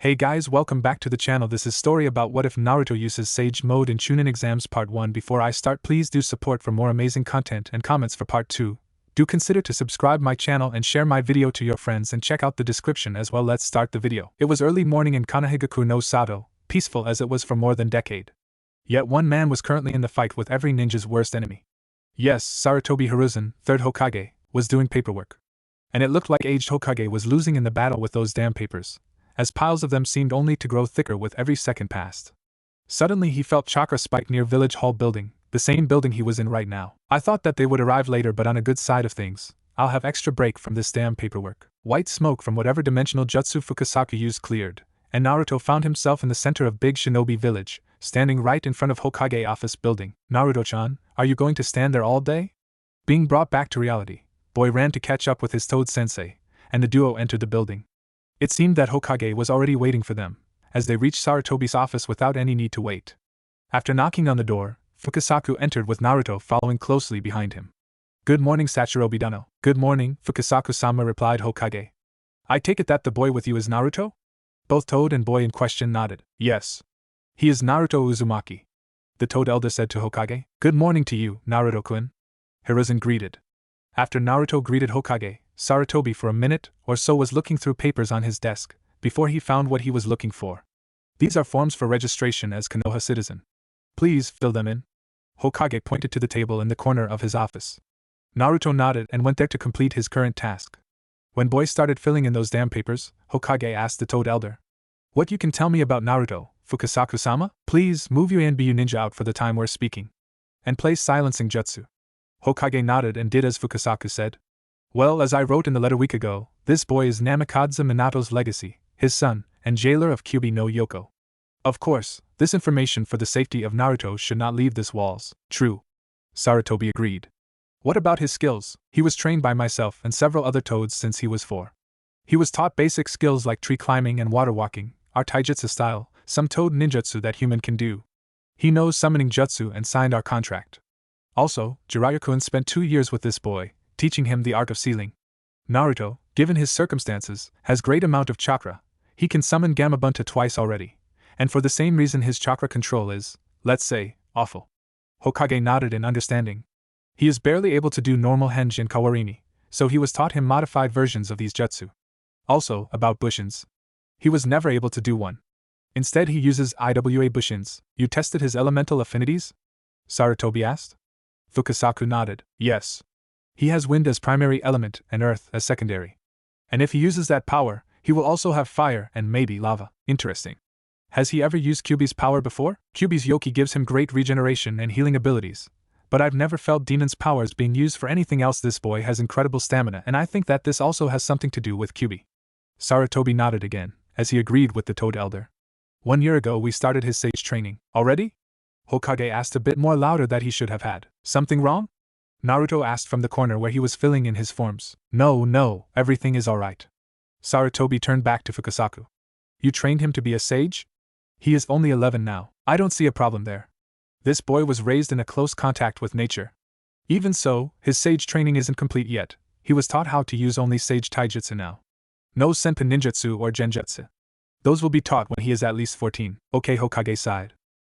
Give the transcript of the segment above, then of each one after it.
Hey guys, welcome back to the channel. This is story about what if Naruto uses Sage Mode in Chunin exams part 1. Before I start, please do support for more amazing content and comments for part 2. Do consider to subscribe my channel and share my video to your friends and check out the description as well. Let's start the video. It was early morning in Kanahigaku no Sato, peaceful as it was for more than a decade. Yet one man was currently in the fight with every ninja's worst enemy. Yes, Sarutobi Hiruzen, 3rd Hokage, was doing paperwork. And it looked like aged Hokage was losing in the battle with those damn papers, as piles of them seemed only to grow thicker with every second passed. Suddenly he felt chakra spike near Village Hall building, the same building he was in right now. I thought that they would arrive later, but on a good side of things, I'll have extra break from this damn paperwork. White smoke from whatever dimensional jutsu Fukasaku used cleared, and Naruto found himself in the center of Big Shinobi Village, standing right in front of Hokage office building. Naruto-chan, are you going to stand there all day? Being brought back to reality, boy ran to catch up with his Toad-sensei, and the duo entered the building. It seemed that Hokage was already waiting for them, as they reached Sarutobi's office without any need to wait. After knocking on the door, Fukasaku entered with Naruto following closely behind him. Good morning, Sachirobi Dano. Good morning, Fukasaku-sama, replied Hokage. I take it that the boy with you is Naruto? Both Toad and boy in question nodded. Yes. He is Naruto Uzumaki. The Toad elder said to Hokage. Good morning to you, Naruto-kun. Hiruzen greeted. After Naruto greeted Hokage, Sarutobi for a minute or so was looking through papers on his desk, before he found what he was looking for. These are forms for registration as Konoha citizen. Please fill them in. Hokage pointed to the table in the corner of his office. Naruto nodded and went there to complete his current task. When boy started filling in those damn papers, Hokage asked the Toad elder. What you can tell me about Naruto, Fukasaku-sama? Please move your Anbiyu ninja out for the time we're speaking. And place silencing jutsu. Hokage nodded and did as Fukasaku said. Well, as I wrote in the letter week ago, this boy is Namikaze Minato's legacy, his son, and jailer of Kyubi no Yoko. Of course, this information for the safety of Naruto should not leave this walls. True. Sarutobi agreed. What about his skills? He was trained by myself and several other Toads since he was 4. He was taught basic skills like tree climbing and water walking, our taijutsu style, some Toad ninjutsu that human can do. He knows summoning jutsu and signed our contract. Also, Jiraiya-kun spent 2 years with this boy, teaching him the art of sealing. Naruto, given his circumstances, has great amount of chakra. He can summon Gamabunta twice already, and for the same reason his chakra control is, let's say, awful. Hokage nodded in understanding. He is barely able to do normal henge and kawarini, so he was taught him modified versions of these jutsu. Also, about bushins. He was never able to do one. Instead he uses IWA bushins. You tested his elemental affinities? Sarutobi asked. Fukasaku nodded. Yes. He has wind as primary element and earth as secondary. And if he uses that power, he will also have fire and maybe lava. Interesting. Has he ever used Kyubi's power before? Kyubi's Yoki gives him great regeneration and healing abilities, but I've never felt Demon's powers being used for anything else. This boy has incredible stamina, and I think that this also has something to do with Kyubi. Sarutobi nodded again, as he agreed with the Toad elder. 1 year ago we started his sage training. Already? Hokage asked a bit more louder than he should have had. Something wrong? Naruto asked from the corner where he was filling in his forms. No, everything is alright. Sarutobi turned back to Fukasaku. You trained him to be a sage? He is only 11 now. I don't see a problem there. This boy was raised in a close contact with nature. Even so, his sage training isn't complete yet. He was taught how to use only sage taijutsu now. No senpun ninjutsu or genjutsu. Those will be taught when he is at least 14. Okay, Hokage sighed.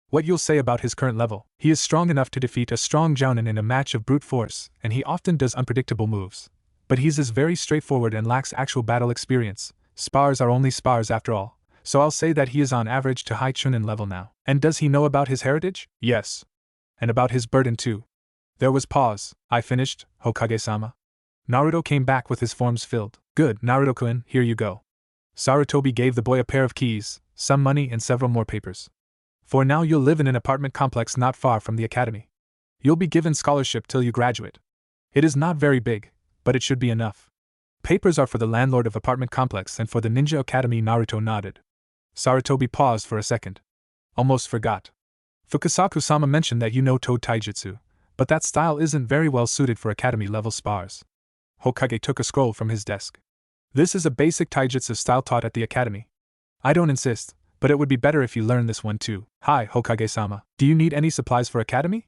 What you'll say about his current level? He is strong enough to defeat a strong jounin in a match of brute force, and he often does unpredictable moves. But he's very straightforward and lacks actual battle experience. Spars are only spars after all, so I'll say that he is on average to high Chunin level now. And does he know about his heritage? Yes. And about his burden too. There was pause. I finished, Hokage-sama. Naruto came back with his forms filled. Good, Naruto-kun, here you go. Sarutobi gave the boy a pair of keys, some money and several more papers. For now you'll live in an apartment complex not far from the academy. You'll be given scholarship till you graduate. It is not very big, but it should be enough. Papers are for the landlord of apartment complex and for the ninja academy. Naruto nodded. Sarutobi paused for a second. Almost forgot. Fukasaku-sama mentioned that you know Toad taijutsu, but that style isn't very well suited for academy level spars. Hokage took a scroll from his desk. This is a basic taijutsu style taught at the academy. I don't insist, but it would be better if you learn this one too. Hi, Hokage-sama. Do you need any supplies for academy?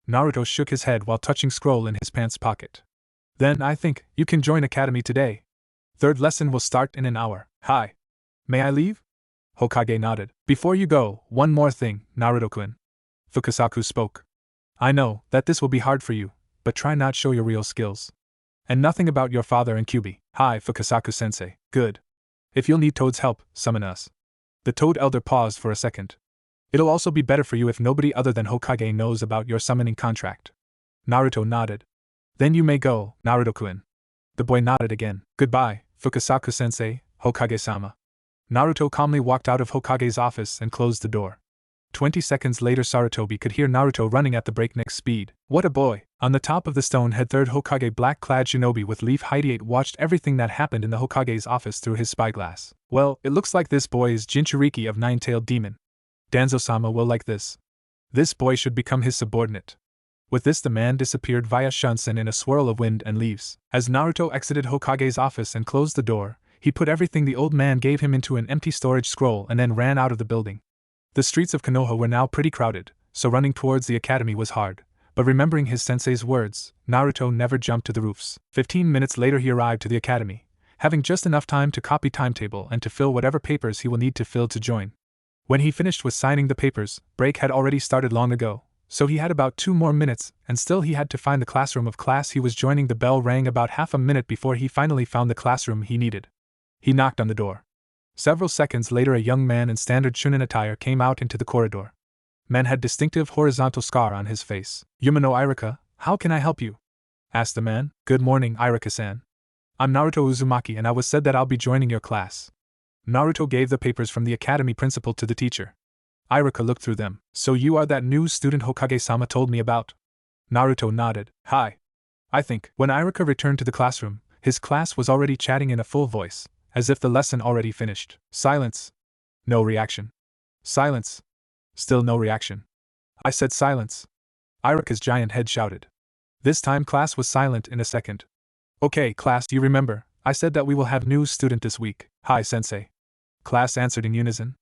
Naruto shook his head while touching scroll in his pants pocket. Then I think you can join academy today. 3rd lesson will start in an hour. Hi. May I leave? Hokage nodded. Before you go, one more thing, Naruto-kun. Fukasaku spoke. I know that this will be hard for you, but try not show your real skills. And nothing about your father and Kyuubi. Hi, Fukasaku-sensei. Good. If you'll need Toad's help, summon us. The Toad Elder paused for a second. It'll also be better for you if nobody other than Hokage knows about your summoning contract. Naruto nodded. Then you may go, Naruto-kun. The boy nodded again. Goodbye, Fukasaku-sensei, Hokage-sama. Naruto calmly walked out of Hokage's office and closed the door. 20 seconds later Sarutobi could hear Naruto running at the breakneck speed. What a boy! On the top of the stonehead third Hokage black-clad shinobi with Leaf Hydeate watched everything that happened in the Hokage's office through his spyglass. Well, it looks like this boy is Jinchuriki of Nine-Tailed Demon. Danzo-sama will like this. This boy should become his subordinate. With this the man disappeared via Shunsen in a swirl of wind and leaves. As Naruto exited Hokage's office and closed the door, he put everything the old man gave him into an empty storage scroll and then ran out of the building. The streets of Konoha were now pretty crowded, so running towards the academy was hard, but remembering his sensei's words, Naruto never jumped to the roofs. 15 minutes later he arrived to the academy, having just enough time to copy timetable and to fill whatever papers he will need to fill to join. When he finished with signing the papers, break had already started long ago, so he had about 2 more minutes, and still he had to find the classroom of class he was joining. The bell rang about half a minute before he finally found the classroom he needed. He knocked on the door. Several seconds later a young man in standard Chunin attire came out into the corridor. Man had distinctive horizontal scar on his face. Yumino Irika, how can I help you? Asked the man. Good morning, Irika-san. I'm Naruto Uzumaki and I was said that I'll be joining your class. Naruto gave the papers from the academy principal to the teacher. Irika looked through them. So you are that new student Hokage-sama told me about? Naruto nodded. Hi. I think. When Irika returned to the classroom, his class was already chatting in a full voice, as if the lesson already finished. Silence. No reaction. Silence. Still no reaction. I said silence. Irika's giant head shouted. This time class was silent in a second. Okay, class, do you remember? I said that we will have new student this week. Hi, sensei. Class answered in unison.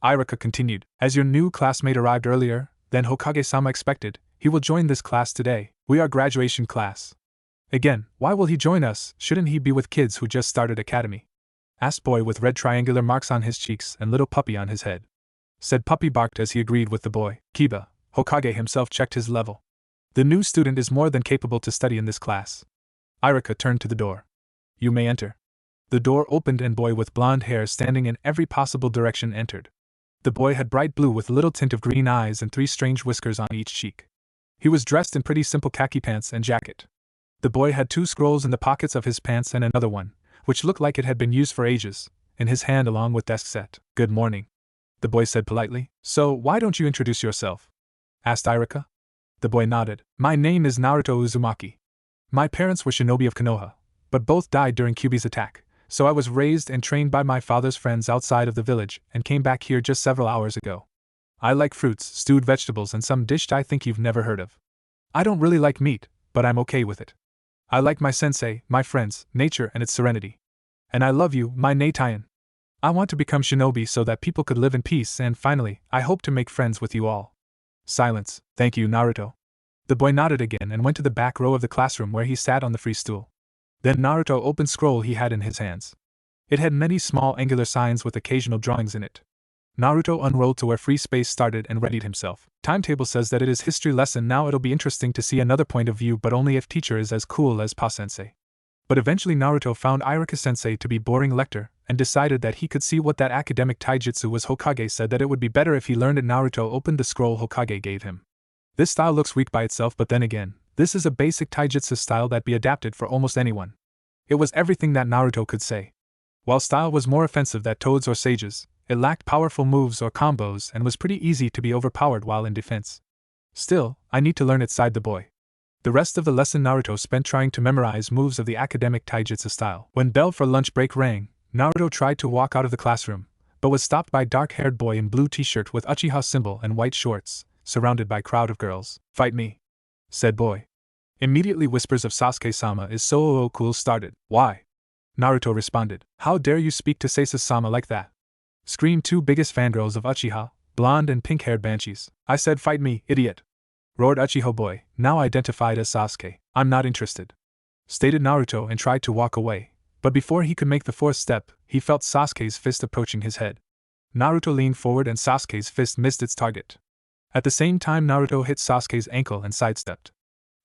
Irika continued. As your new classmate arrived earlier than Hokage-sama expected, he will join this class today. We are graduation class. Again, why will he join us? Shouldn't he be with kids who just started academy? Asked boy with red triangular marks on his cheeks and little puppy on his head. Said puppy barked as he agreed with the boy. Kiba, Hokage himself checked his level. The new student is more than capable to study in this class. Irika turned to the door. You may enter. The door opened and boy with blonde hair standing in every possible direction entered. The boy had bright blue with little tint of green eyes and 3 strange whiskers on each cheek. He was dressed in pretty simple khaki pants and jacket. The boy had 2 scrolls in the pockets of his pants and another one, which looked like it had been used for ages, in his hand along with desk set. Good morning, the boy said politely. So, why don't you introduce yourself? Asked Irika. The boy nodded. My name is Naruto Uzumaki. My parents were shinobi of Konoha, but both died during Kyuubi's attack, so I was raised and trained by my father's friends outside of the village and came back here just several hours ago. I like fruits, stewed vegetables and some dish I think you've never heard of. I don't really like meat, but I'm okay with it. I like my sensei, my friends, nature and its serenity. And I love you, my Natayan. I want to become shinobi so that people could live in peace and finally, I hope to make friends with you all. Silence. Thank you, Naruto. The boy nodded again and went to the back row of the classroom where he sat on the free stool. Then Naruto opened scroll he had in his hands. It had many small angular signs with occasional drawings in it. Naruto unrolled to where free space started and readied himself. Timetable says that it is history lesson now. It'll be interesting to see another point of view but only if teacher is as cool as Pa-sensei. But eventually Naruto found Irika-sensei to be boring lector and decided that he could see what that academic taijutsu was. Hokage said that it would be better if he learned it. Naruto opened the scroll Hokage gave him. This style looks weak by itself but then again, this is a basic taijutsu style that be adapted for almost anyone. It was everything that Naruto could say. While style was more offensive than Toads or Sages, it lacked powerful moves or combos and was pretty easy to be overpowered while in defense. Still, I need to learn it, sighed the boy. The rest of the lesson Naruto spent trying to memorize moves of the academic taijutsu style. When bell for lunch break rang, Naruto tried to walk out of the classroom, but was stopped by dark-haired boy in blue t-shirt with Uchiha symbol and white shorts, surrounded by crowd of girls. Fight me, said boy. Immediately whispers of Sasuke-sama is so cool started. Why? Naruto responded. How dare you speak to Sasuke-sama like that? Screamed 2 biggest fangirls of Uchiha, blonde and pink-haired banshees. I said fight me, idiot! Roared Uchiha boy, now identified as Sasuke. I'm not interested, stated Naruto and tried to walk away, but before he could make the 4th step, he felt Sasuke's fist approaching his head. Naruto leaned forward and Sasuke's fist missed its target. At the same time, Naruto hit Sasuke's ankle and sidestepped.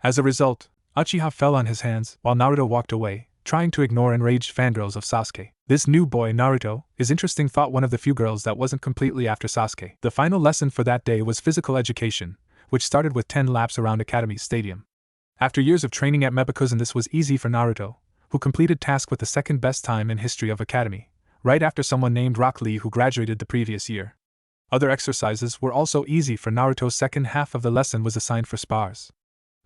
As a result, Uchiha fell on his hands while Naruto walked away, trying to ignore enraged fangirls of Sasuke. This new boy, Naruto, is interesting, thought one of the few girls that wasn't completely after Sasuke. The final lesson for that day was physical education, which started with 10 laps around Academy Stadium. After years of training at Meppukuzen, this was easy for Naruto, who completed task with the second best time in history of Academy, right after someone named Rock Lee who graduated the previous year. Other exercises were also easy for Naruto's second half of the lesson was assigned for spars.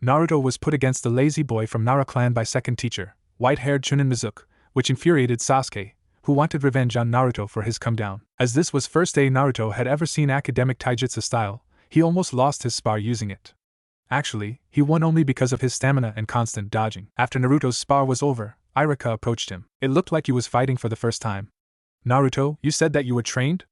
Naruto was put against the lazy boy from Nara clan by second teacher, white-haired Chunin Mizuki, which infuriated Sasuke, who wanted revenge on Naruto for his come-down. As this was first day Naruto had ever seen academic taijutsu style, he almost lost his spar using it. Actually, he won only because of his stamina and constant dodging. After Naruto's spar was over, Irika approached him. It looked like he was fighting for the first time. "Naruto, you said that you were trained?"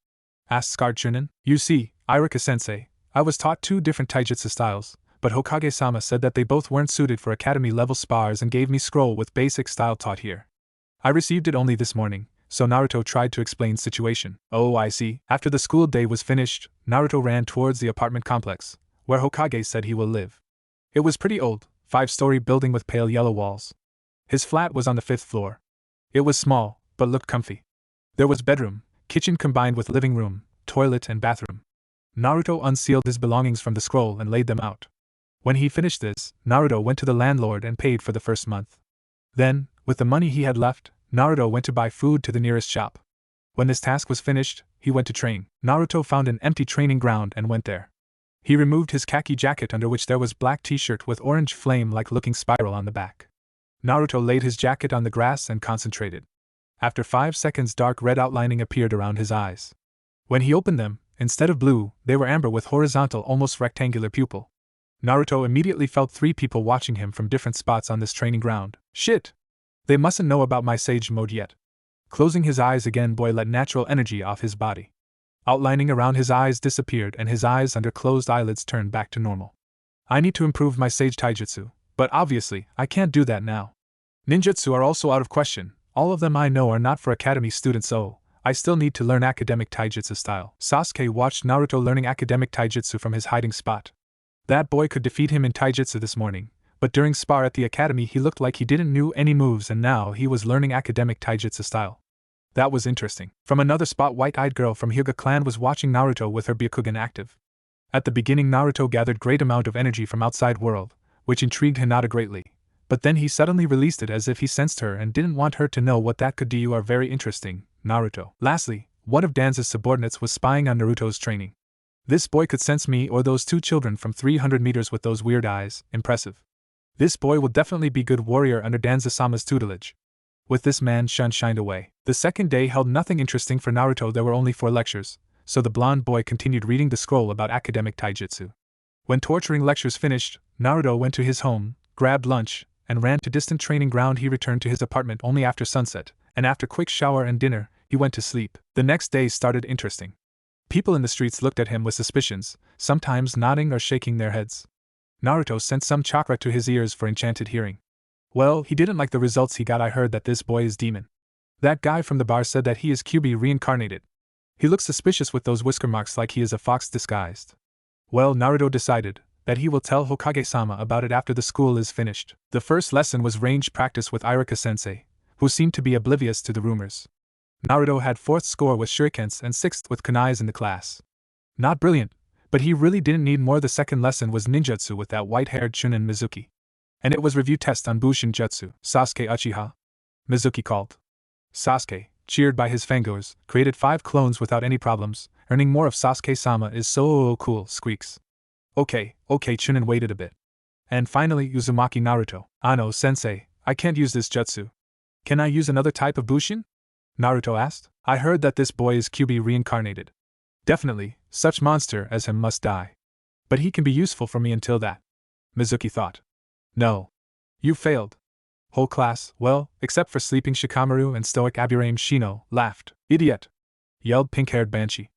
asked scarred Chunin. "You see, Irika-sensei, I was taught 2 different taijutsu styles, but Hokage-sama said that they both weren't suited for academy-level spars and gave me scroll with basic style taught here. I received it only this morning," so Naruto tried to explain situation. "Oh, I see." After the school day was finished, Naruto ran towards the apartment complex, where Hokage said he will live. It was pretty old, 5-story building with pale yellow walls. His flat was on the 5th floor. It was small, but looked comfy. There was bedroom, kitchen combined with living room, toilet and bathroom. Naruto unsealed his belongings from the scroll and laid them out. When he finished this, Naruto went to the landlord and paid for the first month. Then, with the money he had left, Naruto went to buy food to the nearest shop. When this task was finished, he went to train. Naruto found an empty training ground and went there. He removed his khaki jacket under which there was black t-shirt with orange flame-like looking spiral on the back. Naruto laid his jacket on the grass and concentrated. After 5 seconds, dark red outlining appeared around his eyes. When he opened them, instead of blue, they were amber with horizontal, almost rectangular pupil. Naruto immediately felt 3 people watching him from different spots on this training ground. Shit! They mustn't know about my sage mode yet. Closing his eyes again, boy let natural energy off his body. Outlining around his eyes disappeared and his eyes under closed eyelids turned back to normal. I need to improve my sage taijutsu, but obviously, I can't do that now. Ninjutsu are also out of question. All of them I know are not for academy students, so I still need to learn academic taijutsu style. Sasuke watched Naruto learning academic taijutsu from his hiding spot. That boy could defeat him in taijutsu this morning, but during spar at the academy he looked like he didn't know any moves and now he was learning academic taijutsu style. That was interesting. From another spot, white-eyed girl from Hyuga clan was watching Naruto with her Byakugan active. At the beginning Naruto gathered great amount of energy from outside world, which intrigued Hinata greatly, but then he suddenly released it as if he sensed her and didn't want her to know what that could do. "You are very interesting, Naruto." Lastly, one of Danza's subordinates was spying on Naruto's training. "This boy could sense me or those 2 children from 300 meters with those weird eyes, impressive. This boy will definitely be good warrior under Danza-sama's tutelage." With this man shined away. The second day held nothing interesting for Naruto. There were only 4 lectures, so the blonde boy continued reading the scroll about academic taijutsu. When torturing lectures finished, Naruto went to his home, grabbed lunch, and ran to distant training ground. He returned to his apartment only after sunset, and after quick shower and dinner, he went to sleep. The next day started interesting. People in the streets looked at him with suspicions, sometimes nodding or shaking their heads. Naruto sent some chakra to his ears for enchanted hearing. Well, he didn't like the results he got. "I heard that this boy is demon. That guy from the bar said that he is QB reincarnated. He looks suspicious with those whisker marks like he is a fox disguised." Well, Naruto decided that he will tell Hokage-sama about it after the school is finished. The first lesson was range practice with Irika-sensei, who seemed to be oblivious to the rumors. Naruto had 4th score with shurikens and 6th with kunais in the class. Not brilliant, but he really didn't need more. The second lesson was ninjutsu with that white-haired Chunin Mizuki. And it was review test on Bushin Jutsu. "Sasuke Uchiha," Mizuki called. Sasuke, cheered by his fangirls, created 5 clones without any problems, earning more of Sasuke-sama is so cool, squeaks. Okay, Chunin waited a bit. And finally Uzumaki Naruto. "Ano sensei, I can't use this jutsu. Can I use another type of Bushin?" Naruto asked. "I heard that this boy is QB reincarnated. Definitely, such monster as him must die. But he can be useful for me until that," Mizuki thought. "No. You failed." Whole class, well, except for sleeping Shikamaru and stoic Aburame Shino, laughed. "Idiot!" yelled pink-haired Banshee.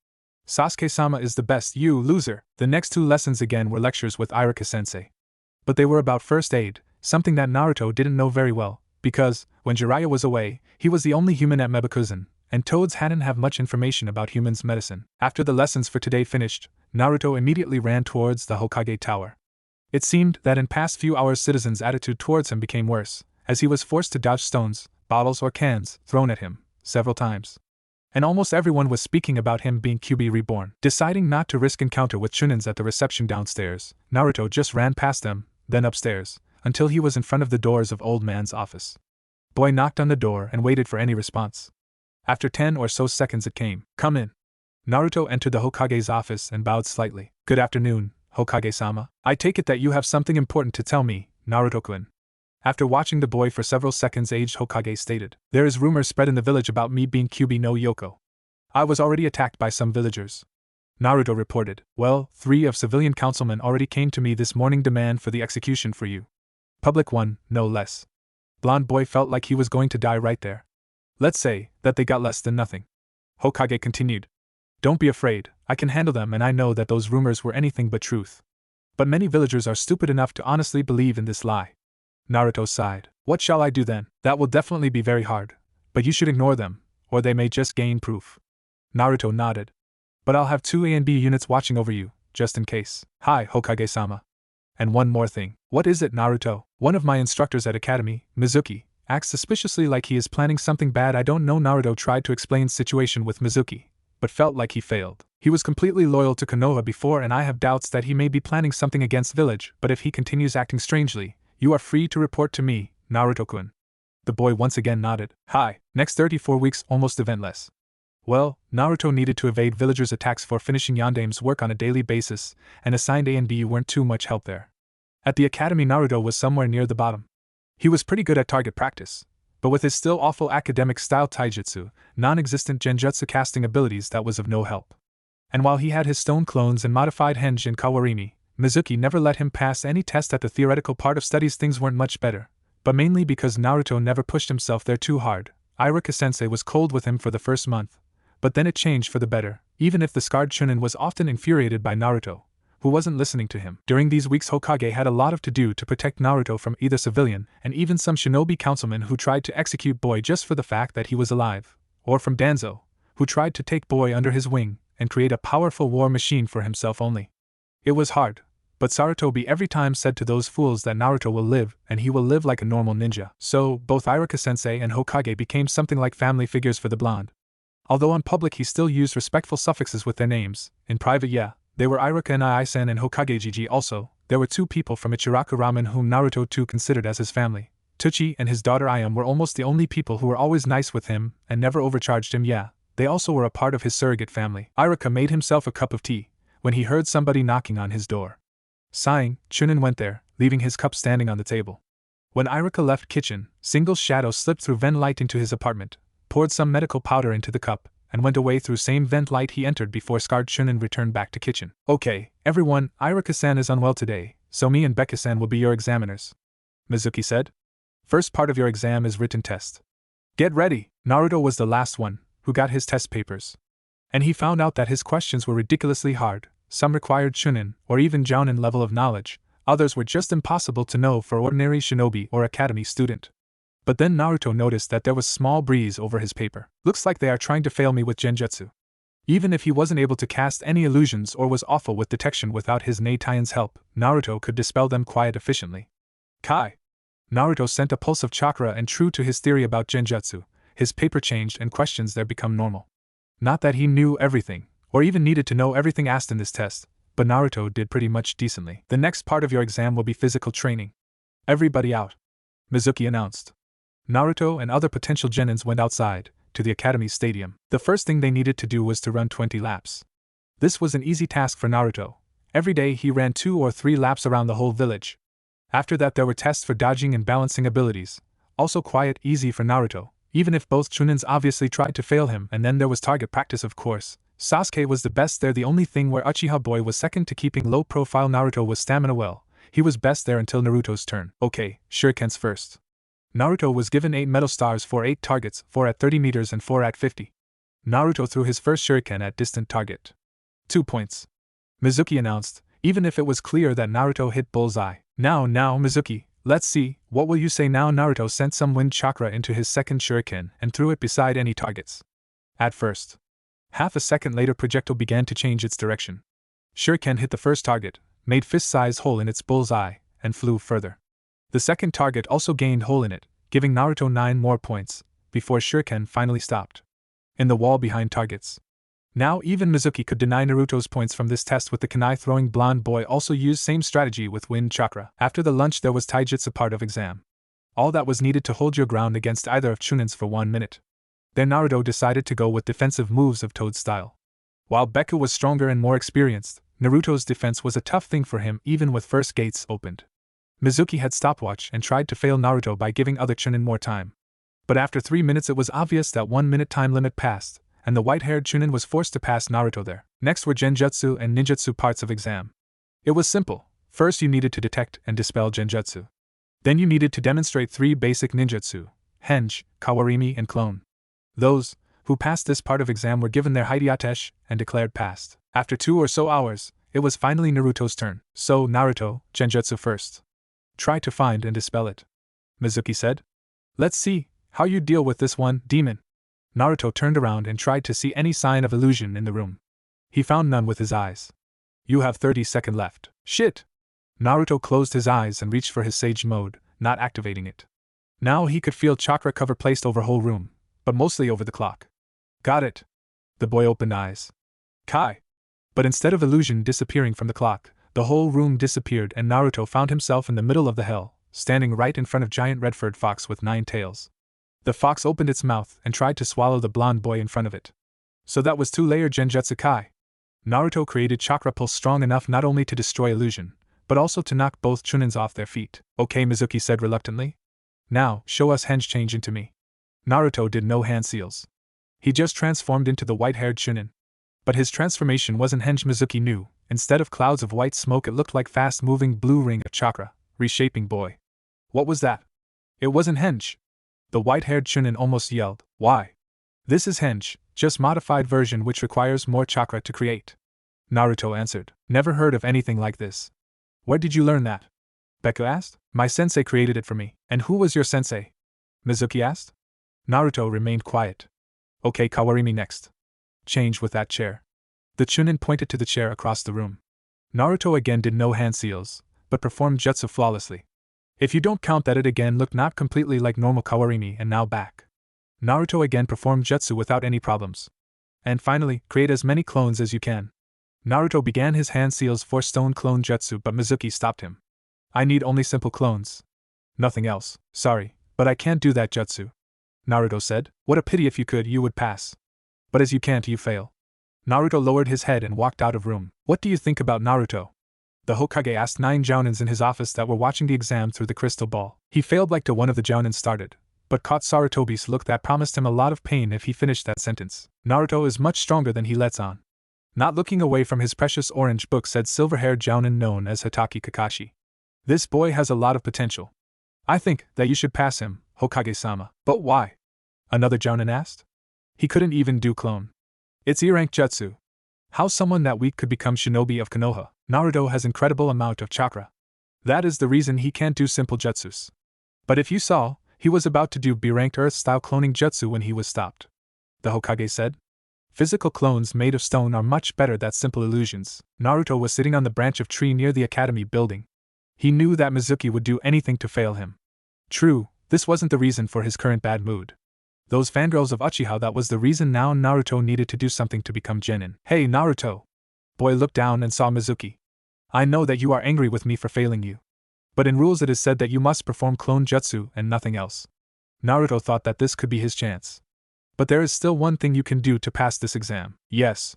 "Sasuke-sama is the best, you loser!" The next 2 lessons again were lectures with Irika-sensei. But they were about first aid, something that Naruto didn't know very well, because, when Jiraiya was away, he was the only human at Meppukuzen, and toads hadn't have much information about humans' medicine. After the lessons for today finished, Naruto immediately ran towards the Hokage Tower. It seemed that in past few hours citizens' attitude towards him became worse, as he was forced to dodge stones, bottles or cans thrown at him several times. And almost everyone was speaking about him being QB reborn. Deciding not to risk encounter with Chunins at the reception downstairs, Naruto just ran past them, then upstairs, until he was in front of the doors of Old Man's office. Boy knocked on the door and waited for any response. After 10 or so seconds it came. "Come in." Naruto entered the Hokage's office and bowed slightly. "Good afternoon, Hokage-sama. I take it that you have something important to tell me, Naruto-kun." After watching the boy for several seconds, aged Hokage stated, "There is rumors spread in the village about me being QB no Yoko. I was already attacked by some villagers." Naruto reported, "Well, 3 of civilian councilmen already came to me this morning demand for the execution for you. Public one, no less." Blonde boy felt like he was going to die right there. "Let's say that they got less than nothing." Hokage continued, "Don't be afraid, I can handle them, and I know that those rumors were anything but truth. But many villagers are stupid enough to honestly believe in this lie." Naruto sighed. "What shall I do then?" "That will definitely be very hard. But you should ignore them, or they may just gain proof." Naruto nodded. "But I'll have 2 A and B units watching over you, just in case." "Hi, Hokage-sama. And one more thing." "What is it, Naruto?" "One of my instructors at Academy, Mizuki, acts suspiciously like he is planning something bad. I don't know." Naruto tried to explain situation with Mizuki, but felt like he failed. "He was completely loyal to Konoha before, and I have doubts that he may be planning something against village, but if he continues acting strangely, you are free to report to me, Naruto-kun." The boy once again nodded. "Hi, next 34 weeks almost eventless." Well, Naruto needed to evade villagers' attacks for finishing Yandame's work on a daily basis, and assigned A and B weren't too much help there. At the academy, Naruto was somewhere near the bottom. He was pretty good at target practice, but with his still awful academic-style taijutsu, non-existent genjutsu casting abilities, that was of no help. And while he had his stone clones and modified henge and kawarimi, Mizuki never let him pass any test at the theoretical part of studies. Things weren't much better, but mainly because Naruto never pushed himself there too hard. Iruka-sensei was cold with him for the first month, but then it changed for the better, even if the scarred Chunin was often infuriated by Naruto, who wasn't listening to him. During these weeks, Hokage had a lot of to do to protect Naruto from either civilian and even some shinobi councilmen who tried to execute Boy just for the fact that he was alive, or from Danzo, who tried to take Boy under his wing and create a powerful war machine for himself only. It was hard, but Sarutobi every time said to those fools that Naruto will live, and he will live like a normal ninja. So, both Iruka-sensei and Hokage became something like family figures for the blonde. Although in public he still used respectful suffixes with their names, in private they were Iruka and Ai-san and Hokage-jiji. Also, there were 2 people from Ichiraku Ramen whom Naruto too considered as his family. Tuchi and his daughter Ayam were almost the only people who were always nice with him and never overcharged him. They also were a part of his surrogate family. Iruka made himself a cup of tea when he heard somebody knocking on his door. Sighing, Chunin went there, leaving his cup standing on the table. When Iruka left kitchen, Single's shadow slipped through vent light into his apartment, poured some medical powder into the cup, and went away through same vent light he entered before scarred Chunin returned back to kitchen. "Okay, everyone, Iruka-san is unwell today, so me and Becca-san will be your examiners," Mizuki said. "First part of your exam is written test. Get ready." Naruto was the last one who got his test papers, and he found out that his questions were ridiculously hard. Some required Chunin or even Jounin level of knowledge, others were just impossible to know for ordinary shinobi or academy student. But then Naruto noticed that there was small breeze over his paper. "Looks like they are trying to fail me with genjutsu." Even if he wasn't able to cast any illusions or was awful with detection without his Neitaian's help, Naruto could dispel them quite efficiently. Kai! Naruto sent a pulse of chakra, and true to his theory about genjutsu, his paper changed and questions there become normal. Not that he knew everything, or even needed to know everything asked in this test, but Naruto did pretty much decently. "The next part of your exam will be physical training. Everybody out," Mizuki announced. Naruto and other potential genins went outside, to the academy stadium. The first thing they needed to do was to run 20 laps. This was an easy task for Naruto. Every day he ran 2 or 3 laps around the whole village. After that there were tests for dodging and balancing abilities, also quite easy for Naruto, even if both Chunins obviously tried to fail him. And then there was target practice, of course. Sasuke was the best there. The only thing where Uchiha Boy was second to keeping low profile, Naruto was stamina well. He was best there until Naruto's turn. Okay, shurikens first. Naruto was given 8 metal stars for 8 targets, 4 at 30 meters and 4 at 50. Naruto threw his first shuriken at distant target. 2 points. Mizuki announced, even if it was clear that Naruto hit bullseye. Now, Mizuki, let's see, what will you say now? Naruto sent some wind chakra into his second shuriken and threw it beside any targets. At first. Half a second later, projectile began to change its direction. Shuriken hit the first target, made fist-size hole in its bull's eye, and flew further. The second target also gained hole in it, giving Naruto 9 more points, before Shuriken finally stopped. In the wall behind targets. Now even Mizuki could deny Naruto's points from this test, with the kunai-throwing blonde boy also used same strategy with wind chakra. After the lunch there was taijutsu part of exam. All that was needed to hold your ground against either of Chunins for 1 minute. Then Naruto decided to go with defensive moves of Toad style. While Beku was stronger and more experienced, Naruto's defense was a tough thing for him even with first gates opened. Mizuki had stopwatch and tried to fail Naruto by giving other Chunin more time. But after 3 minutes it was obvious that 1 minute time limit passed, and the white-haired Chunin was forced to pass Naruto there. Next were genjutsu and ninjutsu parts of exam. It was simple. First you needed to detect and dispel genjutsu. Then you needed to demonstrate 3 basic ninjutsu, henge, kawarimi and clone. Those who passed this part of exam were given their hideatesh and declared passed. After 2 or so hours, it was finally Naruto's turn. So, Naruto, genjutsu first. Try to find and dispel it. Mizuki said. Let's see how you deal with this one, demon. Naruto turned around and tried to see any sign of illusion in the room. He found none with his eyes. You have 30 seconds left. Shit! Naruto closed his eyes and reached for his sage mode, not activating it. Now he could feel chakra cover placed over whole room, but mostly over the clock. Got it. The boy opened eyes. Kai. But instead of illusion disappearing from the clock, the whole room disappeared and Naruto found himself in the middle of the hell, standing right in front of giant red-furred fox with 9 tails. The fox opened its mouth and tried to swallow the blonde boy in front of it. So that was 2-layer genjutsu Kai. Naruto created chakra pulse strong enough not only to destroy illusion, but also to knock both Chunins off their feet. Okay, Mizuki said reluctantly. Now, show us henge change into me. Naruto did no hand seals. He just transformed into the white-haired Chunin. But his transformation wasn't henge, Mizuki knew. Instead of clouds of white smoke it looked like fast-moving blue ring of chakra, reshaping boy. What was that? It wasn't henge. The white-haired Chunin almost yelled, why? This is henge, just modified version which requires more chakra to create. Naruto answered, never heard of anything like this. Where did you learn that? Beku asked. My sensei created it for me. And who was your sensei? Mizuki asked. Naruto remained quiet. Okay, Kawarimi next. Change with that chair. The Chunin pointed to the chair across the room. Naruto again did no hand seals, but performed jutsu flawlessly. If you don't count that, it again looked not completely like normal Kawarimi and now back. Naruto again performed jutsu without any problems. And finally, create as many clones as you can. Naruto began his hand seals for stone clone jutsu, but Mizuki stopped him. I need only simple clones. Nothing else. Sorry, but I can't do that jutsu. Naruto said. What a pity, if you could, you would pass. But as you can't, you fail. Naruto lowered his head and walked out of room. What do you think about Naruto? The Hokage asked 9 jounins in his office that were watching the exam through the crystal ball. He failed like to one of the jounins started, but caught Sarutobi's look that promised him a lot of pain if he finished that sentence. Naruto is much stronger than he lets on. Not looking away from his precious orange book, said silver-haired jounin known as Hitaki Kakashi. This boy has a lot of potential. I think that you should pass him, Hokage-sama. But why? Another jounin asked. He couldn't even do clone. It's E-rank jutsu. How someone that weak could become shinobi of Konoha? Naruto has incredible amount of chakra. That is the reason he can't do simple jutsus. But if you saw, he was about to do B-ranked Earth-style cloning jutsu when he was stopped. The Hokage said. Physical clones made of stone are much better than simple illusions. Naruto was sitting on the branch of tree near the academy building. He knew that Mizuki would do anything to fail him. True, this wasn't the reason for his current bad mood. Those fangirls of Uchiha, that was the reason. Now Naruto needed to do something to become genin. Hey Naruto! Boy looked down and saw Mizuki. I know that you are angry with me for failing you. But in rules it is said that you must perform clone jutsu and nothing else. Naruto thought that this could be his chance. But there is still one thing you can do to pass this exam. Yes.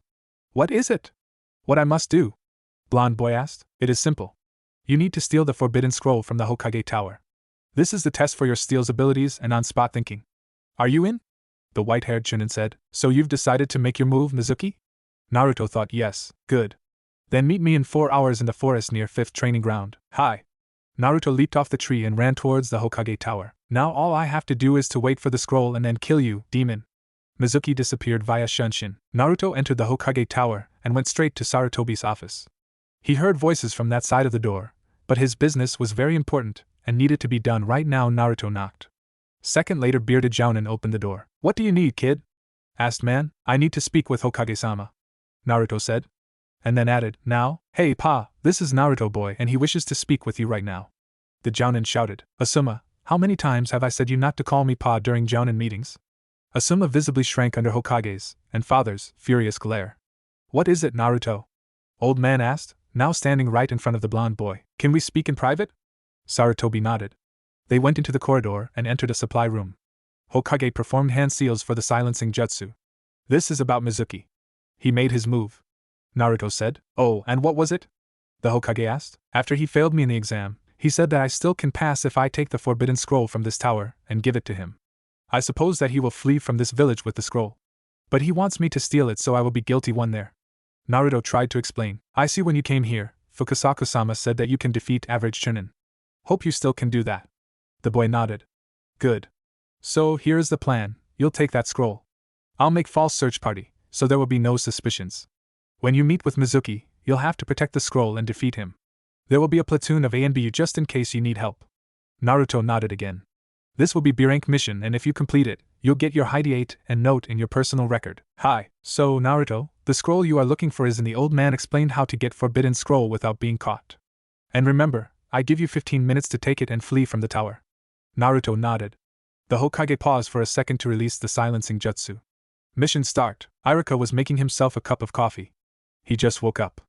What is it? What I must do? Blonde boy asked. It is simple. You need to steal the forbidden scroll from the Hokage tower. This is the test for your steal's abilities and on-spot thinking. Are you in? The white-haired Chunin said. So you've decided to make your move, Mizuki? Naruto thought yes, good. Then meet me in 4 hours in the forest near 5th training ground. Hi. Naruto leaped off the tree and ran towards the Hokage tower. Now all I have to do is to wait for the scroll and then kill you, demon. Mizuki disappeared via Shunshin. Naruto entered the Hokage tower and went straight to Sarutobi's office. He heard voices from that side of the door, but his business was very important and needed to be done right now. Naruto knocked. Second later, bearded jounin opened the door. What do you need, kid? asked man. I need to speak with Hokage-sama, Naruto said. And then added, now, hey pa, this is Naruto boy and he wishes to speak with you right now. The Jounin shouted, Asuma, how many times have I said you not to call me pa during Jounin meetings? Asuma visibly shrank under Hokage's and father's furious glare. What is it, Naruto? Old man asked, now standing right in front of the blonde boy. Can we speak in private? Sarutobi nodded. They went into the corridor and entered a supply room. Hokage performed hand seals for the silencing jutsu. This is about Mizuki. He made his move, Naruto said. Oh, and what was it? The Hokage asked. After he failed me in the exam, he said that I still can pass if I take the forbidden scroll from this tower and give it to him. I suppose that he will flee from this village with the scroll. But he wants me to steal it so I will be guilty one there. Naruto tried to explain. I see when you came here, Fukasaku-sama said that you can defeat average Chunin. Hope you still can do that. The boy nodded. Good. So, here is the plan, you'll take that scroll. I'll make false search party, so there will be no suspicions. When you meet with Mizuki, you'll have to protect the scroll and defeat him. There will be a platoon of A and B just in case you need help. Naruto nodded again. This will be B-rank mission and if you complete it, you'll get your hideate and note in your personal record. Hi, so Naruto, the scroll you are looking for is in the old man explained how to get forbidden scroll without being caught. And remember, I give you 15 minutes to take it and flee from the tower. Naruto nodded. The Hokage paused for a second to release the silencing jutsu. Mission start. Iruka was making himself a cup of coffee. He just woke up.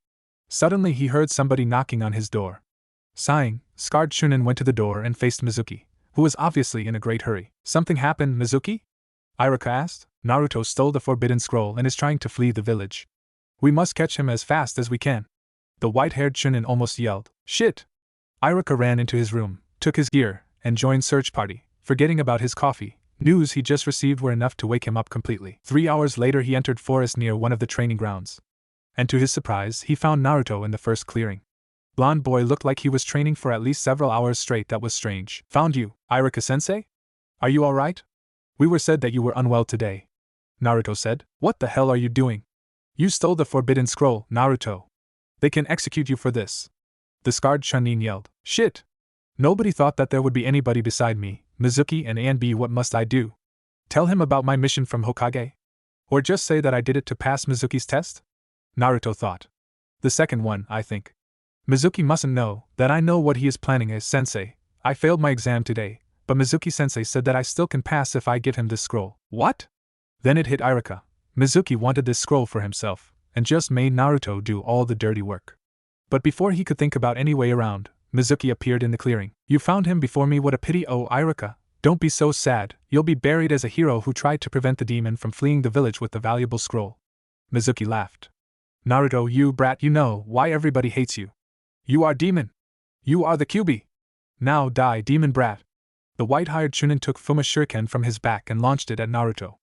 Suddenly he heard somebody knocking on his door. Sighing, scarred Chunin went to the door and faced Mizuki, who was obviously in a great hurry. Something happened, Mizuki? Iruka asked. Naruto stole the forbidden scroll and is trying to flee the village. We must catch him as fast as we can. The white-haired Chunin almost yelled. Shit! Iruka ran into his room, took his gear, and joined search party, forgetting about his coffee. News he just received were enough to wake him up completely. 3 hours later he entered forest near one of the training grounds. And to his surprise, he found Naruto in the first clearing. Blonde boy looked like he was training for at least several hours straight. That was strange. Found you, Iruka-sensei? Are you alright? We were said that you were unwell today, Naruto said. What the hell are you doing? You stole the forbidden scroll, Naruto. They can execute you for this. The scarred Chunin yelled. Shit! Nobody thought that there would be anybody beside me, Mizuki and A and B. What must I do? Tell him about my mission from Hokage? Or just say that I did it to pass Mizuki's test? Naruto thought. The second one, I think. Mizuki mustn't know that I know what he is planning as sensei. I failed my exam today, but Mizuki-sensei said that I still can pass if I give him this scroll. What? Then it hit Iruka. Mizuki wanted this scroll for himself, and just made Naruto do all the dirty work. But before he could think about any way around, Mizuki appeared in the clearing. You found him before me, what a pity. Oh, Iruka, don't be so sad, you'll be buried as a hero who tried to prevent the demon from fleeing the village with the valuable scroll. Mizuki laughed. Naruto, you brat, you know why everybody hates you. You are demon. You are the QB. Now die, demon brat. The white-haired Chunin took Fuma's shuriken from his back and launched it at Naruto,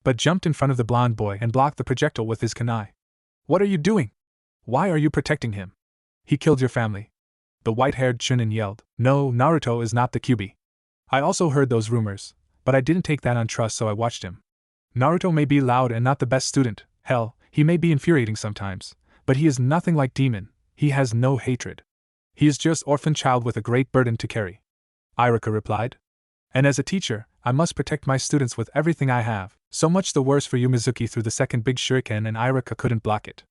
but jumped in front of the blonde boy and blocked the projectile with his kunai. What are you doing? Why are you protecting him? He killed your family. The white-haired Chunin yelled. No, Naruto is not the QB. I also heard those rumors, but I didn't take that on trust, so I watched him. Naruto may be loud and not the best student, hell, he may be infuriating sometimes, but he is nothing like demon. He has no hatred. He is just orphan child with a great burden to carry. Iruka replied. And as a teacher, I must protect my students with everything I have. So much the worse for you. Mizuki threw the second big shuriken and Iruka couldn't block it.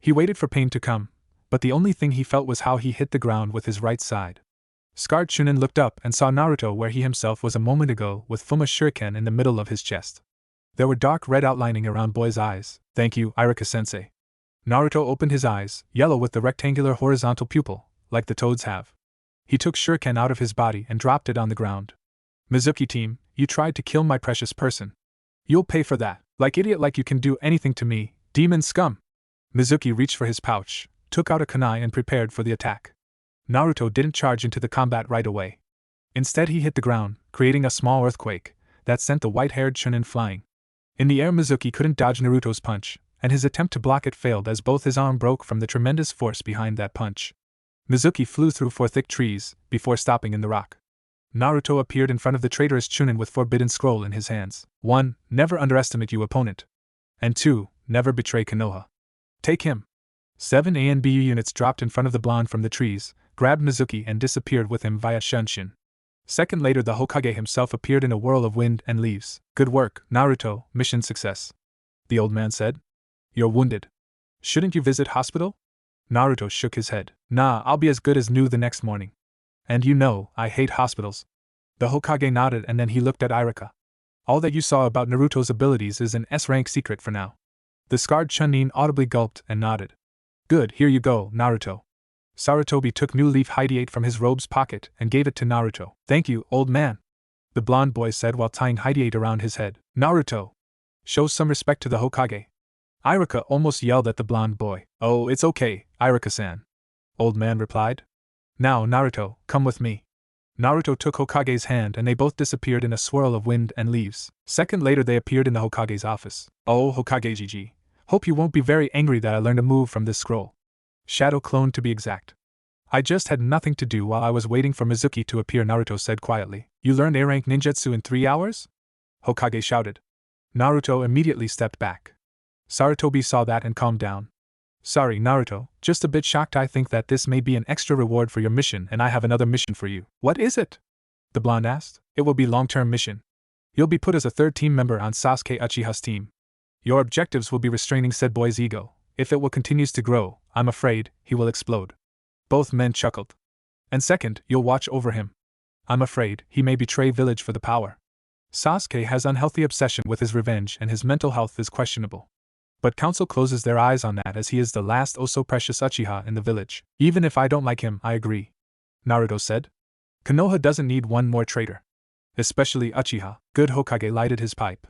He waited for pain to come, but the only thing he felt was how he hit the ground with his right side. Scarred Chunin looked up and saw Naruto where he himself was a moment ago with Fuma's shuriken in the middle of his chest. There were dark red outlining around boy's eyes. Thank you, Iruka-sensei. Naruto opened his eyes, yellow with the rectangular horizontal pupil, like the toads have. He took shuriken out of his body and dropped it on the ground. Mizuki team, you tried to kill my precious person. You'll pay for that, like idiot, like you can do anything to me, demon scum. Mizuki reached for his pouch, took out a kunai and prepared for the attack. Naruto didn't charge into the combat right away. Instead he hit the ground, creating a small earthquake that sent the white-haired Chunin flying. In the air Mizuki couldn't dodge Naruto's punch, and his attempt to block it failed as both his arm broke from the tremendous force behind that punch. Mizuki flew through 4 thick trees, before stopping in the rock. Naruto appeared in front of the traitorous Chunin with forbidden scroll in his hands. 1. Never underestimate your opponent. And 2. Never betray Konoha. Take him. 7 A and BU units dropped in front of the blonde from the trees, grabbed Mizuki and disappeared with him via Shunshin. Second later the Hokage himself appeared in a whirl of wind and leaves. Good work, Naruto, mission success. the old man said. You're wounded. Shouldn't you visit hospital? Naruto shook his head. Nah, I'll be as good as new the next morning. And you know, I hate hospitals. The Hokage nodded and then he looked at Iruka. All that you saw about Naruto's abilities is an S-rank secret for now. The scarred Chunin audibly gulped and nodded. Good, here you go, Naruto. Sarutobi took New Leaf Hydrate from his robe's pocket and gave it to Naruto. Thank you, old man. The blonde boy said while tying Hydrate around his head. Naruto! Show some respect to the Hokage. Iruka almost yelled at the blonde boy. Oh, it's okay, Iruka-san. Old man replied. Now, Naruto, come with me. Naruto took Hokage's hand and they both disappeared in a swirl of wind and leaves. Second later they appeared in the Hokage's office. Oh, Hokage GG. Hope you won't be very angry that I learned a move from this scroll. Shadow clone to be exact. I just had nothing to do while I was waiting for Mizuki to appear, Naruto said quietly. You learned A-rank ninjutsu in 3 hours? Hokage shouted. Naruto immediately stepped back. Sarutobi saw that and calmed down. Sorry, Naruto, just a bit shocked. I think that this may be an extra reward for your mission and I have another mission for you. What is it? The blonde asked. It will be long-term mission. You'll be put as a third team member on Sasuke Uchiha's team. Your objectives will be restraining said boy's ego. If it will continues to grow, I'm afraid, he will explode. Both men chuckled. And second, you'll watch over him. I'm afraid, he may betray village for the power. Sasuke has unhealthy obsession with his revenge and his mental health is questionable. But council closes their eyes on that as he is the last oh so precious Uchiha in the village. Even if I don't like him, I agree. Naruto said. Konoha doesn't need one more traitor. Especially Uchiha. Good. Hokage lighted his pipe.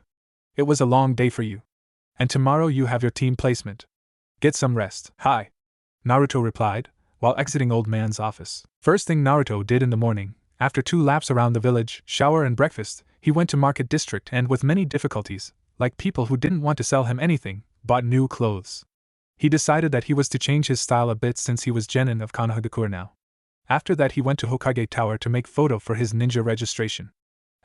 It was a long day for you. And tomorrow you have your team placement. Get some rest. Hi. Naruto replied, while exiting old man's office. First thing Naruto did in the morning, after 2 laps around the village, shower and breakfast, he went to Market District and with many difficulties, like people who didn't want to sell him anything, bought new clothes. He decided that he was to change his style a bit since he was genin of Konohagakure now. After that he went to Hokage Tower to make photo for his ninja registration.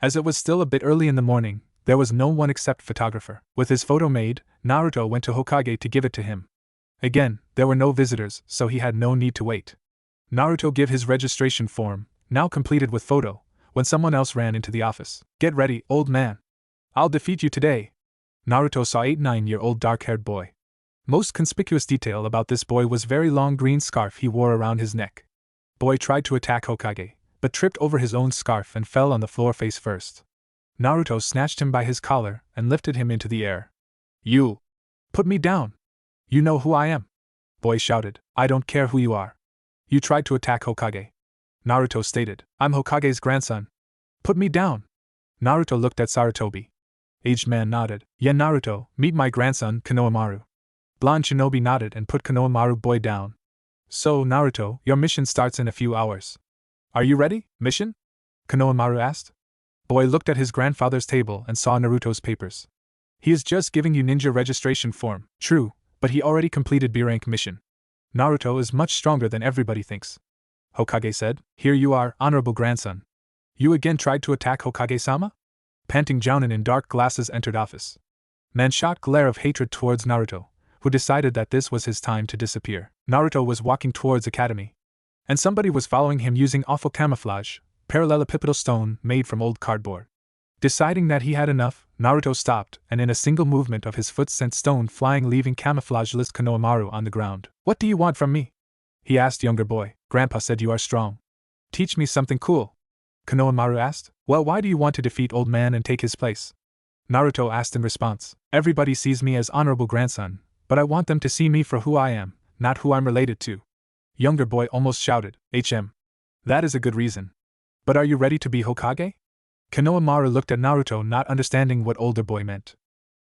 As it was still a bit early in the morning, there was no one except photographer. With his photo made, Naruto went to Hokage to give it to him. Again, there were no visitors, so he had no need to wait. Naruto gave his registration form, now completed with photo, when someone else ran into the office. Get ready, old man. I'll defeat you today. Naruto saw 8-9-year-old dark-haired boy. Most conspicuous detail about this boy was very long green scarf he wore around his neck. Boy tried to attack Hokage, but tripped over his own scarf and fell on the floor face first. Naruto snatched him by his collar and lifted him into the air. You! Put me down! You know who I am! Boy shouted. I don't care who you are. You tried to attack Hokage. Naruto stated. I'm Hokage's grandson. Put me down! Naruto looked at Sarutobi. Aged man nodded. Yeah, Naruto, meet my grandson, Konohamaru. Blonde shinobi nodded and put Konohamaru boy down. So, Naruto, your mission starts in a few hours. Are you ready, mission? Konohamaru asked. Boy looked at his grandfather's table and saw Naruto's papers. He is just giving you ninja registration form, true, but he already completed B-rank mission. Naruto is much stronger than everybody thinks. Hokage said, here you are, honorable grandson. You again tried to attack Hokage-sama? Panting Jounin in dark glasses entered office. Man shot glare of hatred towards Naruto, who decided that this was his time to disappear. Naruto was walking towards academy. And somebody was following him using awful camouflage, parallelepipedal stone made from old cardboard. Deciding that he had enough, Naruto stopped and in a single movement of his foot sent stone flying, leaving camouflageless Konohamaru on the ground. What do you want from me? He asked younger boy. Grandpa said you are strong. Teach me something cool. Konohamaru asked. Well, why do you want to defeat old man and take his place? Naruto asked in response. Everybody sees me as honorable grandson, but I want them to see me for who I am, not who I'm related to. Younger boy almost shouted. That is a good reason. But are you ready to be Hokage? Konohamaru looked at Naruto, not understanding what older boy meant.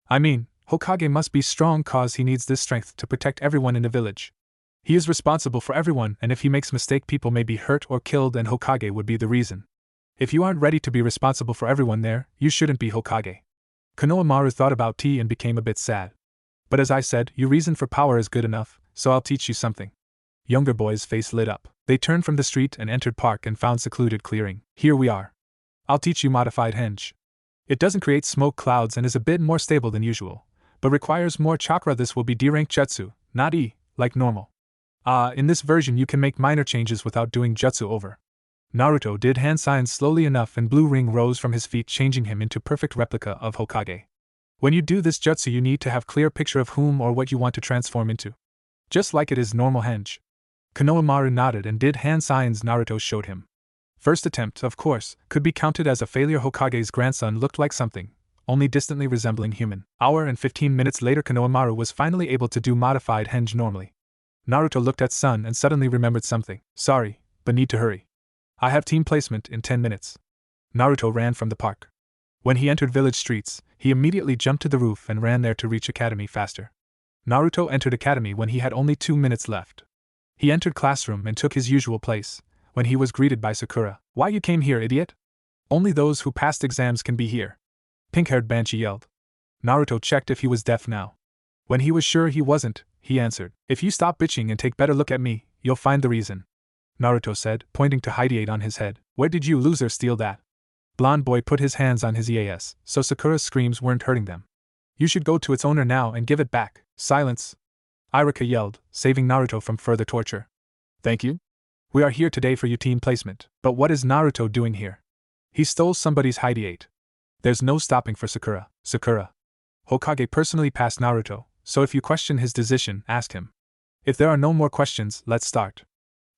I mean, Hokage must be strong cause he needs this strength to protect everyone in the village. He is responsible for everyone, and if he makes mistake people may be hurt or killed and Hokage would be the reason. If you aren't ready to be responsible for everyone there, you shouldn't be Hokage. Konohamaru thought about tea and became a bit sad. But as I said, your reason for power is good enough, so I'll teach you something. Younger boy's face lit up. They turned from the street and entered park and found secluded clearing. Here we are. I'll teach you modified henge. It doesn't create smoke clouds and is a bit more stable than usual, but requires more chakra. This will be D-rank jutsu, not E, like normal. In this version you can make minor changes without doing jutsu over. Naruto did hand signs slowly enough and blue ring rose from his feet, changing him into perfect replica of Hokage. When you do this jutsu you need to have clear picture of whom or what you want to transform into. Just like it is normal henge. Konohamaru nodded and did hand signs Naruto showed him. First attempt, of course, could be counted as a failure. Hokage's grandson looked like something, only distantly resembling human. Hour and 15 minutes later Konohamaru was finally able to do modified henge normally. Naruto looked at son and suddenly remembered something. Sorry, but need to hurry. I have team placement in 10 minutes. Naruto ran from the park. When he entered village streets, he immediately jumped to the roof and ran there to reach academy faster. Naruto entered academy when he had only 2 minutes left. He entered classroom and took his usual place, when he was greeted by Sakura. Why you came here, idiot? Only those who passed exams can be here. Pink-haired Banshee yelled. Naruto checked if he was deaf now. When he was sure he wasn't, he answered, if you stop bitching and take better look at me, you'll find the reason. Naruto said, pointing to Hideate on his head. Where did you loser steal that? Blonde boy put his hands on his EAS, so Sakura's screams weren't hurting them. You should go to its owner now and give it back. Silence! Iruka yelled, saving Naruto from further torture. Thank you? We are here today for your team placement, but what is Naruto doing here? He stole somebody's Hideate. There's no stopping for Sakura. Sakura. Hokage personally passed Naruto, so if you question his decision, ask him. If there are no more questions, let's start.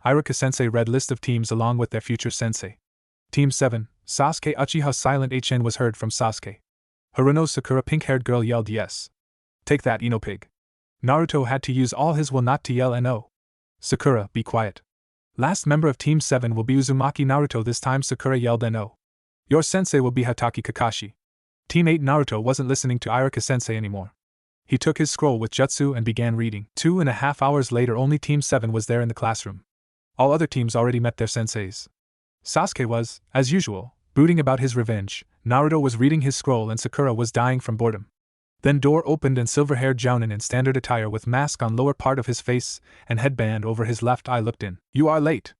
Iruka-sensei read list of teams along with their future sensei. Team 7, Sasuke Uchiha. Silent HN was heard from Sasuke. Haruno Sakura. Pink-haired girl yelled yes. Take that, Ino pig. Naruto had to use all his will not to yell no. Sakura, be quiet. Last member of Team 7 will be Uzumaki Naruto. This time Sakura yelled no. Your sensei will be Hatake Kakashi. Team 8 Naruto wasn't listening to Iruka-sensei anymore. He took his scroll with jutsu and began reading. 2.5 hours later only Team 7 was there in the classroom. All other teams already met their senseis. Sasuke was, as usual, brooding about his revenge. Naruto was reading his scroll and Sakura was dying from boredom. Then door opened and silver-haired Jounin in standard attire with mask on lower part of his face and headband over his left eye looked in. You are late!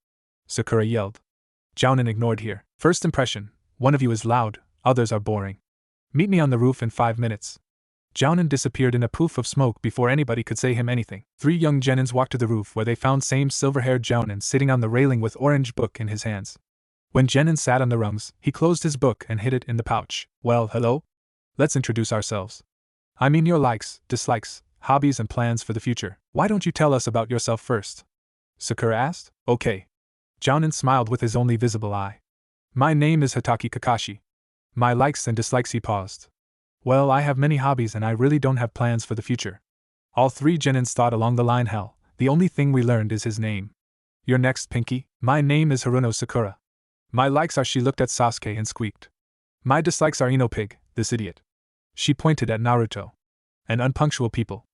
Sakura yelled. Jounin ignored here. First impression, one of you is loud, others are boring. Meet me on the roof in 5 minutes. Jounin disappeared in a poof of smoke before anybody could say him anything. 3 young genins walked to the roof where they found same silver-haired Jounin sitting on the railing with orange book in his hands. When Genin sat on the rungs, he closed his book and hid it in the pouch. Well, hello? Let's introduce ourselves. I mean your likes, dislikes, hobbies and plans for the future. Why don't you tell us about yourself first? Sakura asked. Okay. Jounin smiled with his only visible eye. My name is Hatake Kakashi. My likes and dislikes. He paused. Well, I have many hobbies and I really don't have plans for the future. All 3 genins thought along the line. Hell, the only thing we learned is his name. You're next, Pinky. My name is Haruno Sakura. My likes are. She looked at Sasuke and squeaked. My dislikes are Ino pig, this idiot. She pointed at Naruto. And unpunctual people.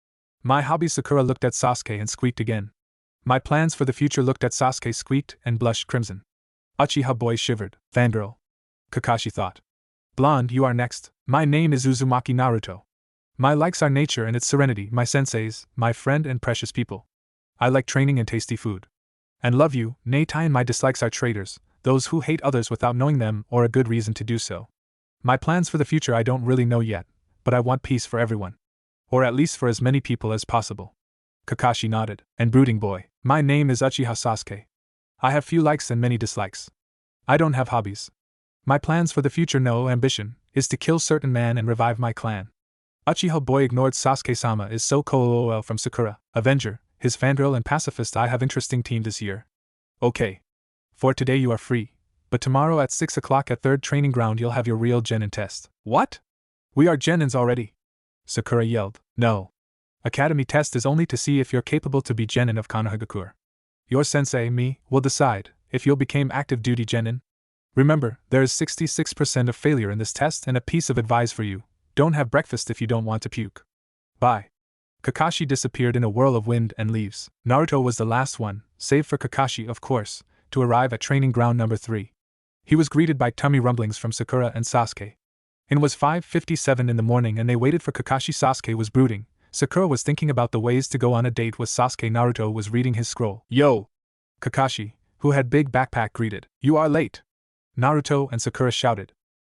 My hobbies. Sakura looked at Sasuke and squeaked again. My plans for the future. Looked at Sasuke, squeaked, and blushed crimson. Uchiha boy shivered. Fangirl. Kakashi thought. Blonde, you are next. My name is Uzumaki Naruto. My likes are nature and its serenity, my senseis, my friend and precious people. I like training and tasty food. And love you, Natai. And my dislikes are traitors, those who hate others without knowing them or a good reason to do so. My plans for the future I don't really know yet, but I want peace for everyone. Or at least for as many people as possible. Kakashi nodded. And brooding boy, my name is Uchiha Sasuke. I have few likes and many dislikes. I don't have hobbies. My plans for the future, no ambition, is to kill certain man and revive my clan. Uchiha boy ignored Sasuke-sama is so cool from Sakura, Avenger, his fangirl and pacifist. I have interesting team this year. Okay. For today you are free, but tomorrow at 6 o'clock at 3rd training ground you'll have your real genin test. What? We are genins already? Sakura yelled. No. Academy test is only to see if you're capable to be genin of Konohagakure. Your sensei, me, will decide if you'll become active duty genin. Remember, there is 66% of failure in this test and a piece of advice for you. Don't have breakfast if you don't want to puke. Bye. Kakashi disappeared in a whirl of wind and leaves. Naruto was the last one, save for Kakashi of course, to arrive at training ground number 3. He was greeted by tummy rumblings from Sakura and Sasuke. It was 5:57 in the morning and they waited for Kakashi. Sasuke was brooding. Sakura was thinking about the ways to go on a date with Sasuke. Naruto was reading his scroll. Yo! Kakashi, who had big backpack, greeted. You are late. Naruto and Sakura shouted.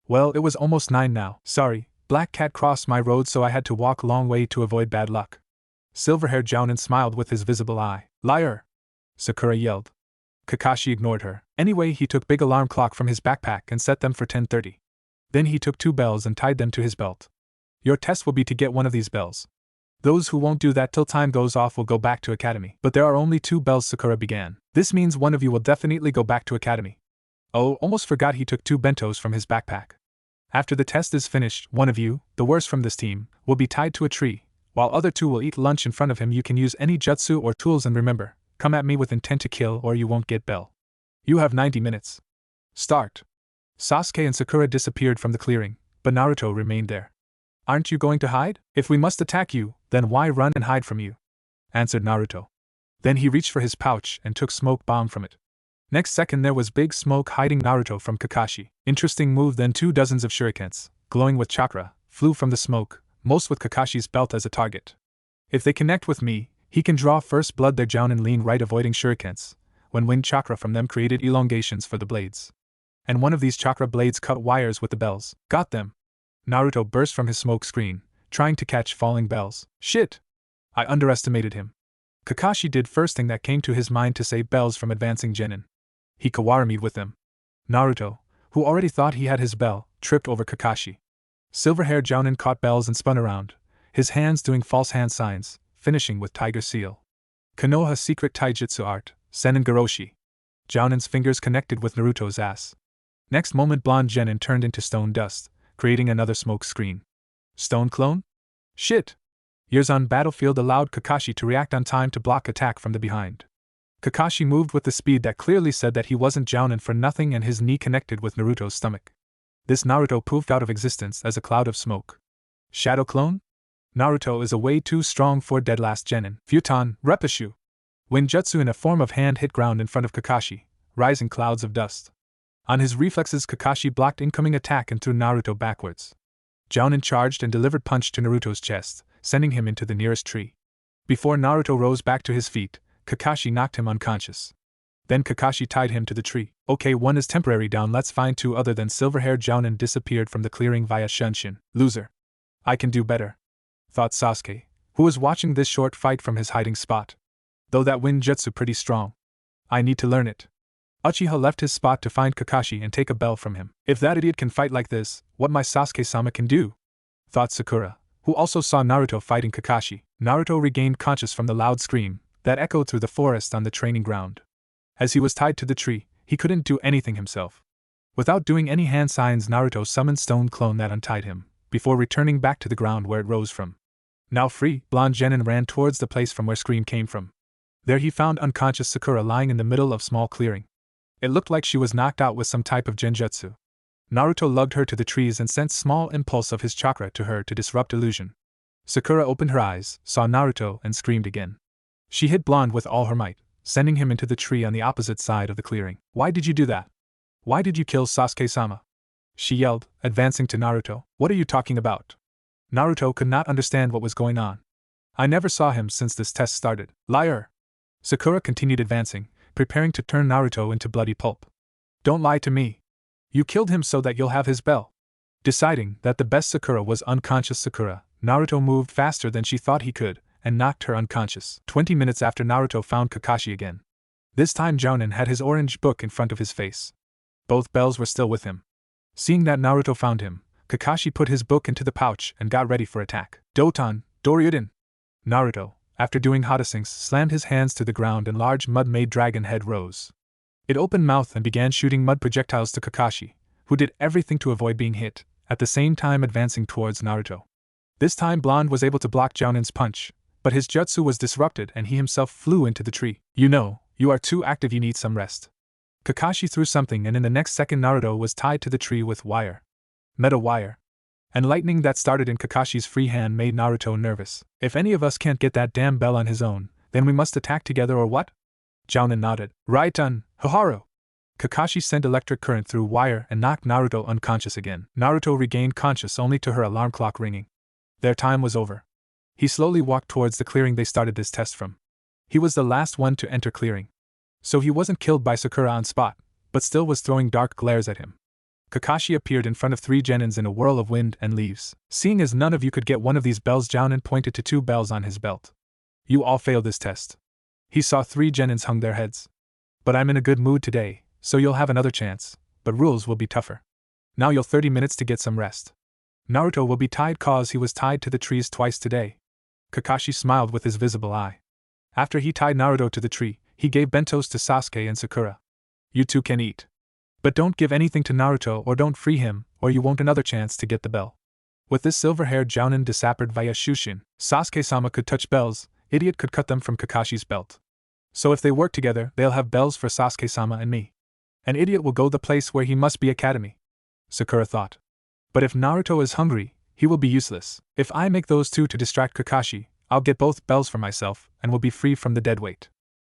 Well, it was almost 9 now. Sorry, Black Cat crossed my road so I had to walk a long way to avoid bad luck. Silver-haired Jounin smiled with his visible eye. Liar! Sakura yelled. Kakashi ignored her. Anyway, he took big alarm clock from his backpack and set them for 10:30. Then he took 2 bells and tied them to his belt. Your test will be to get one of these bells. Those who won't do that till time goes off will go back to academy. But there are only 2 bells, Sakura began. This means one of you will definitely go back to academy. Oh, almost forgot he took 2 bentos from his backpack. After the test is finished, one of you, the worst from this team, will be tied to a tree, while other 2 will eat lunch in front of him. You can use any jutsu or tools, and remember, come at me with intent to kill or you won't get bell. You have 90 minutes. Start. Sasuke and Sakura disappeared from the clearing, but Naruto remained there. Aren't you going to hide? If we must attack you, then why run and hide from you? Answered Naruto. Then he reached for his pouch and took smoke bomb from it. Next second there was big smoke hiding Naruto from Kakashi. Interesting move. Then 2 dozens of shurikens, glowing with chakra, flew from the smoke, most with Kakashi's belt as a target. If they connect with me, he can draw first blood. Their Jounin leaned right, avoiding shurikens, when wind chakra from them created elongations for the blades. And one of these chakra blades cut wires with the bells. Got them! Naruto burst from his smoke screen, trying to catch falling bells. Shit! I underestimated him. Kakashi did first thing that came to his mind to save bells from advancing genin. He kawaramied with them. Naruto, who already thought he had his bell, tripped over Kakashi. Silver-haired Jounin caught bells and spun around, his hands doing false hand signs, finishing with Tiger Seal. Konoha secret taijutsu art, Senin Goroshi. Jounin's fingers connected with Naruto's ass. Next moment blonde genin turned into stone dust, creating another smoke screen. Stone clone? Shit! Years on battlefield allowed Kakashi to react on time to block attack from the behind. Kakashi moved with the speed that clearly said that he wasn't Jounin for nothing, and his knee connected with Naruto's stomach. This Naruto poofed out of existence as a cloud of smoke. Shadow clone? Naruto is a way too strong for dead last genin. Futon, Repushu. Wind jutsu in a form of hand hit ground in front of Kakashi, rising clouds of dust. On his reflexes, Kakashi blocked incoming attack and threw Naruto backwards. Jounin charged and delivered punch to Naruto's chest, sending him into the nearest tree. Before Naruto rose back to his feet, Kakashi knocked him unconscious. Then Kakashi tied him to the tree. Okay, one is temporary down, let's find 2 other than silver-haired Jounin disappeared from the clearing via Shunshin. Loser. I can do better, thought Sasuke, who was watching this short fight from his hiding spot. Though that wind jutsu pretty strong. I need to learn it. Uchiha left his spot to find Kakashi and take a bell from him. If that idiot can fight like this, what my Sasuke-sama can do? Thought Sakura, who also saw Naruto fighting Kakashi. Naruto regained conscious from the loud scream that echoed through the forest on the training ground. As he was tied to the tree, he couldn't do anything himself. Without doing any hand signs, Naruto summoned Stone Clone that untied him, before returning back to the ground where it rose from. Now free, blonde genin ran towards the place from where scream came from. There he found unconscious Sakura lying in the middle of small clearing. It looked like she was knocked out with some type of genjutsu. Naruto lugged her to the trees and sent small impulse of his chakra to her to disrupt illusion. Sakura opened her eyes, saw Naruto, and screamed again. She hit blonde with all her might, sending him into the tree on the opposite side of the clearing. Why did you do that? Why did you kill Sasuke-sama? She yelled, advancing to Naruto. What are you talking about? Naruto could not understand what was going on. I never saw him since this test started. Liar! Sakura continued advancing, preparing to turn Naruto into bloody pulp. Don't lie to me. You killed him so that you'll have his bell. Deciding that the best Sakura was unconscious Sakura, Naruto moved faster than she thought he could, and knocked her unconscious. 20 minutes after, Naruto found Kakashi again. This time Jounin had his orange book in front of his face. Both bells were still with him. Seeing that Naruto found him, Kakashi put his book into the pouch and got ready for attack. Doton, Doryuden! Naruto, after doing Hadasings, slammed his hands to the ground and large mud-made dragon head rose. It opened mouth and began shooting mud projectiles to Kakashi, who did everything to avoid being hit, at the same time advancing towards Naruto. This time Blonde was able to block Jounin's punch, but his jutsu was disrupted and he himself flew into the tree. You know, you are too active, you need some rest. Kakashi threw something and in the next second Naruto was tied to the tree with wire. Metal wire. And lightning that started in Kakashi's free hand made Naruto nervous. If any of us can't get that damn bell on his own, then we must attack together or what? Jounin nodded. Right on, Haharu! Kakashi sent electric current through wire and knocked Naruto unconscious again. Naruto regained conscious only to her alarm clock ringing. Their time was over. He slowly walked towards the clearing they started this test from. He was the last one to enter clearing. So he wasn't killed by Sakura on spot, but still was throwing dark glares at him. Kakashi appeared in front of 3 genins in a whirl of wind and leaves. Seeing as none of you could get one of these bells, Jounin pointed to 2 bells on his belt. You all failed this test. He saw 3 genins hung their heads. But I'm in a good mood today, so you'll have another chance, but rules will be tougher. Now you'll 30 minutes to get some rest. Naruto will be tied cause he was tied to the trees twice today. Kakashi smiled with his visible eye. After he tied Naruto to the tree, he gave bentos to Sasuke and Sakura. You two can eat. But don't give anything to Naruto or don't free him, or you won't another chance to get the bell. With this silver-haired jounin disappeared via Shushin, Sasuke-sama could touch bells, Idiot could cut them from Kakashi's belt. So if they work together, they'll have bells for Sasuke-sama and me. An Idiot will go the place where he must be academy. Sakura thought. But if Naruto is hungry, he will be useless. If I make those two to distract Kakashi, I'll get both bells for myself and will be free from the dead weight.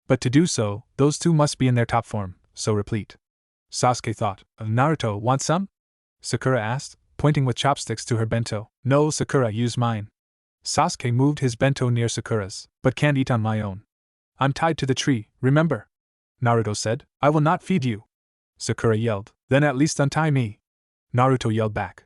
But to do so, those two must be in their top form, so replete. Sasuke thought. Naruto, want some? Sakura asked, pointing with chopsticks to her bento. No, Sakura, use mine. Sasuke moved his bento near Sakura's, but can't eat on my own. I'm tied to the tree, remember? Naruto said. I will not feed you. Sakura yelled. Then at least untie me. Naruto yelled back.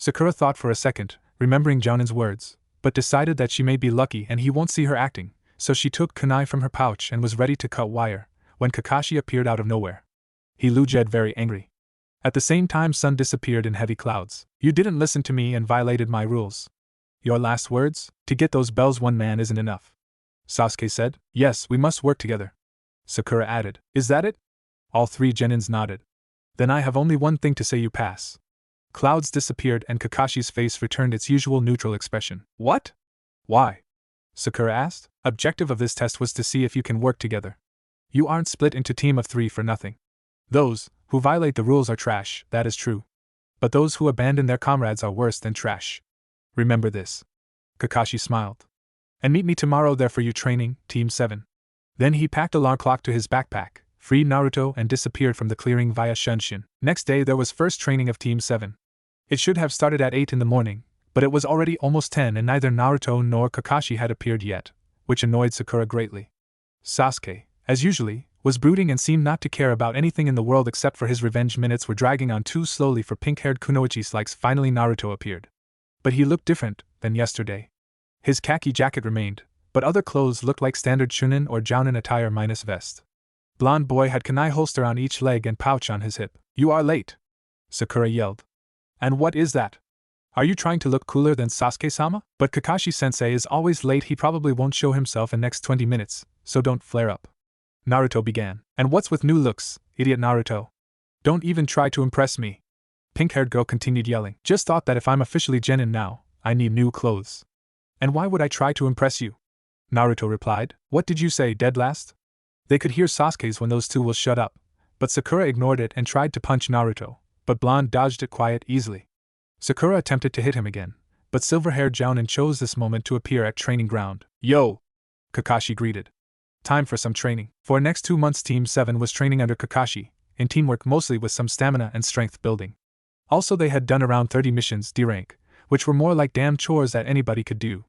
Sakura thought for a second, remembering Jounin's words, but decided that she may be lucky and he won't see her acting, so she took kunai from her pouch and was ready to cut wire, when Kakashi appeared out of nowhere. He looked very angry. At the same time, sun disappeared in heavy clouds. You didn't listen to me and violated my rules. Your last words? To get those bells one man isn't enough. Sasuke said. Yes, we must work together. Sakura added. Is that it? All three genins nodded. Then I have only one thing to say, you pass. Clouds disappeared and Kakashi's face returned its usual neutral expression. What? Why? Sakura asked. Objective of this test was to see if you can work together. You aren't split into team of 3 for nothing. Those who violate the rules are trash, that is true. But those who abandon their comrades are worse than trash. Remember this. Kakashi smiled. And meet me tomorrow there for you training, Team 7. Then he packed a alarm clock to his backpack, freed Naruto and disappeared from the clearing via Shunshin. Next day there was first training of Team 7. It should have started at 8 in the morning, but it was already almost 10 and neither Naruto nor Kakashi had appeared yet, which annoyed Sakura greatly. Sasuke, as usually, was brooding and seemed not to care about anything in the world except for his revenge. Minutes were dragging on too slowly for pink-haired Kunoichi's likes. Finally Naruto appeared. But he looked different than yesterday. His khaki jacket remained, but other clothes looked like standard Chunin or Jounin attire minus vest. Blonde boy had kunai holster on each leg and pouch on his hip. You are late! Sakura yelled. And what is that? Are you trying to look cooler than Sasuke-sama? But Kakashi-sensei is always late. He probably won't show himself in next 20 minutes, so don't flare up. Naruto began. And what's with new looks, idiot Naruto? Don't even try to impress me. Pink-haired girl continued yelling. Just thought that if I'm officially genin now, I need new clothes. And why would I try to impress you? Naruto replied. What did you say, dead last? They could hear Sasuke's when those two will shut up, but Sakura ignored it and tried to punch Naruto, but Blonde dodged it quiet easily. Sakura attempted to hit him again, but silver-haired Jounin chose this moment to appear at training ground. Yo! Kakashi greeted. Time for some training. For next 2 months Team 7 was training under Kakashi, in teamwork mostly with some stamina and strength building. Also they had done around 30 missions D-rank, which were more like damn chores that anybody could do.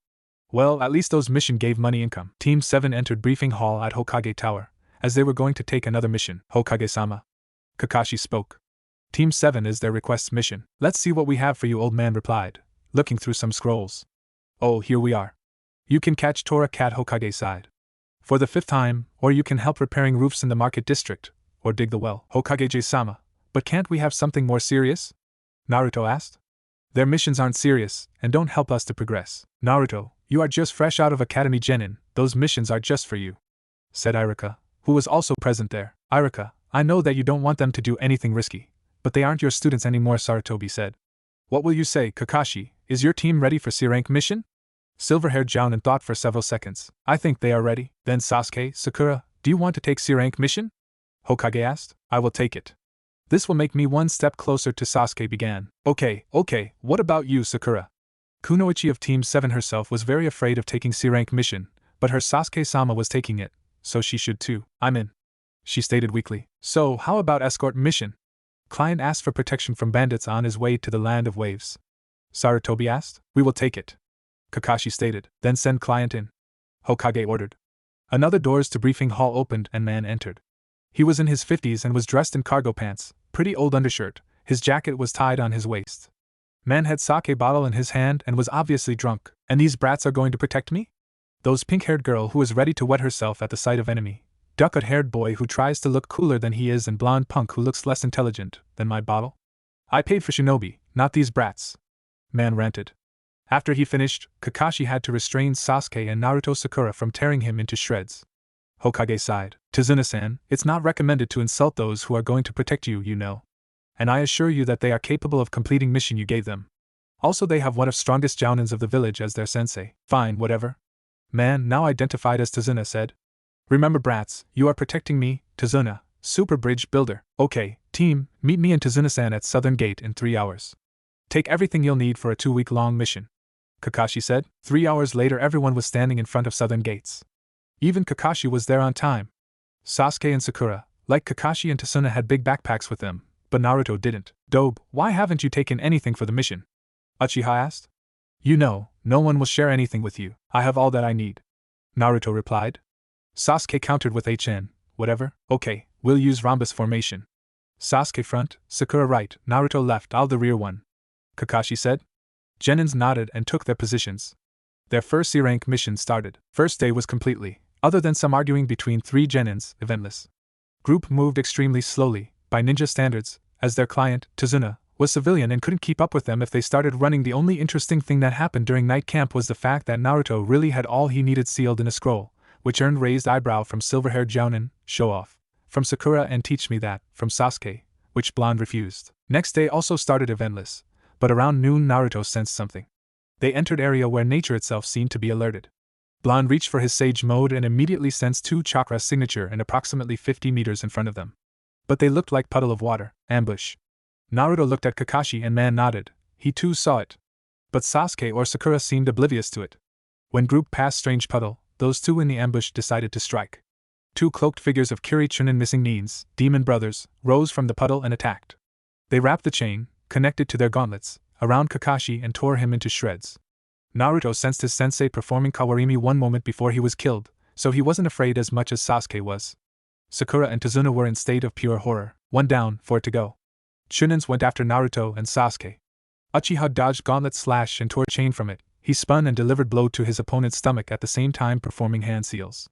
Well, at least those missions gave money income. Team 7 entered briefing hall at Hokage Tower, as they were going to take another mission. Hokage-sama. Kakashi spoke. Team 7 is their request mission. Let's see what we have for you, old man replied, looking through some scrolls. Oh, here we are. You can catch Tora Cat Hokage side. For the 5th time, or you can help repairing roofs in the market district, or dig the well. Hokage-sama, but can't we have something more serious? Naruto asked. Their missions aren't serious, and don't help us to progress. Naruto, you are just fresh out of Academy Genin, those missions are just for you, said Irika, who was also present there. Irika, I know that you don't want them to do anything risky, but they aren't your students anymore, Sarutobi said. What will you say, Kakashi? Is your team ready for C-rank mission? Silver-haired Jounin thought for several seconds. I think they are ready. Then Sasuke, Sakura, do you want to take C-rank mission? Hokage asked. I will take it. This will make me one step closer to Sasuke began. Okay, what about you, Sakura? Kunoichi of Team 7 herself was very afraid of taking C-rank mission, but her Sasuke-sama was taking it, so she should too. I'm in, she stated weakly. So, how about escort mission? Client asked for protection from bandits on his way to the land of waves. Sarutobi asked. We will take it, Kakashi stated. Then send client in, Hokage ordered. Another doors to briefing hall opened and man entered. He was in his 50s and was dressed in cargo pants, pretty old undershirt, his jacket was tied on his waist. Man had sake bottle in his hand and was obviously drunk. And these brats are going to protect me? Those pink-haired girl who is ready to wet herself at the sight of enemy, duck-haired boy who tries to look cooler than he is, and blonde punk who looks less intelligent than my bottle? I paid for shinobi, not these brats. Man ranted. After he finished, Kakashi had to restrain Sasuke and Naruto Sakura from tearing him into shreds. Hokage sighed. Tazuna-san, it's not recommended to insult those who are going to protect you, you know. And I assure you that they are capable of completing mission you gave them. Also, they have one of strongest jounins of the village as their sensei. Fine, whatever. Man, now identified as Tazuna, said. Remember, brats, you are protecting me, Tazuna, super bridge builder. Okay, team, meet me and Tazuna-san at Southern Gate in 3 hours. Take everything you'll need for a 2-week-long mission. Kakashi said. 3 hours later, everyone was standing in front of Southern Gates. Even Kakashi was there on time. Sasuke and Sakura, like Kakashi and Tazuna, had big backpacks with them, but Naruto didn't. Dobe, why haven't you taken anything for the mission? Uchiha asked. You know, no one will share anything with you. I have all that I need. Naruto replied. Sasuke countered with HN. Whatever, okay, we'll use rhombus formation. Sasuke front, Sakura right, Naruto left, I'll the rear one. Kakashi said. Genins nodded and took their positions. Their first C-rank mission started. First day was completely, other than some arguing between 3 genins, eventless. Group moved extremely slowly, by ninja standards, as their client, Tazuna, was civilian and couldn't keep up with them if they started running. The only interesting thing that happened during night camp was the fact that Naruto really had all he needed sealed in a scroll, which earned raised eyebrow from silver-haired Jounin, show off, from Sakura and teach me that, from Sasuke, which blonde refused. Next day also started eventless, but around noon Naruto sensed something. They entered area where nature itself seemed to be alerted. Blonde reached for his sage mode and immediately sensed 2 chakra signature and approximately 50 meters in front of them. But they looked like puddle of water, ambush. Naruto looked at Kakashi and Man nodded, he too saw it. But Sasuke or Sakura seemed oblivious to it. When group passed strange puddle, those 2 in the ambush decided to strike. 2 cloaked figures of Kiri Chunin missing Nins, demon brothers, rose from the puddle and attacked. They wrapped the chain, connected to their gauntlets, around Kakashi and tore him into shreds. Naruto sensed his sensei performing kawarimi one moment before he was killed, so he wasn't afraid as much as Sasuke was. Sakura and Tazuna were in state of pure horror. 1 down, 4 to go. Chunins went after Naruto and Sasuke. Uchiha dodged gauntlet slash and tore chain from it. He spun and delivered blow to his opponent's stomach at the same time performing hand seals.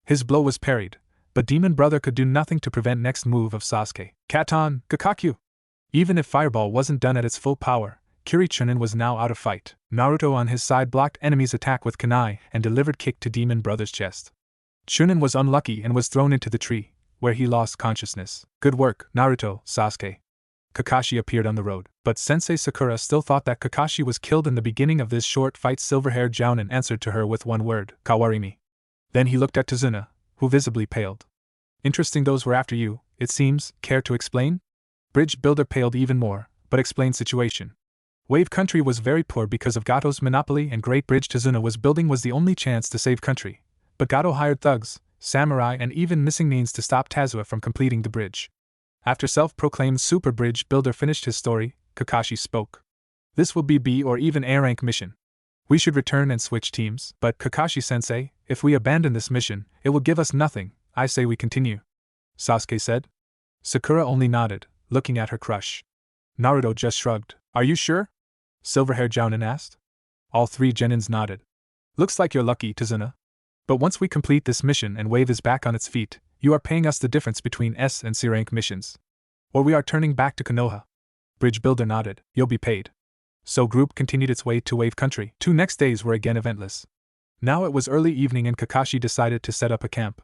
His blow was parried, but Demon Brother could do nothing to prevent next move of Sasuke. Katon, Kakakyu! Even if Fireball wasn't done at its full power, Kiri Chunin was now out of fight. Naruto on his side blocked enemy's attack with kunai and delivered kick to Demon Brother's chest. Chunin was unlucky and was thrown into the tree, where he lost consciousness. Good work, Naruto, Sasuke. Kakashi appeared on the road, but Sensei Sakura still thought that Kakashi was killed in the beginning of this short fight. Silver-haired Jounin answered to her with one word, Kawarimi. Then he looked at Tazuna, who visibly paled. Interesting, those were after you, it seems. Care to explain? Bridge Builder paled even more, but explained situation. Wave Country was very poor because of Gato's monopoly, and Great Bridge Tazuna was building was the only chance to save country. But Gato hired thugs, samurai and even missing Nins to stop Tazua from completing the bridge. After self-proclaimed Super Bridge Builder finished his story, Kakashi spoke. This will be B or even A rank mission. We should return and switch teams, but Kakashi-sensei, if we abandon this mission, it will give us nothing. I say we continue. Sasuke said. Sakura only nodded, looking at her crush. Naruto just shrugged. Are you sure? Silver-haired Jounin asked. All 3 genins nodded. Looks like you're lucky, Tazuna. But once we complete this mission and Wave is back on its feet, you are paying us the difference between S and C rank missions. Or we are turning back to Konoha. Bridge Builder nodded. You'll be paid. So group continued its way to Wave Country. 2 next days were again eventless. Now it was early evening and Kakashi decided to set up a camp.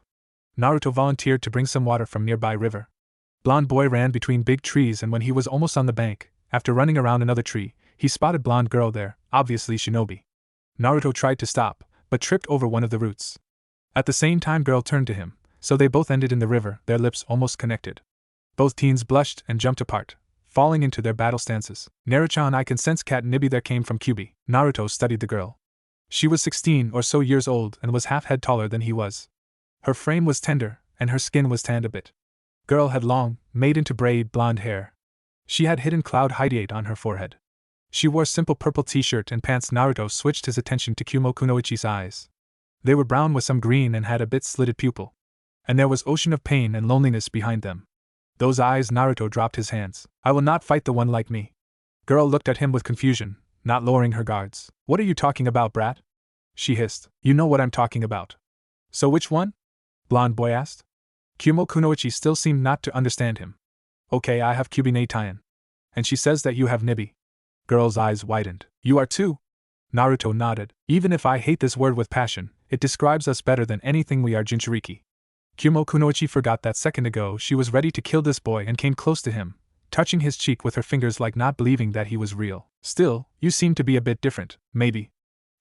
Naruto volunteered to bring some water from nearby river. Blonde boy ran between big trees, and when he was almost on the bank, after running around another tree, he spotted blonde girl there, obviously shinobi. Naruto tried to stop, but tripped over one of the roots. At the same time girl turned to him, so they both ended in the river, their lips almost connected. Both teens blushed and jumped apart, falling into their battle stances. Naruto-chan, I can sense cat Nibi there came from Kyubi. Naruto studied the girl. She was 16 or so years old and was half head taller than he was. Her frame was tender, and her skin was tanned a bit. Girl had long, made into braid blonde hair. She had hidden cloud hideate on her forehead. She wore simple purple t-shirt and pants. Naruto switched his attention to Kumo Kunoichi's eyes. They were brown with some green and had a bit slitted pupil. And there was ocean of pain and loneliness behind them. Those eyes. Naruto dropped his hands. I will not fight the one like me. Girl looked at him with confusion, not lowering her guards. What are you talking about, brat? She hissed. You know what I'm talking about. So which one? Blonde boy asked. Kumo Kunoichi still seemed not to understand him. Okay, I have Kyubi Taian. And she says that you have Nibi. Girl's eyes widened. You are too? Naruto nodded. Even if I hate this word with passion, it describes us better than anything we are. Jinchuriki. Kumo Kunoichi forgot that second ago she was ready to kill this boy and came close to him, touching his cheek with her fingers like not believing that he was real. Still, you seem to be a bit different, maybe.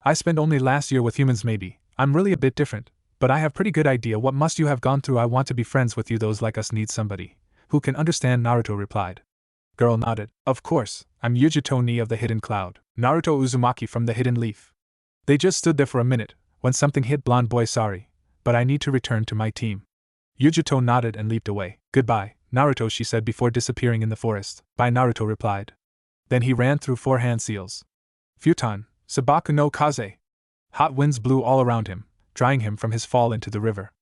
I spent only last year with humans, maybe. I'm really a bit different, but I have pretty good idea what must you have gone through. I want to be friends with you. Those like us need somebody who can understand, Naruto replied. Girl nodded. Of course, I'm Yujito Ni of the Hidden Cloud, Naruto Uzumaki from the Hidden Leaf. They just stood there for a minute, when something hit blonde boy. Sorry, but I need to return to my team. Yujito nodded and leaped away. Goodbye, Naruto, she said before disappearing in the forest. Bye, Naruto replied. Then he ran through 4 hand seals. Futon, Sabaku no Kaze. Hot winds blew all around him, drying him from his fall into the river.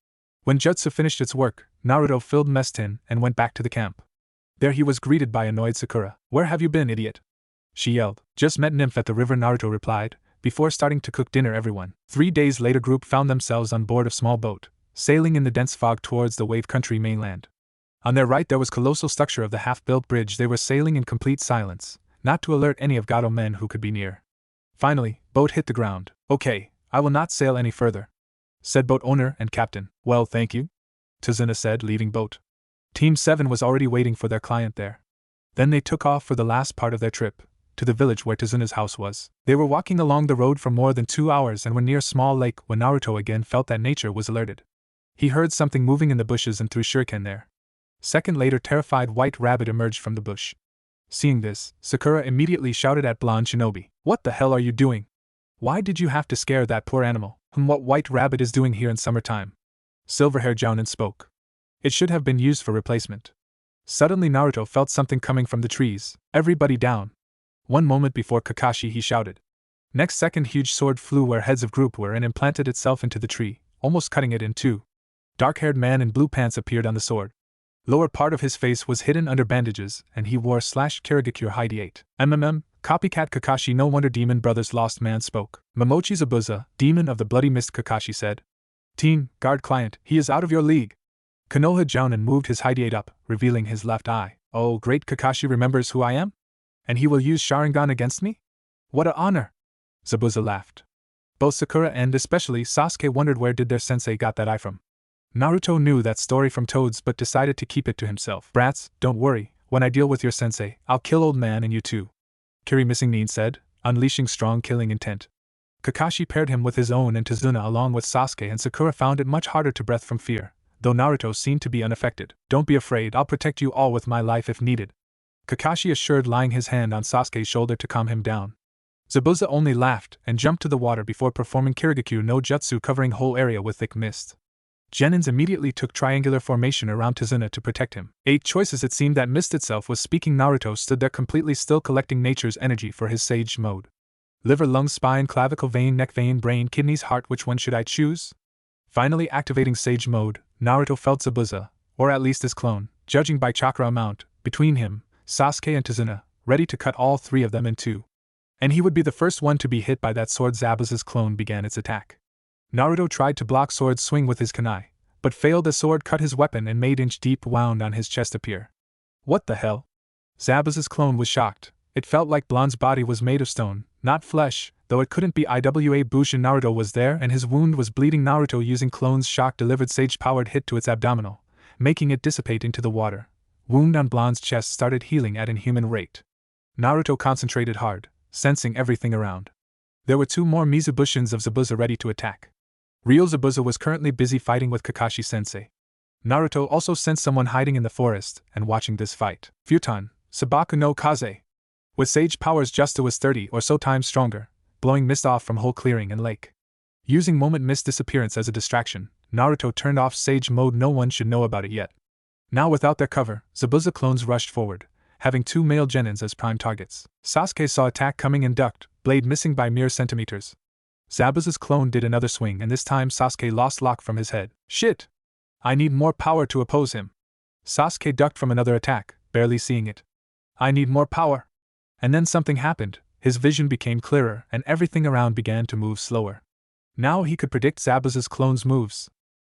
When jutsu finished its work, Naruto filled mess tin and went back to the camp. There he was greeted by annoyed Sakura. Where have you been, idiot? She yelled. Just met nymph at the river, Naruto replied, before starting to cook dinner. Everyone. 3 days later, group found themselves on board a small boat, sailing in the dense fog towards the wave country mainland. On their right there was colossal structure of the half-built bridge. They were sailing in complete silence, not to alert any of Gato men who could be near. Finally, boat hit the ground. Okay, I will not sail any further, said boat owner and captain. Well, thank you, Tazuna said, leaving boat. Team 7 was already waiting for their client there. Then they took off for the last part of their trip, to the village where Tazuna's house was. They were walking along the road for more than 2 hours and were near a small lake when Naruto again felt that nature was alerted. He heard something moving in the bushes and threw shuriken there. Second later, terrified white rabbit emerged from the bush. Seeing this, Sakura immediately shouted at blonde shinobi. What the hell are you doing? Why did you have to scare that poor animal? What white rabbit is doing here in summertime? Silver-haired Jounin spoke. It should have been used for replacement. Suddenly Naruto felt something coming from the trees. Everybody down. One moment before Kakashi, he shouted. Next second, huge sword flew where heads of group were and implanted itself into the tree, almost cutting it in two. Dark-haired man in blue pants appeared on the sword. Lower part of his face was hidden under bandages, and he wore /Kirigakure Hide 8. Copycat Kakashi. No wonder Demon Brothers Lost Man spoke. Momochi Zabuza, Demon of the Bloody Mist, Kakashi said. Team, guard client, he is out of your league. Konoha Jounin moved his Hide 8 up, revealing his left eye. Oh great, Kakashi remembers who I am? And he will use Sharingan against me? What a honor! Zabuza laughed. Both Sakura and especially Sasuke wondered where did their sensei got that eye from. Naruto knew that story from Toads but decided to keep it to himself. Brats, don't worry, when I deal with your sensei, I'll kill old man and you too, Kiri Missing Nin said, unleashing strong killing intent. Kakashi paired him with his own and Tazuna along with Sasuke, and Sakura found it much harder to breathe from fear, though Naruto seemed to be unaffected. Don't be afraid, I'll protect you all with my life if needed, Kakashi assured, laying his hand on Sasuke's shoulder to calm him down. Zabuza only laughed and jumped to the water before performing Kirigakure no Jutsu, covering whole area with thick mist. Genins immediately took triangular formation around Tazuna to protect him. 8 choices. It seemed that mist itself was speaking. Naruto stood there completely still, collecting nature's energy for his sage mode. Liver, lungs, spine, clavicle, vein, neck, vein, brain, kidneys, heart. Which one should I choose? Finally activating sage mode, Naruto felt Zabuza, or at least his clone, judging by chakra amount, between him, Sasuke and Tazuna, ready to cut all 3 of them in 2. And he would be the first one to be hit by that sword. Zabuza's clone began its attack. Naruto tried to block sword's swing with his kunai, but failed. The sword cut his weapon and made inch-deep wound on his chest appear. What the hell? Zabuza's clone was shocked. It felt like Blonde's body was made of stone, not flesh, though it couldn't be. Iwa Bushin. Naruto was there and his wound was bleeding. Naruto, using clone's shock, delivered sage-powered hit to its abdominal, making it dissipate into the water. Wound on Blonde's chest started healing at inhuman rate. Naruto concentrated hard, sensing everything around. There were 2 more Mizubushins of Zabuza ready to attack. Real Zabuza was currently busy fighting with Kakashi-sensei. Naruto also sensed someone hiding in the forest and watching this fight. Futon, Sabaku no Kaze. With sage powers, Justa was 30 or so times stronger, blowing mist off from whole clearing and lake. Using moment mist disappearance as a distraction, Naruto turned off sage mode. No one should know about it yet. Now without their cover, Zabuza clones rushed forward, having 2 male genins as prime targets. Sasuke saw attack coming and ducked, blade missing by mere centimeters. Zabuza's clone did another swing, and this time Sasuke lost lock from his head. Shit! I need more power to oppose him. Sasuke ducked from another attack, barely seeing it. I need more power. And then something happened. His vision became clearer and everything around began to move slower. Now he could predict Zabuza's clone's moves.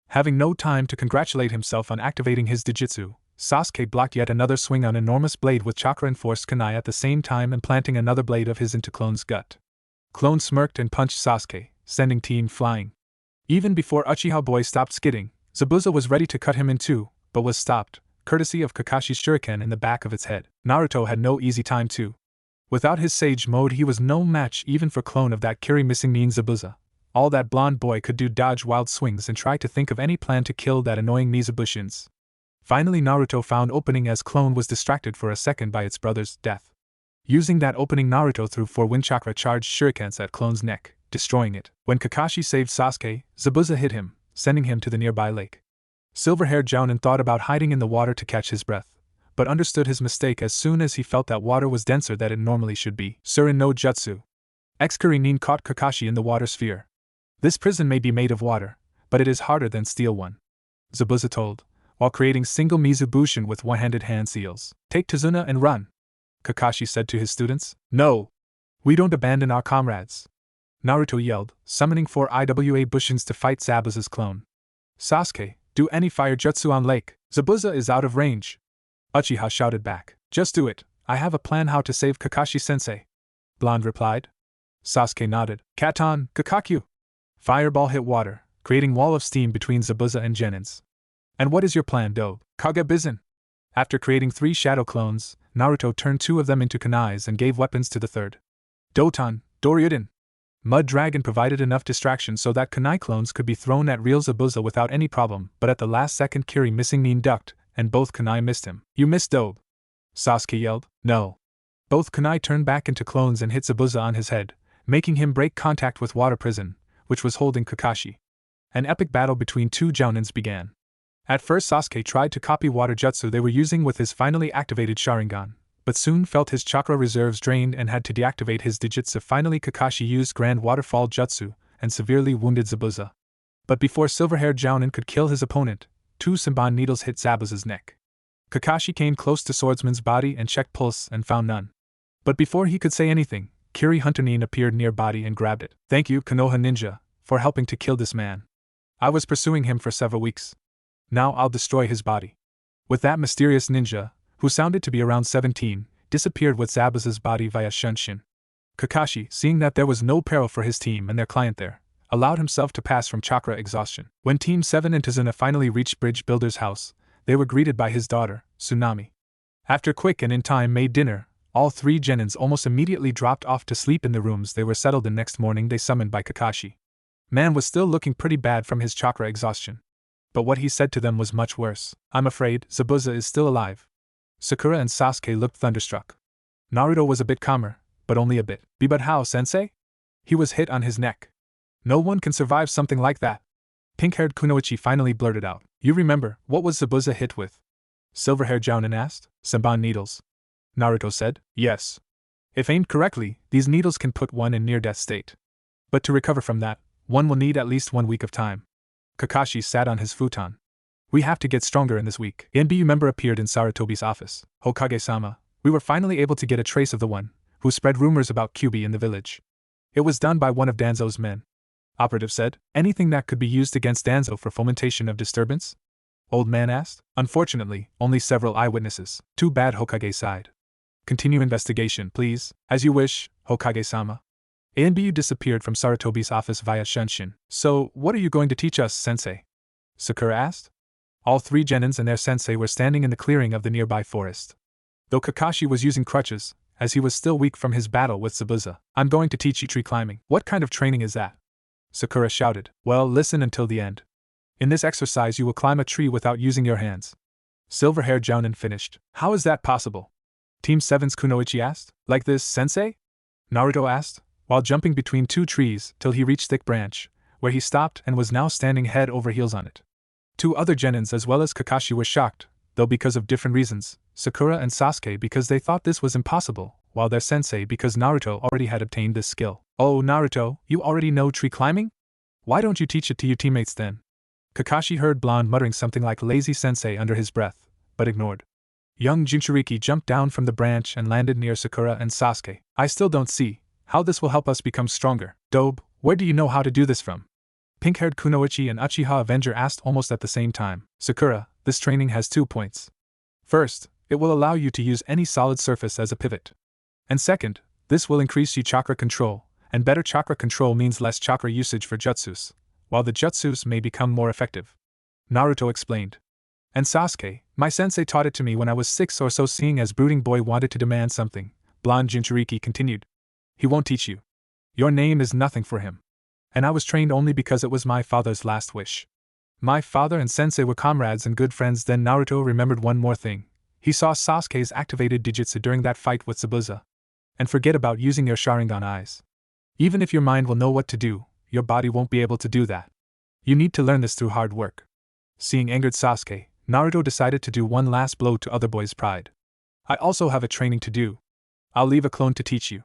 Having no time to congratulate himself on activating his Dijitsu, Sasuke blocked yet another swing on enormous blade with chakra-enforced kunai at the same time implanting another blade of his into Clone's gut. Clone smirked and punched Sasuke, sending Team flying. Even before Uchiha Boy stopped skidding, Zabuza was ready to cut him in two, but was stopped, courtesy of Kakashi's shuriken in the back of its head. Naruto had no easy time too. Without his sage mode he was no match even for clone of that Kiri missing mean Zabuza. All that blonde boy could do dodge wild swings and try to think of any plan to kill that annoying Mizubushins. Finally Naruto found opening as clone was distracted for a second by its brother's death. Using that opening Naruto threw 4 wind chakra charged shurikens at clone's neck, destroying it. When Kakashi saved Sasuke, Zabuza hit him, sending him to the nearby lake. Silver-haired Jounin thought about hiding in the water to catch his breath, but understood his mistake as soon as he felt that water was denser than it normally should be. Surin no Jutsu. Ex-Kurinin caught Kakashi in the water sphere. This prison may be made of water, but it is harder than steel one, Zabuza told, while creating single Mizubushin with one-handed hand seals. Take Tazuna and run, Kakashi said to his students. No! We don't abandon our comrades, Naruto yelled, summoning 4 IWA Bushins to fight Zabuza's clone. Sasuke, do any fire jutsu on lake. Zabuza is out of range, Uchiha shouted back. Just do it, I have a plan how to save Kakashi-sensei, Blonde replied. Sasuke nodded. Katon, Kakakyu! Fireball hit water, creating wall of steam between Zabuza and genins. And what is your plan, Dobe? Kage-Bizin. After creating 3 shadow clones, Naruto turned 2 of them into kunais and gave weapons to the third. Doton, Doryuden. Mud Dragon provided enough distraction so that kunai clones could be thrown at real Zabuza without any problem, but at the last second Kiri missing Nin ducked, and both kunai missed him. You missed Dobe, Sasuke yelled. No. Both kunai turned back into clones and hit Zabuza on his head, making him break contact with Water Prison, which was holding Kakashi. An epic battle between 2 Jounins began. At first Sasuke tried to copy water jutsu they were using with his finally activated Sharingan, but soon felt his chakra reserves drained and had to deactivate his digitsu. Finally Kakashi used Grand Waterfall Jutsu and severely wounded Zabuza. But before silver-haired Jounin could kill his opponent, 2 Senbon needles hit Zabuza's neck. Kakashi came close to Swordsman's body and checked pulse and found none. But before he could say anything, Kiri Hunter Nin appeared near body and grabbed it. Thank you, Konoha Ninja, for helping to kill this man. I was pursuing him for several weeks. Now I'll destroy his body. With that mysterious ninja, who sounded to be around 17, disappeared with Zabuza's body via Shunshin. Kakashi, seeing that there was no peril for his team and their client there, allowed himself to pass from chakra exhaustion. When Team 7 and Tazuna finally reached Bridge Builder's house, they were greeted by his daughter, Tsunami. After quick and in time made dinner, all 3 genins almost immediately dropped off to sleep in the rooms they were settled in. Next morning they summoned by Kakashi. Man was still looking pretty bad from his chakra exhaustion. But what he said to them was much worse. I'm afraid Zabuza is still alive. Sakura and Sasuke looked thunderstruck. Naruto was a bit calmer, but only a bit. But how, sensei? He was hit on his neck. No one can survive something like that. Pink-haired Kunoichi finally blurted out. You remember, what was Zabuza hit with? Silver-haired Jounin asked. Senbon needles, Naruto said. Yes. If aimed correctly, these needles can put one in near-death state. But to recover from that, one will need at least 1 week of time. Kakashi sat on his futon. We have to get stronger in this week. NBU member appeared in Sarutobi's office. Hokage-sama, we were finally able to get a trace of the one who spread rumors about Kyuubi in the village. It was done by one of Danzo's men. Operative said, anything that could be used against Danzo for fomentation of disturbance? Old man asked. Unfortunately, only several eyewitnesses. Too bad, Hokage sighed. Continue investigation, please. As you wish, Hokage-sama. ANBU disappeared from Sarutobi's office via Shunshin. So, what are you going to teach us, sensei? Sakura asked. All 3 genins and their sensei were standing in the clearing of the nearby forest. Though Kakashi was using crutches, as he was still weak from his battle with Zabuza. I'm going to teach you tree climbing. What kind of training is that? Sakura shouted. Well, listen until the end. In this exercise you will climb a tree without using your hands. Silver-haired Jounin finished. How is that possible? Team 7's Kunoichi asked. Like this, sensei? Naruto asked, while jumping between 2 trees till he reached Thick Branch, where he stopped and was now standing head over heels on it. 2 other genins as well as Kakashi were shocked, though because of different reasons, Sakura and Sasuke because they thought this was impossible, while their sensei because Naruto already had obtained this skill. Oh Naruto, you already know tree climbing? Why don't you teach it to your teammates then? Kakashi heard Blonde muttering something like lazy sensei under his breath, but ignored. Young Jinchuriki jumped down from the branch and landed near Sakura and Sasuke. I still don't see how this will help us become stronger. Dobe, where do you know how to do this from? Pink-haired Kunoichi and Uchiha Avenger asked almost at the same time. Sakura, this training has 2 points. First, it will allow you to use any solid surface as a pivot. And second, this will increase your chakra control, and better chakra control means less chakra usage for jutsus, while the jutsus may become more effective. Naruto explained. And Sasuke, my sensei taught it to me when I was 6 or so. Seeing as brooding boy wanted to demand something, blonde Jinchuriki continued. He won't teach you. Your name is nothing for him. And I was trained only because it was my father's last wish. My father and sensei were comrades and good friends. Then Naruto remembered one more thing. He saw Sasuke's activated Dijutsu during that fight with Zabuza. And forget about using your Sharingan eyes. Even if your mind will know what to do, your body won't be able to do that. You need to learn this through hard work. Seeing angered Sasuke, Naruto decided to do one last blow to other boy's pride. I also have a training to do. I'll leave a clone to teach you.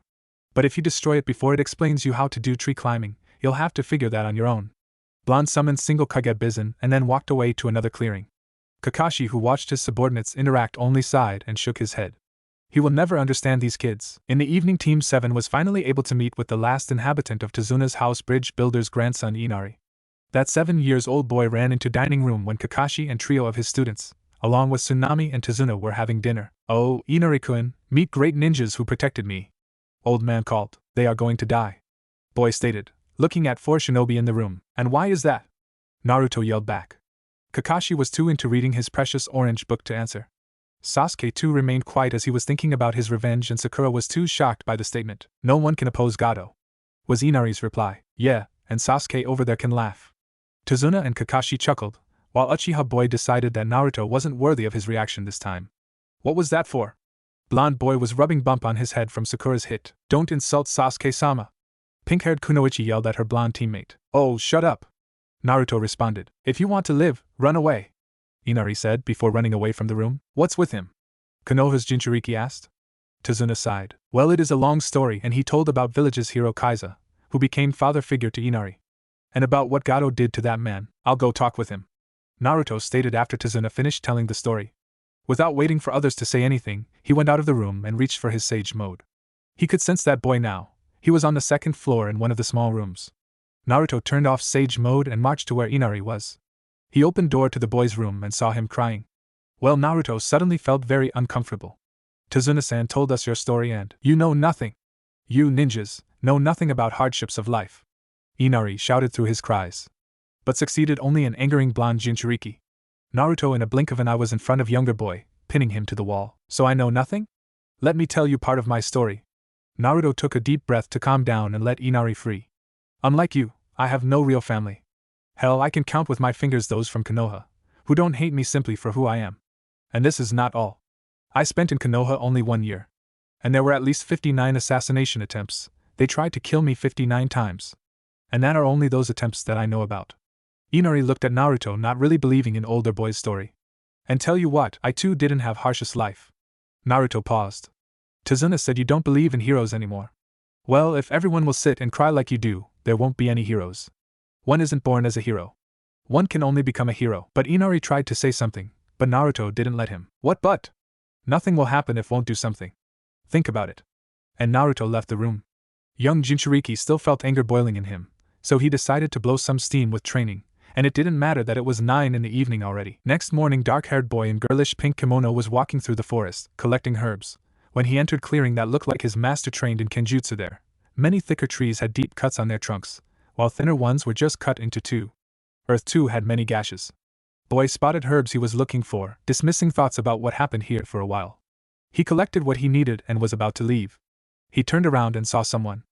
But if you destroy it before it explains you how to do tree climbing, you'll have to figure that on your own. Blonde summoned single Kage Bizun and then walked away to another clearing. Kakashi, who watched his subordinates interact, only sighed and shook his head. He will never understand these kids. In the evening, Team 7 was finally able to meet with the last inhabitant of Tezuna's house, bridge builder's grandson Inari. That 7-year-old boy ran into dining room when Kakashi and trio of his students, along with Tsunami and Tezuna, were having dinner. Oh, Inari-kun, meet great ninjas who protected me. Old man called. They are going to die. Boy stated, looking at 4 shinobi in the room. And why is that? Naruto yelled back. Kakashi was too into reading his precious orange book to answer. Sasuke too remained quiet as he was thinking about his revenge, and Sakura was too shocked by the statement. No one can oppose Gado, was Inari's reply. Yeah, and Sasuke over there can laugh. Tezuna and Kakashi chuckled, while Uchiha boy decided that Naruto wasn't worthy of his reaction this time. What was that for? Blonde boy was rubbing bump on his head from Sakura's hit. Don't insult Sasuke-sama. Pink-haired Kunoichi yelled at her blonde teammate. Oh, shut up. Naruto responded. If you want to live, run away. Inari said before running away from the room. What's with him? Konoha's Jinchuriki asked. Tezuna sighed. Well, it is a long story, and he told about village's hero Kaiza, who became father figure to Inari. And about what Gado did to that man. I'll go talk with him. Naruto stated after Tezuna finished telling the story. Without waiting for others to say anything, he went out of the room and reached for his sage mode. He could sense that boy now. He was on the second floor in one of the small rooms. Naruto turned off sage mode and marched to where Inari was. He opened door to the boy's room and saw him crying. Well, Naruto suddenly felt very uncomfortable. Tezuna-san told us your story and you know nothing. You ninjas know nothing about hardships of life. Inari shouted through his cries, but succeeded only in angering blonde Jinchuriki. Naruto in a blink of an eye was in front of younger boy, pinning him to the wall. So I know nothing? Let me tell you part of my story. Naruto took a deep breath to calm down and let Inari free. Unlike you, I have no real family. Hell, I can count with my fingers those from Konoha, who don't hate me simply for who I am. And this is not all. I spent in Konoha only 1 year. And there were at least 59 assassination attempts. They tried to kill me 59 times. And that are only those attempts that I know about. Inari looked at Naruto, not really believing in older boy's story. And tell you what, I too didn't have harshest life. Naruto paused. Tezuna said you don't believe in heroes anymore. Well, if everyone will sit and cry like you do, there won't be any heroes. One isn't born as a hero. One can only become a hero. But Inari tried to say something, but Naruto didn't let him. What but? Nothing will happen if won't do something. Think about it. And Naruto left the room. Young Jinchuriki still felt anger boiling in him, so he decided to blow some steam with training, and it didn't matter that it was 9 in the evening already. Next morning, dark-haired boy in girlish pink kimono was walking through the forest, collecting herbs, when he entered clearing that looked like his master trained in kenjutsu there. Many thicker trees had deep cuts on their trunks, while thinner ones were just cut into two. Earth too had many gashes. Boy spotted herbs he was looking for, dismissing thoughts about what happened here for a while. He collected what he needed and was about to leave. He turned around and saw someone.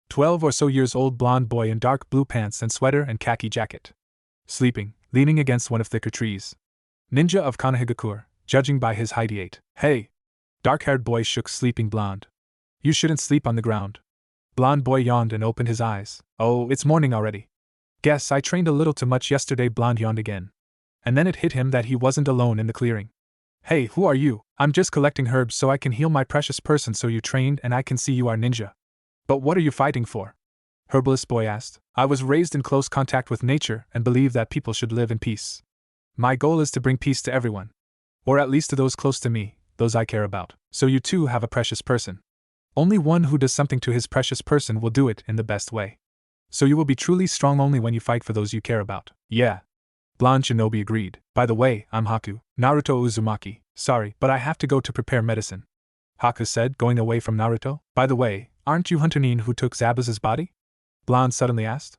12 or so years old blonde boy in dark blue pants and sweater and khaki jacket. Sleeping, leaning against one of thicker trees. Ninja of Konohagakure, judging by his height. 8. Hey! Dark-haired boy shook sleeping blonde. You shouldn't sleep on the ground. Blonde boy yawned and opened his eyes. Oh, it's morning already. Guess I trained a little too much yesterday. Blonde yawned again. And then it hit him that he wasn't alone in the clearing. Hey, who are you? I'm just collecting herbs so I can heal my precious person. So you trained and I can see you are ninja. But what are you fighting for? Herbalist boy asked. I was raised in close contact with nature and believe that people should live in peace. My goal is to bring peace to everyone. Or at least to those close to me, those I care about. So you too have a precious person. Only one who does something to his precious person will do it in the best way. So you will be truly strong only when you fight for those you care about. Yeah. Blonde Shinobi agreed. By the way, I'm Haku, Naruto Uzumaki. Sorry, but I have to go to prepare medicine, Haku said, going away from Naruto. By the way, aren't you Hunter Nin who took Zabuza's body? Blonde suddenly asked.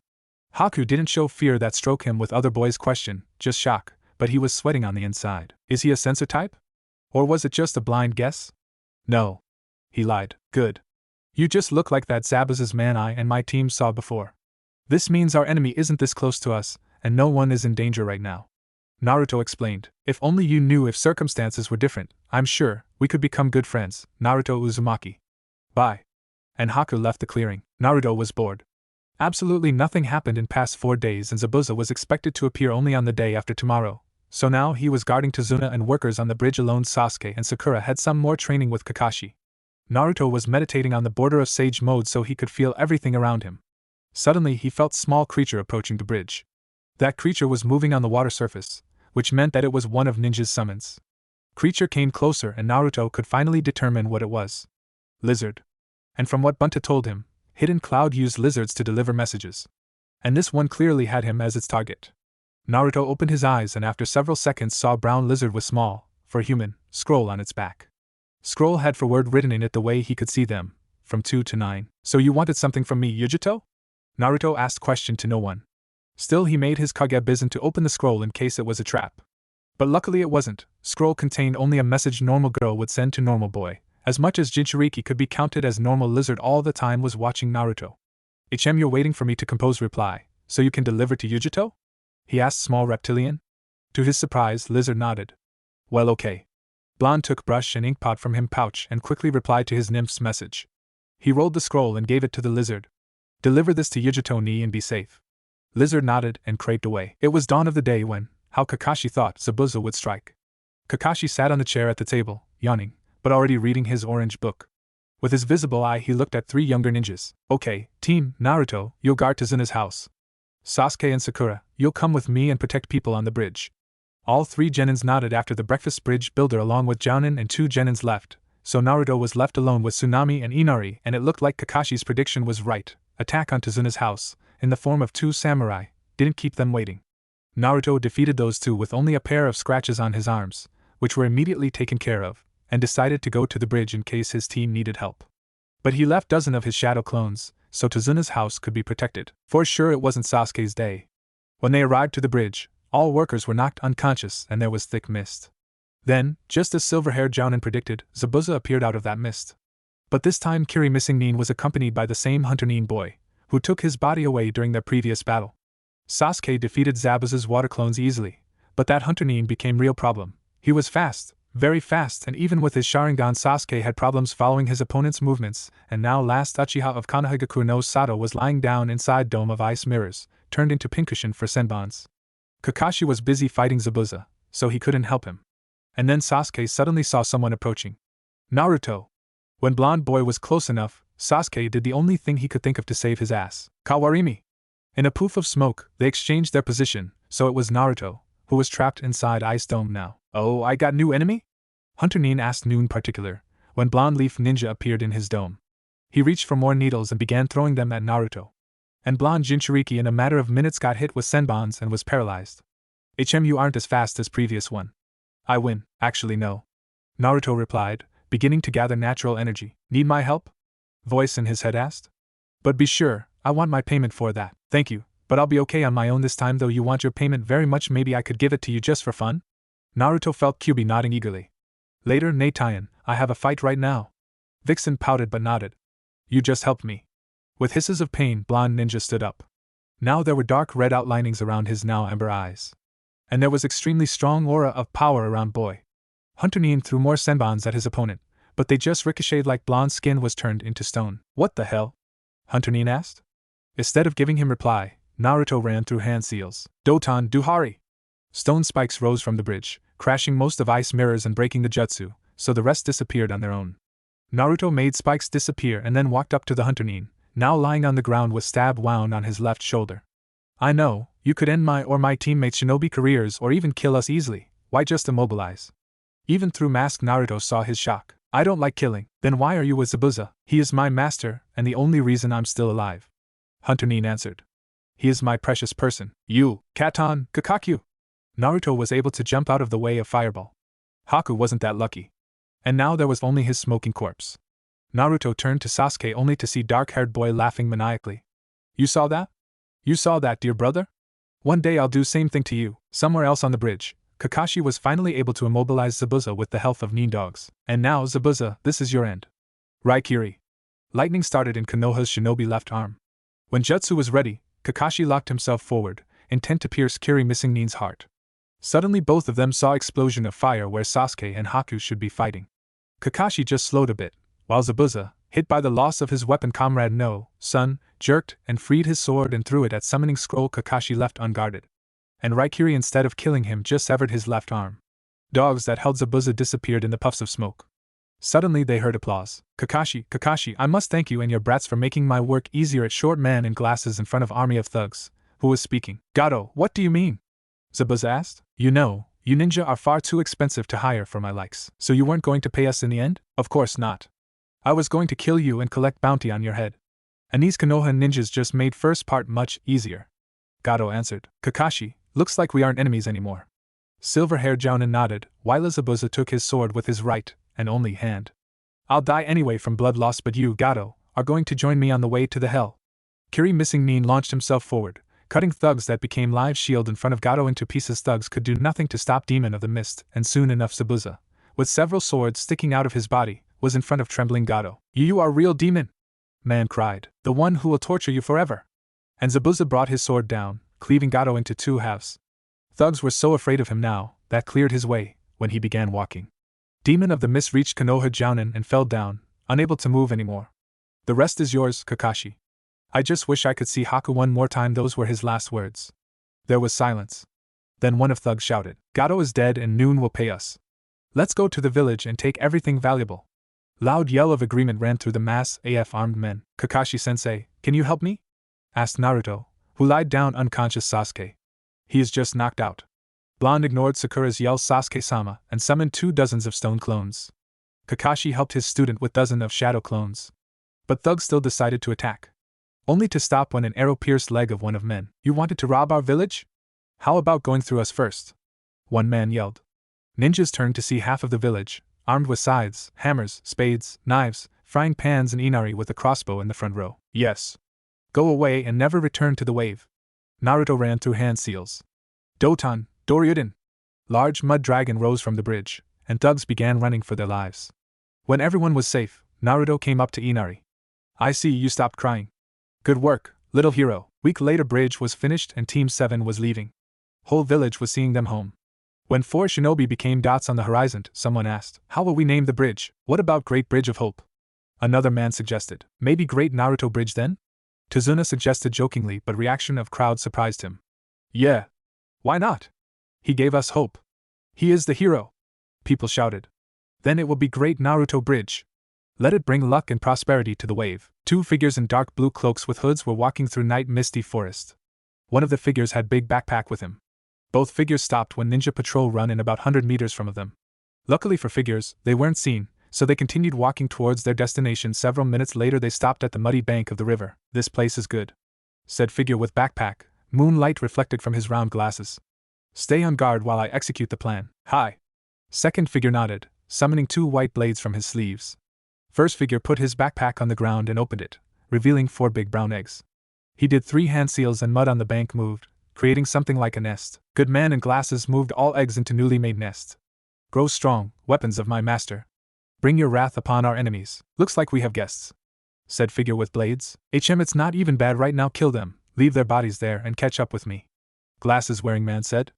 Haku didn't show fear that struck him with other boys' question, just shock, but he was sweating on the inside. Is he a sensor type? Or was it just a blind guess? No. He lied. Good. You just look like that Zabuza's man I and my team saw before. This means our enemy isn't this close to us, and no one is in danger right now. Naruto explained. If only you knew if circumstances were different, I'm sure, we could become good friends. Naruto Uzumaki. Bye. And Haku left the clearing. Naruto was bored. Absolutely nothing happened in past 4 days and Zabuza was expected to appear only on the day after tomorrow, so now he was guarding Tazuna and workers on the bridge alone. Sasuke and Sakura had some more training with Kakashi. Naruto was meditating on the border of sage mode so he could feel everything around him. Suddenly he felt small creature approaching the bridge. That creature was moving on the water surface, which meant that it was one of Ninja's summons. Creature came closer and Naruto could finally determine what it was. Lizard. And from what Bunta told him, Hidden Cloud used lizards to deliver messages. And this one clearly had him as its target. Naruto opened his eyes and after several seconds saw a brown lizard with small, for human, scroll on its back. Scroll had for word written in it the way he could see them, from 2 to 9. So you wanted something from me, Yujito? Naruto asked question to no one. Still he made his Kage Bizun to open the scroll in case it was a trap. But luckily it wasn't. Scroll contained only a message normal girl would send to normal boy. As much as Jinchuriki could be counted as normal lizard all the time was watching Naruto. You're waiting for me to compose reply, so you can deliver to Yujito? He asked small reptilian. To his surprise, lizard nodded. Well okay. Blonde took brush and ink pot from him pouch and quickly replied to his nymph's message. He rolled the scroll and gave it to the lizard. Deliver this to Yujito ni and be safe. Lizard nodded and craped away. It was dawn of the day when, how Kakashi thought Zabuza would strike. Kakashi sat on the chair at the table, yawning, but already reading his orange book. With his visible eye he looked at 3 younger ninjas. Okay, team, Naruto, you'll guard Tazuna's house. Sasuke and Sakura, you'll come with me and protect people on the bridge. All 3 genins nodded after the breakfast bridge builder along with Jounin and 2 genins left, so Naruto was left alone with Tsunami and Inari and it looked like Kakashi's prediction was right. Attack on Tazuna's house, in the form of 2 samurai, didn't keep them waiting. Naruto defeated those 2 with only a pair of scratches on his arms, which were immediately taken care of, and decided to go to the bridge in case his team needed help. But he left dozen of his shadow clones, so Tazuna's house could be protected. For sure it wasn't Sasuke's day. When they arrived to the bridge, all workers were knocked unconscious and there was thick mist. Then, just as silver-haired Jounin predicted, Zabuza appeared out of that mist. But this time Kiri Missing Nin was accompanied by the same Hunter Nin boy, who took his body away during their previous battle. Sasuke defeated Zabuza's water clones easily, but that Hunter Nin became real problem. He was fast, very fast, and even with his Sharingan Sasuke had problems following his opponent's movements, and now last Uchiha of Konohagakure no Sato was lying down inside dome of ice mirrors, turned into pincushion for senbons. Kakashi was busy fighting Zabuza, so he couldn't help him. And then Sasuke suddenly saw someone approaching. Naruto. When Blonde Boy was close enough, Sasuke did the only thing he could think of to save his ass. Kawarimi! In a poof of smoke, they exchanged their position, so it was Naruto, who was trapped inside Ice Dome now. Oh, I got new enemy? Hunter Nin asked Noon particular, when Blonde Leaf Ninja appeared in his dome. He reached for more needles and began throwing them at Naruto. And Blonde Jinchuriki in a matter of minutes got hit with senbons and was paralyzed. You aren't as fast as previous one. I win, actually no. Naruto replied, beginning to gather natural energy. Need my help? Voice in his head asked. But be sure, I want my payment for that. Thank you, but I'll be okay on my own this time though you want your payment very much maybe I could give it to you just for fun? Naruto felt Kyuubi nodding eagerly. Later, Natayan, I have a fight right now. Vixen pouted but nodded. You just helped me. With hisses of pain, Blonde Ninja stood up. Now there were dark red outlinings around his now amber eyes. And there was extremely strong aura of power around Boy. Hunter Nin threw more senbons at his opponent, but they just ricocheted like Blonde's skin was turned into stone. What the hell? Hunter Nin asked. Instead of giving him reply, Naruto ran through hand seals. Doton Duhari! Stone spikes rose from the bridge, crashing most of ice mirrors and breaking the jutsu, so the rest disappeared on their own. Naruto made spikes disappear and then walked up to the Hunter Nin, now lying on the ground with stab wound on his left shoulder. I know, you could end my or my teammates' shinobi careers or even kill us easily, why just immobilize? Even through mask Naruto saw his shock. I don't like killing, then why are you with Zabuza? He is my master, and the only reason I'm still alive. Hunter Nin answered. He is my precious person. You, Katon, Kakakyu! Naruto was able to jump out of the way of Fireball. Haku wasn't that lucky. And now there was only his smoking corpse. Naruto turned to Sasuke only to see dark-haired boy laughing maniacally. You saw that? You saw that, dear brother? One day I'll do same thing to you. Somewhere else on the bridge, Kakashi was finally able to immobilize Zabuza with the help of nin dogs. And now, Zabuza, this is your end. Raikiri. Lightning started in Konoha's shinobi left arm. When Jutsu was ready, Kakashi locked himself forward, intent to pierce Kiri missing Nin's heart. Suddenly both of them saw explosion of fire where Sasuke and Haku should be fighting. Kakashi just slowed a bit, while Zabuza, hit by the loss of his weapon comrade No, Sun, jerked and freed his sword and threw it at summoning scroll Kakashi left unguarded. And Raikiri instead of killing him just severed his left arm. Dogs that held Zabuza disappeared in the puffs of smoke. Suddenly they heard applause. Kakashi, I must thank you and your brats for making my work easier at short man in glasses in front of army of thugs, who was speaking. Gato, what do you mean? Zabuza asked. You know, you ninja are far too expensive to hire for my likes. So you weren't going to pay us in the end? Of course not. I was going to kill you and collect bounty on your head. And these Konoha ninjas just made first part much easier. Gato answered. Kakashi, looks like we aren't enemies anymore. Silver-haired Jounin nodded, while Zabuza took his sword with his right and only hand. I'll die anyway from blood loss, but you, Gato, are going to join me on the way to the hell. Kiri missing Nin launched himself forward, cutting thugs that became live shield in front of Gato into pieces. Thugs could do nothing to stop Demon of the Mist, and soon enough Zabuza, with several swords sticking out of his body, was in front of trembling Gato. You are real demon! Man cried, the one who will torture you forever. And Zabuza brought his sword down, cleaving Gato into two halves. Thugs were so afraid of him now, that cleared his way, when he began walking. Demon of the Mist reached Konoha Jounin and fell down, unable to move anymore. The rest is yours, Kakashi. I just wish I could see Haku one more time. Those were his last words. There was silence. Then one of thugs shouted, Gato is dead and Noon will pay us. Let's go to the village and take everything valuable. Loud yell of agreement ran through the mass AF armed men. Kakashi-sensei, can you help me? Asked Naruto, who lied down unconscious Sasuke. He is just knocked out. Blonde ignored Sakura's yell Sasuke-sama and summoned 24 of stone clones. Kakashi helped his student with 12 of shadow clones. But thugs still decided to attack. Only to stop when an arrow pierced leg of one of men. You wanted to rob our village? How about going through us first? One man yelled. Ninjas turned to see half of the village, armed with scythes, hammers, spades, knives, frying pans and inari with a crossbow in the front row. Yes. Go away and never return to the wave. Naruto ran through hand seals. Doton, Doryuden! Large mud dragon rose from the bridge, and thugs began running for their lives. When everyone was safe, Naruto came up to Inari. I see you stopped crying. Good work, little hero. Week later bridge was finished and Team 7 was leaving. Whole village was seeing them home. When 4 shinobi became dots on the horizon, someone asked, how will we name the bridge? What about Great Bridge of Hope? Another man suggested, maybe Great Naruto Bridge then? Tazuna suggested jokingly, but reaction of crowd surprised him. Yeah. Why not? He gave us hope. He is the hero. People shouted. Then it will be Great Naruto Bridge. Let it bring luck and prosperity to the wave. 2 figures in dark blue cloaks with hoods were walking through night misty forest. One of the figures had big backpack with him. Both figures stopped when ninja patrol run in about 100 meters from them. Luckily for figures, they weren't seen, so they continued walking towards their destination. Several minutes later they stopped at the muddy bank of the river. This place is good, said figure with backpack, moonlight reflected from his round glasses. Stay on guard while I execute the plan. Hi. Second figure nodded, summoning 2 white blades from his sleeves. First figure put his backpack on the ground and opened it, revealing 4 big brown eggs. He did 3 hand seals and mud on the bank moved, creating something like a nest. Good man in glasses moved all eggs into newly made nest. Grow strong, weapons of my master. Bring your wrath upon our enemies. Looks like we have guests, said figure with blades. It's not even bad right now. Kill them, leave their bodies there and catch up with me. Glasses wearing man said.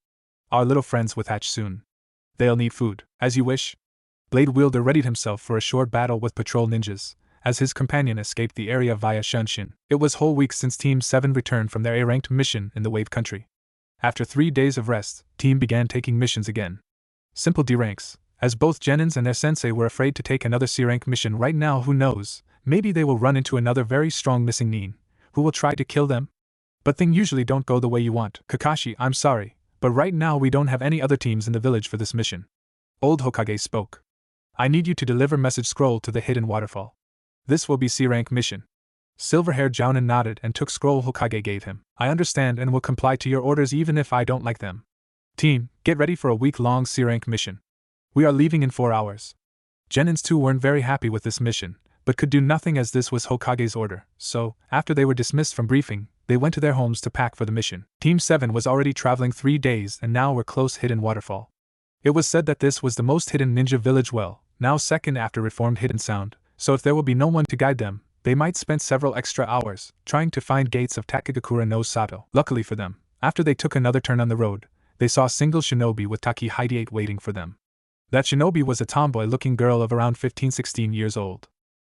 Our little friends will hatch soon. They'll need food. As you wish. Blade wielder readied himself for a short battle with patrol ninjas, as his companion escaped the area via Shunshin. It was whole week since Team 7 returned from their A-ranked mission in the Wave Country. After 3 days of rest, Team began taking missions again. Simple D ranks, as both genins and their sensei were afraid to take another C-rank mission right now. Who knows, maybe they will run into another very strong missing nin, who will try to kill them? But things usually don't go the way you want. Kakashi, I'm sorry, but right now we don't have any other teams in the village for this mission. Old Hokage spoke. I need you to deliver message scroll to the hidden waterfall. This will be C-rank mission. Silver-haired Jounin nodded and took scroll Hokage gave him. I understand and will comply to your orders even if I don't like them. Team, get ready for a week-long C-rank mission. We are leaving in 4 hours. Genins too weren't very happy with this mission, but could do nothing as this was Hokage's order, so, after they were dismissed from briefing, they went to their homes to pack for the mission. Team 7 was already traveling 3 days and now were close hidden waterfall. It was said that this was the most hidden ninja village now second after reformed Hidden Sound, so if there will be no one to guide them, they might spend several extra hours trying to find gates of Takagakura no Sato. Luckily for them, after they took another turn on the road, they saw a single shinobi with Taki Hideate waiting for them. That shinobi was a tomboy-looking girl of around 15-16 years old.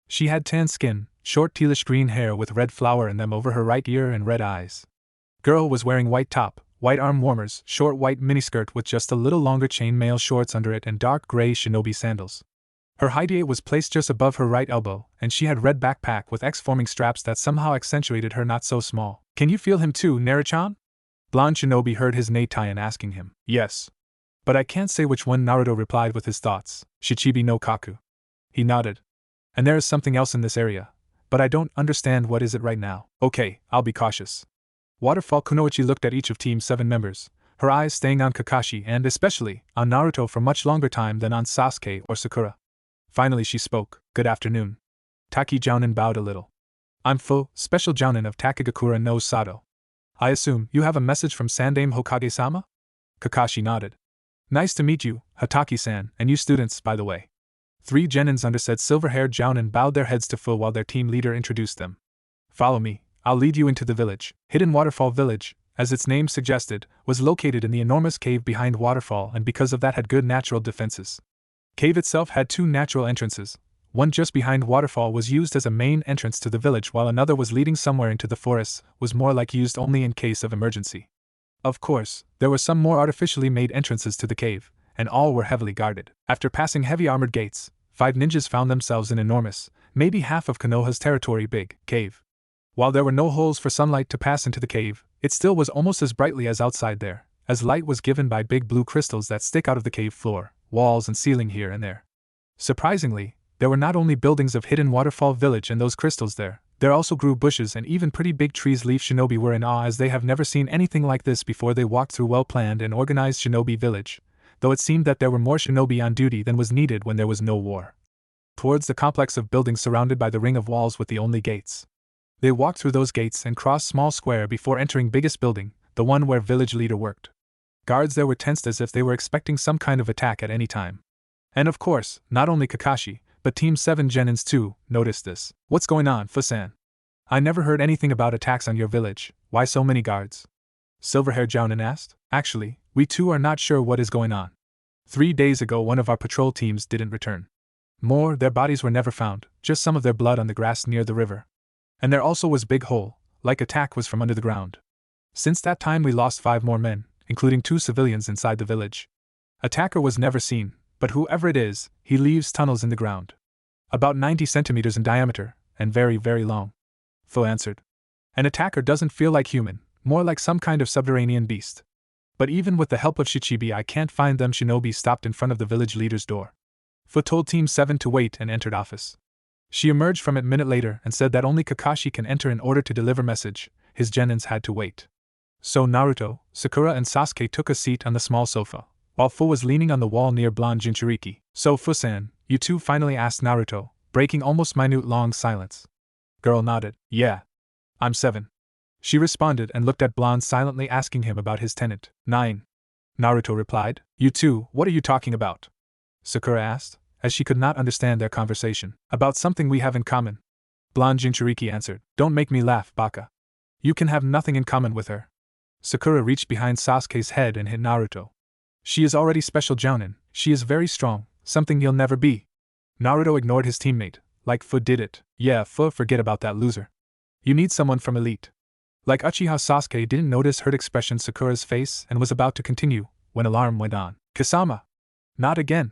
She had tan skin, short tealish green hair with red flower in them over her right ear and red eyes. Girl was wearing white top, white arm warmers, short white miniskirt with just a little longer chainmail shorts under it and dark gray shinobi sandals. Her hideate was placed just above her right elbow, and she had red backpack with X-forming straps that somehow accentuated her not so small. Can you feel him too, Naruto-chan? Blonde shinobi heard his Neitai asking him. Yes. But I can't say which one, Naruto replied with his thoughts. Shichibi no Kaku. He nodded. And there is something else in this area, but I don't understand what is it right now. Okay, I'll be cautious. Waterfall Kunoichi looked at each of Team 7 members, her eyes staying on Kakashi and especially on Naruto for much longer time than on Sasuke or Sakura. Finally she spoke. Good afternoon. Taki Jounin bowed a little. I'm Fu, Special Jounin of Takagakura no Sato. I assume you have a message from Sandame Hokage-sama? Kakashi nodded. Nice to meet you, Hataki-san, and you students, by the way. 3 genins under said silver-haired Jounin bowed their heads to Fu while their team leader introduced them. Follow me, I'll lead you into the village. Hidden Waterfall Village, as its name suggested, was located in the enormous cave behind Waterfall and because of that had good natural defenses. Cave itself had 2 natural entrances. One just behind Waterfall was used as a main entrance to the village while another was leading somewhere into the forests, was more like used only in case of emergency. Of course, there were some more artificially made entrances to the cave, and all were heavily guarded. After passing heavy armored gates, 5 ninjas found themselves in enormous, maybe half of Konoha's territory big, cave. While there were no holes for sunlight to pass into the cave, it still was almost as brightly as outside there, as light was given by big blue crystals that stick out of the cave floor, walls and ceiling here and there. Surprisingly, there were not only buildings of Hidden Waterfall Village and those crystals there also grew bushes and even pretty big trees. Leaf shinobi were in awe as they have never seen anything like this before. They walked through well-planned and organized shinobi village, though it seemed that there were more shinobi on duty than was needed when there was no war. Towards the complex of buildings surrounded by the ring of walls with the only gates. They walked through those gates and crossed small square before entering biggest building, the one where village leader worked. Guards there were tensed as if they were expecting some kind of attack at any time. And of course, not only Kakashi, but Team 7 genins too, noticed this. What's going on, Fusan? I never heard anything about attacks on your village, why so many guards? Silver-haired Jounin asked. Actually, we too are not sure what is going on. 3 days ago one of our patrol teams didn't return. More, their bodies were never found, just some of their blood on the grass near the river. And there also was big hole, like attack was from under the ground. Since that time we lost 5 more men, including 2 civilians inside the village. Attacker was never seen, but whoever it is, he leaves tunnels in the ground. About 90 centimeters in diameter, and very, very long. Fu answered. An attacker doesn't feel like human, more like some kind of subterranean beast. But even with the help of Shichibi I can't find them. Shinobi stopped in front of the village leader's door. Fu told Team 7 to wait and entered office. She emerged from it a minute later and said that only Kakashi can enter in order to deliver message. His genins had to wait. So Naruto, Sakura and Sasuke took a seat on the small sofa, while Fu was leaning on the wall near blonde Jinchuriki. So Fusan, you two finally asked Naruto, breaking almost minute long silence. Girl nodded. Yeah. I'm 7. She responded and looked at blonde silently asking him about his tenant. 9. Naruto replied. You two, what are you talking about? Sakura asked, as she could not understand their conversation. About something we have in common. Blonde Jinchuriki answered. Don't make me laugh, Baka. You can have nothing in common with her. Sakura reached behind Sasuke's head and hit Naruto. She is already special Jounin, she is very strong, something he'll never be. Naruto ignored his teammate, like Fu did it. Yeah, Fu, forget about that loser. You need someone from elite. Like Uchiha. Sasuke didn't notice hurt expression Sakura's face and was about to continue, when alarm went on. Kasama! Not again!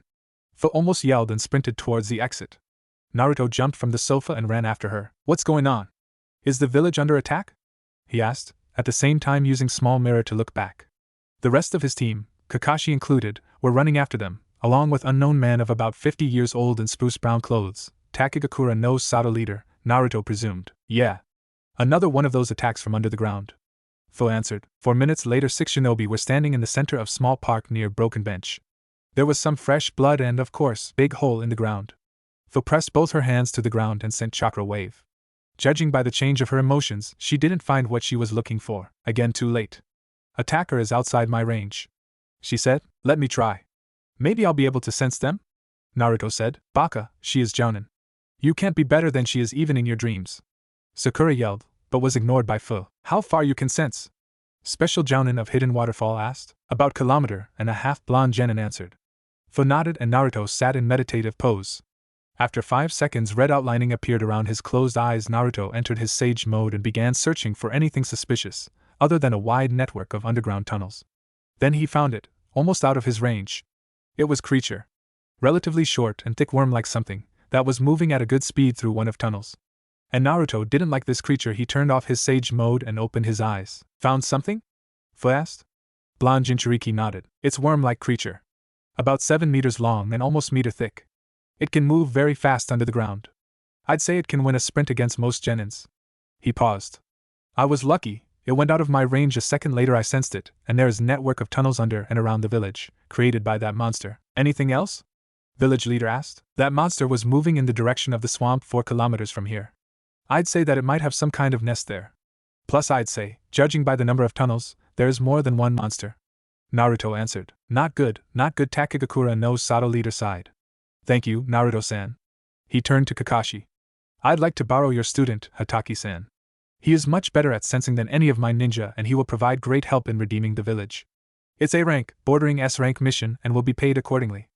Fu almost yelled and sprinted towards the exit. Naruto jumped from the sofa and ran after her. What's going on? Is the village under attack? He asked, at the same time using small mirror to look back. The rest of his team, Kakashi included, were running after them, along with unknown man of about 50 years old in spruce brown clothes, Takagakura no Sato leader, Naruto presumed. Yeah. Another one of those attacks from under the ground. Fu answered. 4 minutes later 6 shinobi were standing in the center of small park near broken bench. There was some fresh blood and, of course, big hole in the ground. Fu pressed both her hands to the ground and sent chakra wave. Judging by the change of her emotions, she didn't find what she was looking for. Again too late. Attacker is outside my range, she said. Let me try. Maybe I'll be able to sense them? Naruto said. Baka, she is Jounin. You can't be better than she is even in your dreams. Sakura yelled, but was ignored by Fu. How far you can sense? Special Jounin of Hidden Waterfall asked. About kilometer and a half, blonde genin answered. Fu nodded and Naruto sat in meditative pose. After 5 seconds, red outlining appeared around his closed eyes. Naruto entered his sage mode and began searching for anything suspicious, other than a wide network of underground tunnels. Then he found it, almost out of his range. It was creature. Relatively short and thick, worm-like something, that was moving at a good speed through one of tunnels. And Naruto didn't like this creature. He turned off his sage mode and opened his eyes. Found something? Fu asked. Blonde Jinchuriki nodded. It's worm-like creature. About 7 meters long and almost meter thick. It can move very fast under the ground. I'd say it can win a sprint against most genins. He paused. I was lucky, it went out of my range a second later. I sensed it, and there is a network of tunnels under and around the village, created by that monster. Anything else? Village leader asked. That monster was moving in the direction of the swamp 4 kilometers from here. I'd say that it might have some kind of nest there. Plus I'd say, judging by the number of tunnels, there is more than one monster. Naruto answered. Not good, not good. Takagakura no Sato leader sighed. Thank you, Naruto-san. He turned to Kakashi. I'd like to borrow your student, Hataki-san. He is much better at sensing than any of my ninja, and he will provide great help in redeeming the village. It's A rank, bordering S rank mission, and will be paid accordingly.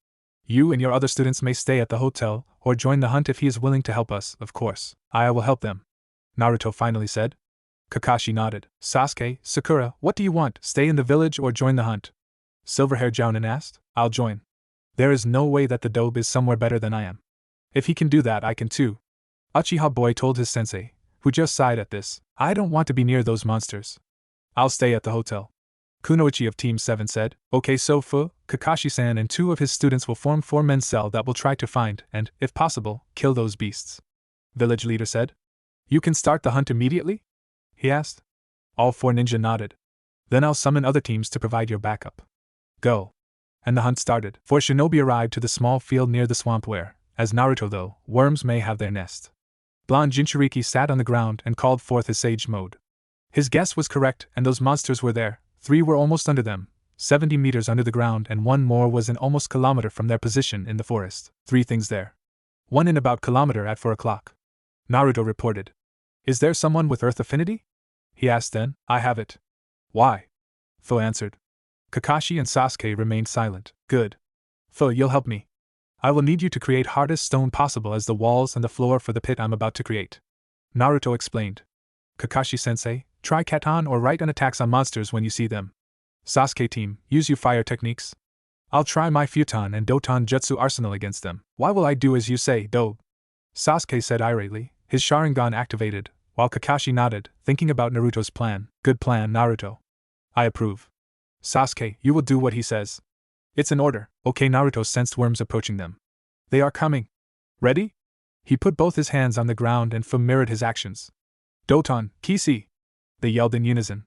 You and your other students may stay at the hotel, or join the hunt if he is willing to help us, of course. I will help them, Naruto finally said. Kakashi nodded. Sasuke, Sakura, what do you want, stay in the village or join the hunt? Silver-haired Jounin asked. I'll join. There is no way that the dobe is somewhere better than I am. If he can do that, I can too. Uchiha boy told his sensei, who just sighed at this. I don't want to be near those monsters. I'll stay at the hotel. Kunoichi of Team 7 said. Okay, so Fu, Kakashi-san and 2 of his students will form 4-man cell that will try to find and, if possible, kill those beasts. Village leader said. You can start the hunt immediately? He asked. All 4 ninja nodded. Then I'll summon other teams to provide your backup. Go. And the hunt started. 4 shinobi arrived to the small field near the swamp where, as Naruto though, worms may have their nest. Blonde Jinchuriki sat on the ground and called forth his sage mode. His guess was correct, and those monsters were there. 3 were almost under them, 70 meters under the ground, and 1 more was in almost kilometer from their position in the forest. 3 things there. 1 in about kilometer at 4 o'clock. Naruto reported. Is there someone with Earth affinity? He asked then. I have it. Why? Fu answered. Kakashi and Sasuke remained silent. Good. Fu, you'll help me. I will need you to create hardest stone possible as the walls and the floor for the pit I'm about to create. Naruto explained. Kakashi-sensei, try katan or right on attacks on monsters when you see them. Sasuke team, use your fire techniques. I'll try my futon and doton jutsu arsenal against them. Why will I do as you say, dobe? Sasuke said irately, his Sharingan activated, while Kakashi nodded, thinking about Naruto's plan. Good plan, Naruto. I approve. Sasuke, you will do what he says. It's an order. Okay. Naruto sensed worms approaching them. They are coming. Ready? He put both his hands on the ground and Fu mirrored his actions. Doton, Kisi! They yelled in unison.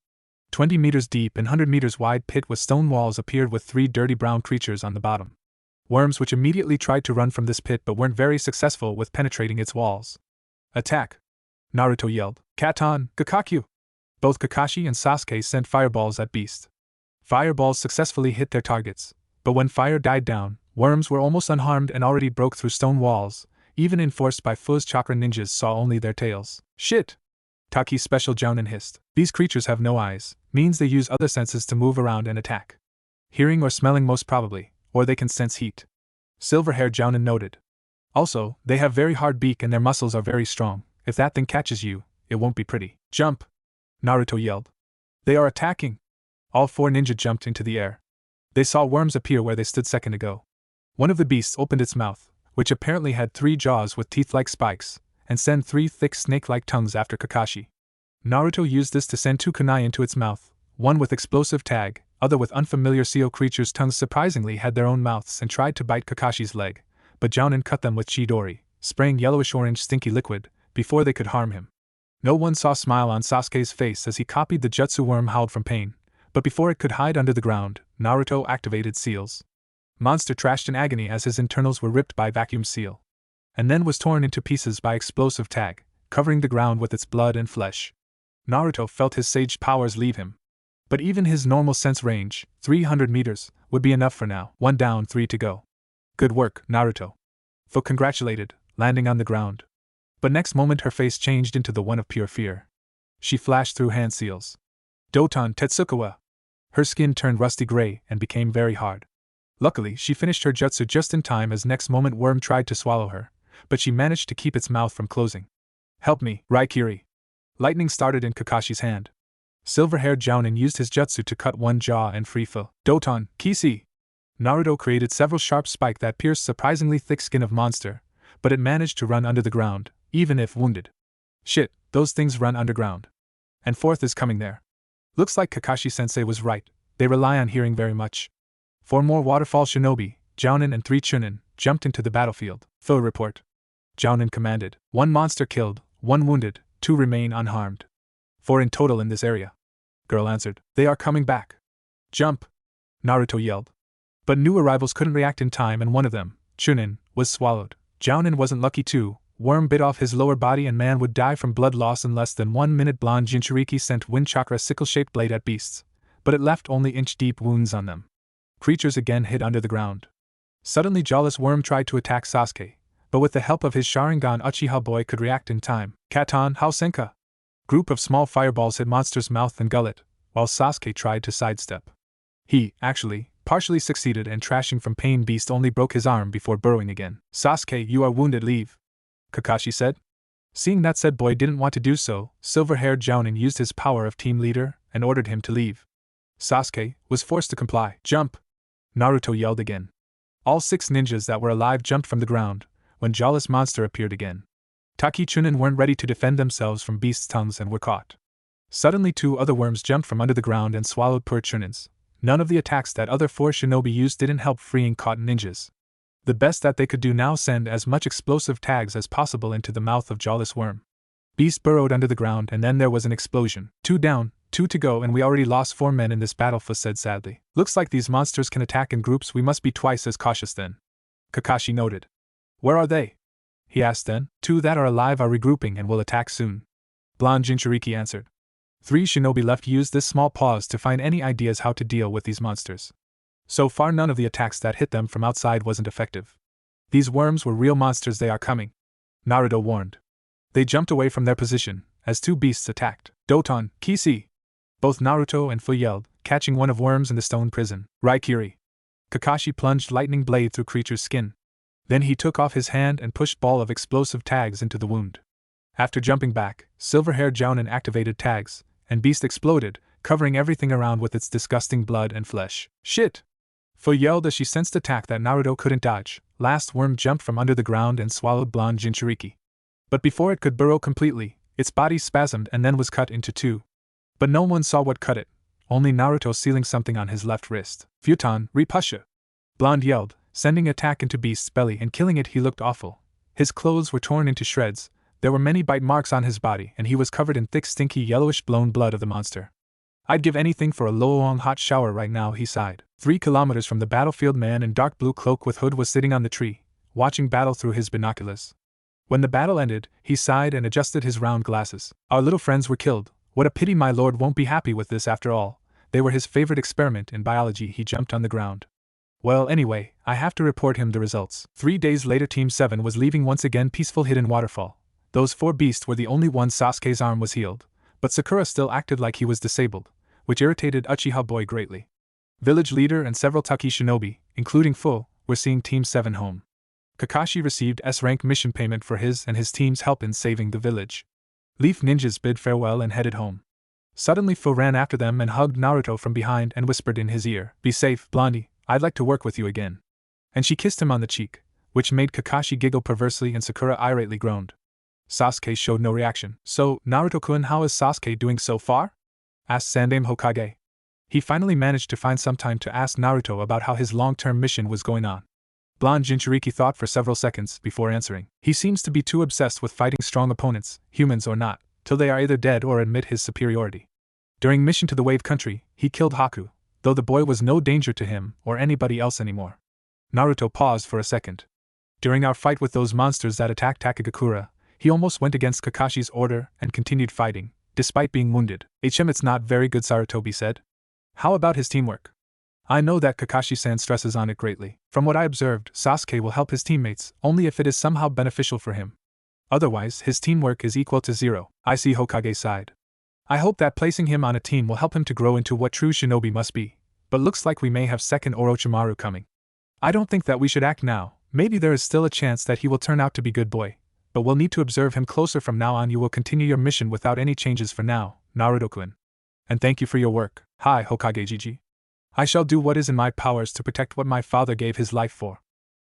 20 meters deep and 100 meters wide pit with stone walls appeared with 3 dirty brown creatures on the bottom. Worms which immediately tried to run from this pit but weren't very successful with penetrating its walls. Attack! Naruto yelled. Katan, Gakakyu! Both Kakashi and Sasuke sent fireballs at beast. Fireballs successfully hit their targets, but when fire died down, worms were almost unharmed and already broke through stone walls. Even enforced by Fu's chakra, ninjas saw only their tails. Shit! Taki's special Jounin hissed. These creatures have no eyes, means they use other senses to move around and attack. Hearing or smelling most probably, or they can sense heat. Silver-haired Jounin noted. Also, they have very hard beak and their muscles are very strong. If that thing catches you, it won't be pretty. Jump! Naruto yelled. They are attacking! All 4 ninja jumped into the air. They saw worms appear where they stood second ago. One of the beasts opened its mouth, which apparently had 3 jaws with teeth like spikes, and sent 3 thick snake-like tongues after Kakashi. Naruto used this to send 2 kunai into its mouth, one with explosive tag, other with unfamiliar seal creatures' tongues surprisingly had their own mouths and tried to bite Kakashi's leg, but Jounin cut them with Chidori, spraying yellowish-orange stinky liquid, before they could harm him. No one saw a smile on Sasuke's face as he copied the jutsu. Worm howled from pain, but before it could hide under the ground, Naruto activated seals. Monster trashed in agony as his internals were ripped by vacuum seal. And then was torn into pieces by explosive tag, covering the ground with its blood and flesh. Naruto felt his sage powers leave him. But even his normal sense range, 300 meters, would be enough for now. 1 down, 3 to go. Good work, Naruto. Fu congratulated, landing on the ground. But next moment her face changed into the one of pure fear. She flashed through hand seals. Doton Tetsukawa. Her skin turned rusty gray and became very hard. Luckily, she finished her jutsu just in time as next moment Worm tried to swallow her, but she managed to keep its mouth from closing. Help me, Raikiri. Lightning started in Kakashi's hand. Silver-haired Jounin used his jutsu to cut one jaw and free Fu. Doton, Kisi. Naruto created several sharp spikes that pierced surprisingly thick skin of monster, but it managed to run under the ground, even if wounded. Shit, those things run underground. And fourth is coming there. Looks like Kakashi-sensei was right, they rely on hearing very much. 4 more waterfall shinobi, Jounin and 3 Chunin, jumped into the battlefield. Fu report. Jounin commanded. 1 monster killed, 1 wounded, 2 remain unharmed. 4 in total in this area. Girl answered. They are coming back. Jump! Naruto yelled. But new arrivals couldn't react in time and one of them, Chunin, was swallowed. Jounin wasn't lucky too. Worm bit off his lower body and man would die from blood loss in less than 1 minute. Blonde Jinchuriki sent wind chakra sickle-shaped blade at beasts, but it left only inch-deep wounds on them. Creatures again hid under the ground. Suddenly Jawless Worm tried to attack Sasuke, but with the help of his Sharingan Uchiha boy could react in time. Katon Hausenka. Group of small fireballs hit monster's mouth and gullet, while Sasuke tried to sidestep. He, actually, partially succeeded and trashing from pain beast only broke his arm before burrowing again. Sasuke, you are wounded, leave. Kakashi said. Seeing that said boy didn't want to do so, silver-haired Jounin used his power of team leader and ordered him to leave. Sasuke was forced to comply. Jump! Naruto yelled again. All 6 ninjas that were alive jumped from the ground, when Jawless Monster appeared again. Taki Chunin weren't ready to defend themselves from beasts' tongues and were caught. Suddenly 2 other worms jumped from under the ground and swallowed poor Chunins. None of the attacks that other 4 shinobi used didn't help freeing caught ninjas. The best that they could do now send as much explosive tags as possible into the mouth of Jawless Worm. Beast burrowed under the ground and then there was an explosion. 2 down, 2 to go and we already lost 4 men in this battle, Fu said sadly. Looks like these monsters can attack in groups, we must be twice as cautious then. Kakashi noted. Where are they? He asked then. 2 that are alive are regrouping and will attack soon. Blonde Jinchuriki answered. 3 shinobi left used this small pause to find any ideas how to deal with these monsters. So far none of the attacks that hit them from outside wasn't effective. These worms were real monsters, they are coming. Naruto warned. They jumped away from their position, as 2 beasts attacked. Doton, Kisi! Both Naruto and Fu yelled, catching one of worms in the stone prison. Raikiri. Kakashi plunged lightning blade through creature's skin. Then he took off his hand and pushed ball of explosive tags into the wound. After jumping back, silver-haired Jounin activated tags, and beast exploded, covering everything around with its disgusting blood and flesh. Shit! Fu yelled as she sensed attack that Naruto couldn't dodge. Last worm jumped from under the ground and swallowed blonde Jinchuriki. But before it could burrow completely, its body spasmed and then was cut into 2. But no one saw what cut it, only Naruto sealing something on his left wrist. Futon, Repusha! Blonde yelled, sending attack into beast's belly and killing it. He looked awful. His clothes were torn into shreds, there were many bite marks on his body and he was covered in thick stinky yellowish blown blood of the monster. I'd give anything for a long hot shower right now, he sighed. 3 kilometers from the battlefield, man in dark blue cloak with hood was sitting on the tree, watching battle through his binoculars. When the battle ended, he sighed and adjusted his round glasses. Our little friends were killed. What a pity, my lord won't be happy with this after all. They were his favorite experiment in biology. He jumped on the ground. Well, anyway, I have to report him the results. 3 days later, Team 7 was leaving once again peaceful hidden waterfall. Those 4 beasts were the only ones. Sasuke's arm was healed, but Sakura still acted like he was disabled, which irritated Uchiha boy greatly. Village leader and several Taki shinobi, including Fu, were seeing Team 7 home. Kakashi received S-rank mission payment for his and his team's help in saving the village. Leaf ninjas bid farewell and headed home. Suddenly Fu ran after them and hugged Naruto from behind and whispered in his ear, "Be safe, Blondie, I'd like to work with you again." And she kissed him on the cheek, which made Kakashi giggle perversely and Sakura irately groaned. Sasuke showed no reaction. So, Naruto-kun, how is Sasuke doing so far? Asked Sandaime Hokage. He finally managed to find some time to ask Naruto about how his long-term mission was going on. Blonde Jinchuriki thought for several seconds before answering. He seems to be too obsessed with fighting strong opponents, humans or not, till they are either dead or admit his superiority. During mission to the Wave Country, he killed Haku, though the boy was no danger to him or anybody else anymore. Naruto paused for a second. During our fight with those monsters that attacked Takagakura, he almost went against Kakashi's order and continued fighting, despite being wounded. It's not very good, Sarutobi said. How about his teamwork? I know that Kakashi-san stresses on it greatly. From what I observed, Sasuke will help his teammates only if it is somehow beneficial for him. Otherwise, his teamwork is equal to zero. I see, Hokage sighed. I hope that placing him on a team will help him to grow into what true shinobi must be, but looks like we may have second Orochimaru coming. I don't think that we should act now. Maybe there is still a chance that he will turn out to be good boy, but we'll need to observe him closer from now on. You will continue your mission without any changes for now, Naruto-kun. And thank you for your work. Hi, Hokage Gigi. I shall do what is in my powers to protect what my father gave his life for.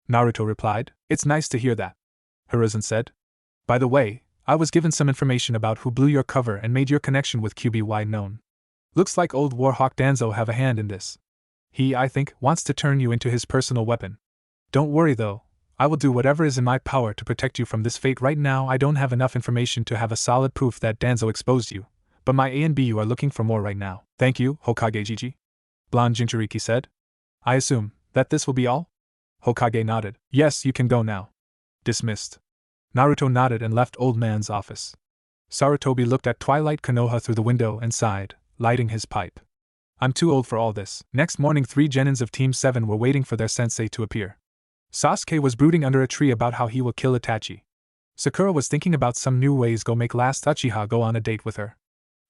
Naruto replied. It's nice to hear that, Hiruzen said. By the way, I was given some information about who blew your cover and made your connection with QBY known. Looks like old Warhawk Danzo have a hand in this. He, I think, wants to turn you into his personal weapon. Don't worry though, I will do whatever is in my power to protect you from this fate. Right now I don't have enough information to have a solid proof that Danzo exposed you, but my A and B are looking for more right now. Thank you, Hokage Gigi. Blonde Jinchuriki said. I assume that this will be all? Hokage nodded. Yes, you can go now. Dismissed. Naruto nodded and left Old Man's office. Sarutobi looked at Twilight Konoha through the window and sighed, lighting his pipe. I'm too old for all this. Next morning 3 genins of Team 7 were waiting for their sensei to appear. Sasuke was brooding under a tree about how he will kill Itachi. Sakura was thinking about some new ways to make last Uchiha go on a date with her.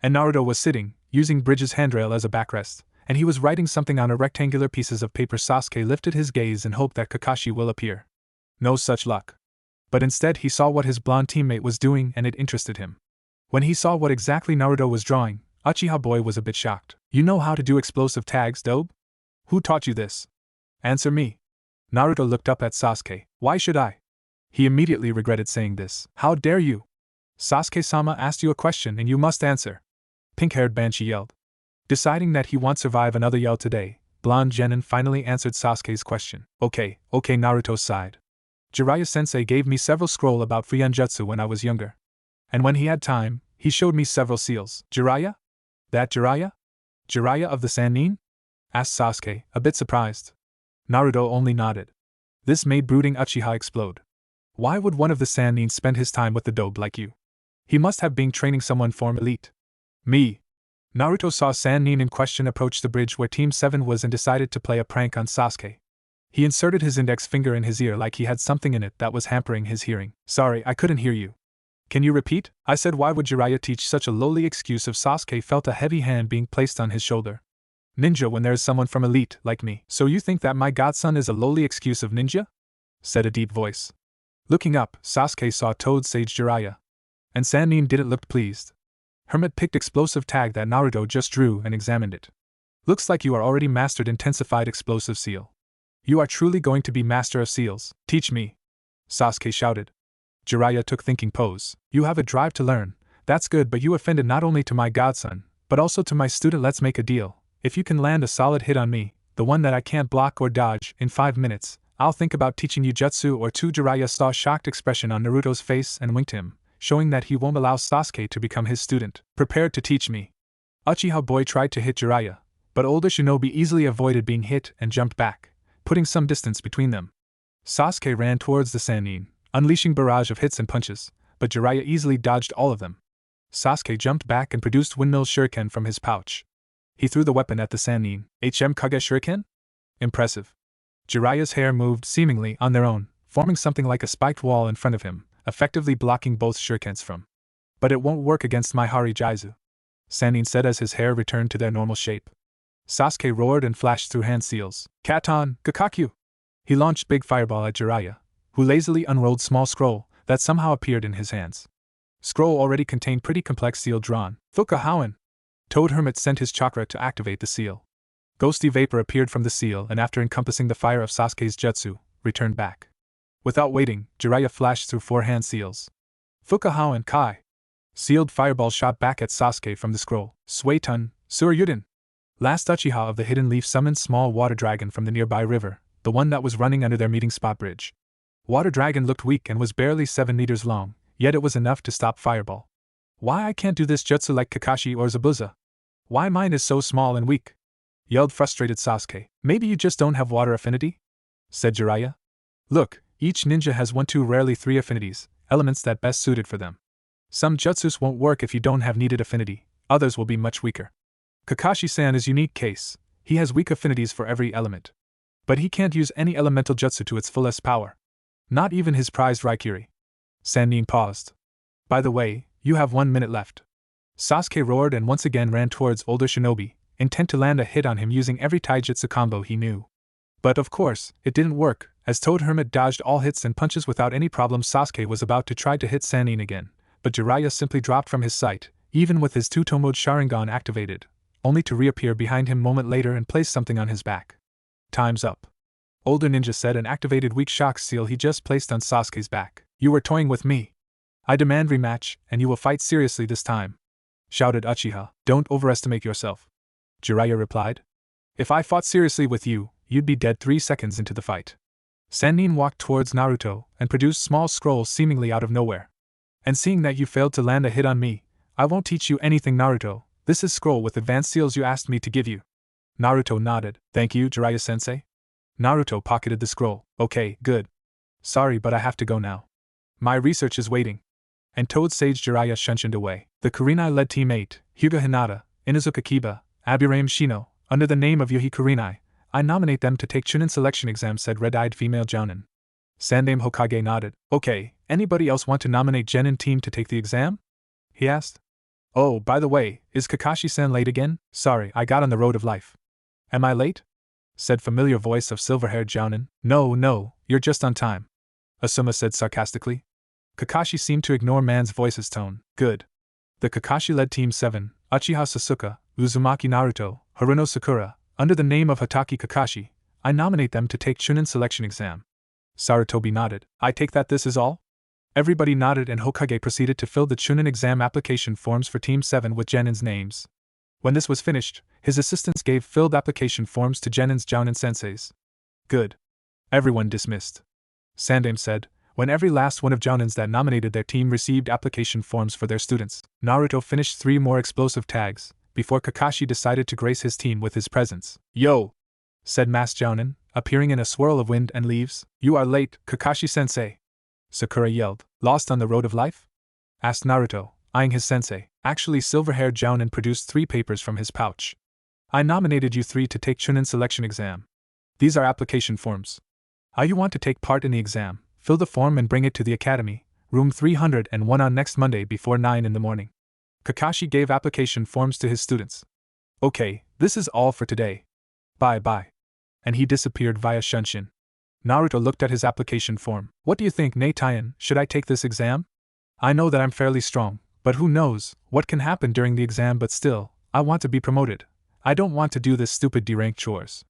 And Naruto was sitting, using Bridge's handrail as a backrest, and he was writing something on a rectangular pieces of paper. Sasuke lifted his gaze and hoped that Kakashi will appear. No such luck. But instead he saw what his blonde teammate was doing and it interested him. When he saw what exactly Naruto was drawing, Uchiha boy was a bit shocked. You know how to do explosive tags, Dobe? Who taught you this? Answer me. Naruto looked up at Sasuke. Why should I? He immediately regretted saying this. How dare you? Sasuke-sama asked you a question and you must answer. Pink-haired Banshee yelled. Deciding that he won't survive another yell today, blonde Genin finally answered Sasuke's question. Okay, Naruto sighed. Jiraiya sensei gave me several scroll about Fuionjutsu when I was younger. And when he had time, he showed me several seals. Jiraiya? That Jiraiya? Jiraiya of the Sannin? Asked Sasuke, a bit surprised. Naruto only nodded. This made brooding Uchiha explode. Why would one of the Sannin spend his time with the dope like you? He must have been training someone for elite. Me. Naruto saw Sannin in question approach the bridge where Team 7 was and decided to play a prank on Sasuke. He inserted his index finger in his ear like he had something in it that was hampering his hearing. Sorry, I couldn't hear you. Can you repeat? I said why would Jiraiya teach such a lowly excuse of Sasuke felt a heavy hand being placed on his shoulder. Ninja when there is someone from elite like me. So you think that my godson is a lowly excuse of ninja? Said a deep voice. Looking up, Sasuke saw Toad Sage Jiraiya. And Sannin didn't look pleased. Hermit picked explosive tag that Naruto just drew and examined it. Looks like you are already mastered intensified explosive seal. You are truly going to be master of seals. Teach me. Sasuke shouted. Jiraiya took thinking pose. You have a drive to learn. That's good, but you offended not only to my godson, but also to my student. Let's make a deal. If you can land a solid hit on me, the one that I can't block or dodge, in 5 minutes, I'll think about teaching you jutsu or 2. Jiraiya saw a shocked expression on Naruto's face and winked him, showing that he won't allow Sasuke to become his student. Prepared to teach me. Uchiha boy tried to hit Jiraiya, but older shinobi easily avoided being hit and jumped back, putting some distance between them. Sasuke ran towards the Sannin, unleashing barrage of hits and punches, but Jiraiya easily dodged all of them. Sasuke jumped back and produced windmill shuriken from his pouch. He threw the weapon at the Sannin. Kage shuriken? Impressive. Jiraiya's hair moved seemingly on their own, forming something like a spiked wall in front of him, effectively blocking both shurikens from. But it won't work against my Hari Jaizu, Sannin said as his hair returned to their normal shape. Sasuke roared and flashed through hand seals. Katon, Gakakyu! He launched big fireball at Jiraiya, who lazily unrolled small scroll that somehow appeared in his hands. Scroll already contained pretty complex seal drawn. Fukahowen! Toad Hermit sent his chakra to activate the seal. Ghosty vapor appeared from the seal and after encompassing the fire of Sasuke's jutsu, returned back. Without waiting, Jiraiya flashed through 4 hand seals. Fukahowen Kai! Sealed fireball shot back at Sasuke from the scroll. Suetun, Suryuden! Last Uchiha of the Hidden Leaf summoned small water dragon from the nearby river, the one that was running under their meeting spot bridge. Water dragon looked weak and was barely 7 meters long, yet it was enough to stop fireball. Why I can't do this jutsu like Kakashi or Zabuza? Why mine is so small and weak? Yelled frustrated Sasuke. Maybe you just don't have water affinity? said Jiraiya. Look, each ninja has 1, 2, rarely 3 affinities, elements that best suited for them. Some jutsus won't work if you don't have needed affinity, others will be much weaker. Kakashi-san is unique case, he has weak affinities for every element. But he can't use any elemental jutsu to its fullest power. Not even his prized Raikiri. Sannin paused. By the way, you have 1 minute left. Sasuke roared and once again ran towards older shinobi, intent to land a hit on him using every taijutsu combo he knew. But of course, it didn't work, as Toad Hermit dodged all hits and punches without any problem. Sasuke was about to try to hit Sannin again, but Jiraiya simply dropped from his sight, even with his two-toed Sharingan activated, only to reappear behind him a moment later and place something on his back. Time's up. Older ninja said and activated weak shock seal he just placed on Sasuke's back. You were toying with me. I demand rematch, and you will fight seriously this time, shouted Uchiha. Don't overestimate yourself, Jiraiya replied. If I fought seriously with you, you'd be dead 3 seconds into the fight. Sannin walked towards Naruto and produced small scrolls seemingly out of nowhere. And seeing that you failed to land a hit on me, I won't teach you anything, Naruto. This is scroll with advanced seals you asked me to give you. Naruto nodded. Thank you, Jiraiya-sensei. Naruto pocketed the scroll. Okay, good. Sorry, but I have to go now. My research is waiting. And Toad Sage Jiraiya shunshined away. The Kurenai led Team 8, Hyuga Hinata, Inuzuka Kiba, Aburame Shino, under the name of Yuhi Kurenai, I nominate them to take Chunin selection exam, said red-eyed female Jounin. Sandaime Hokage nodded. Okay, anybody else want to nominate genin team to take the exam? He asked. Oh, by the way, is Kakashi-san late again? Sorry, I got on the road of life. Am I late? Said familiar voice of silver-haired Jounin. No, you're just on time, Asuma said sarcastically. Kakashi seemed to ignore man's voice's tone. Good. The Kakashi-led Team 7, Uchiha Sasuke, Uzumaki Naruto, Haruno Sakura, under the name of Hatake Kakashi, I nominate them to take Chunin selection exam. Sarutobi nodded. I take that this is all? Everybody nodded and Hokage proceeded to fill the Chunin exam application forms for Team 7 with Genin's names. When this was finished, his assistants gave filled application forms to Genin's Jounin senseis. Good. Everyone dismissed, Sandaime said, when every last one of Jounins that nominated their team received application forms for their students. Naruto finished 3 more explosive tags before Kakashi decided to grace his team with his presence. Yo! Said Masked Jounin, appearing in a swirl of wind and leaves. You are late, Kakashi-sensei, Sakura yelled. Lost on the road of life? Asked Naruto, eyeing his sensei. Actually, silver-haired Jounin produced 3 papers from his pouch. I nominated you 3 to take Chunin selection exam. These are application forms. How you want to take part in the exam? Fill the form and bring it to the academy, room 301 on next Monday before 9 in the morning. Kakashi gave application forms to his students. Okay, this is all for today. Bye. And he disappeared via Shunshin. Naruto looked at his application form. What do you think, Natayan? Should I take this exam? I know that I'm fairly strong, but who knows what can happen during the exam, but still, I want to be promoted. I don't want to do this stupid D-rank chores.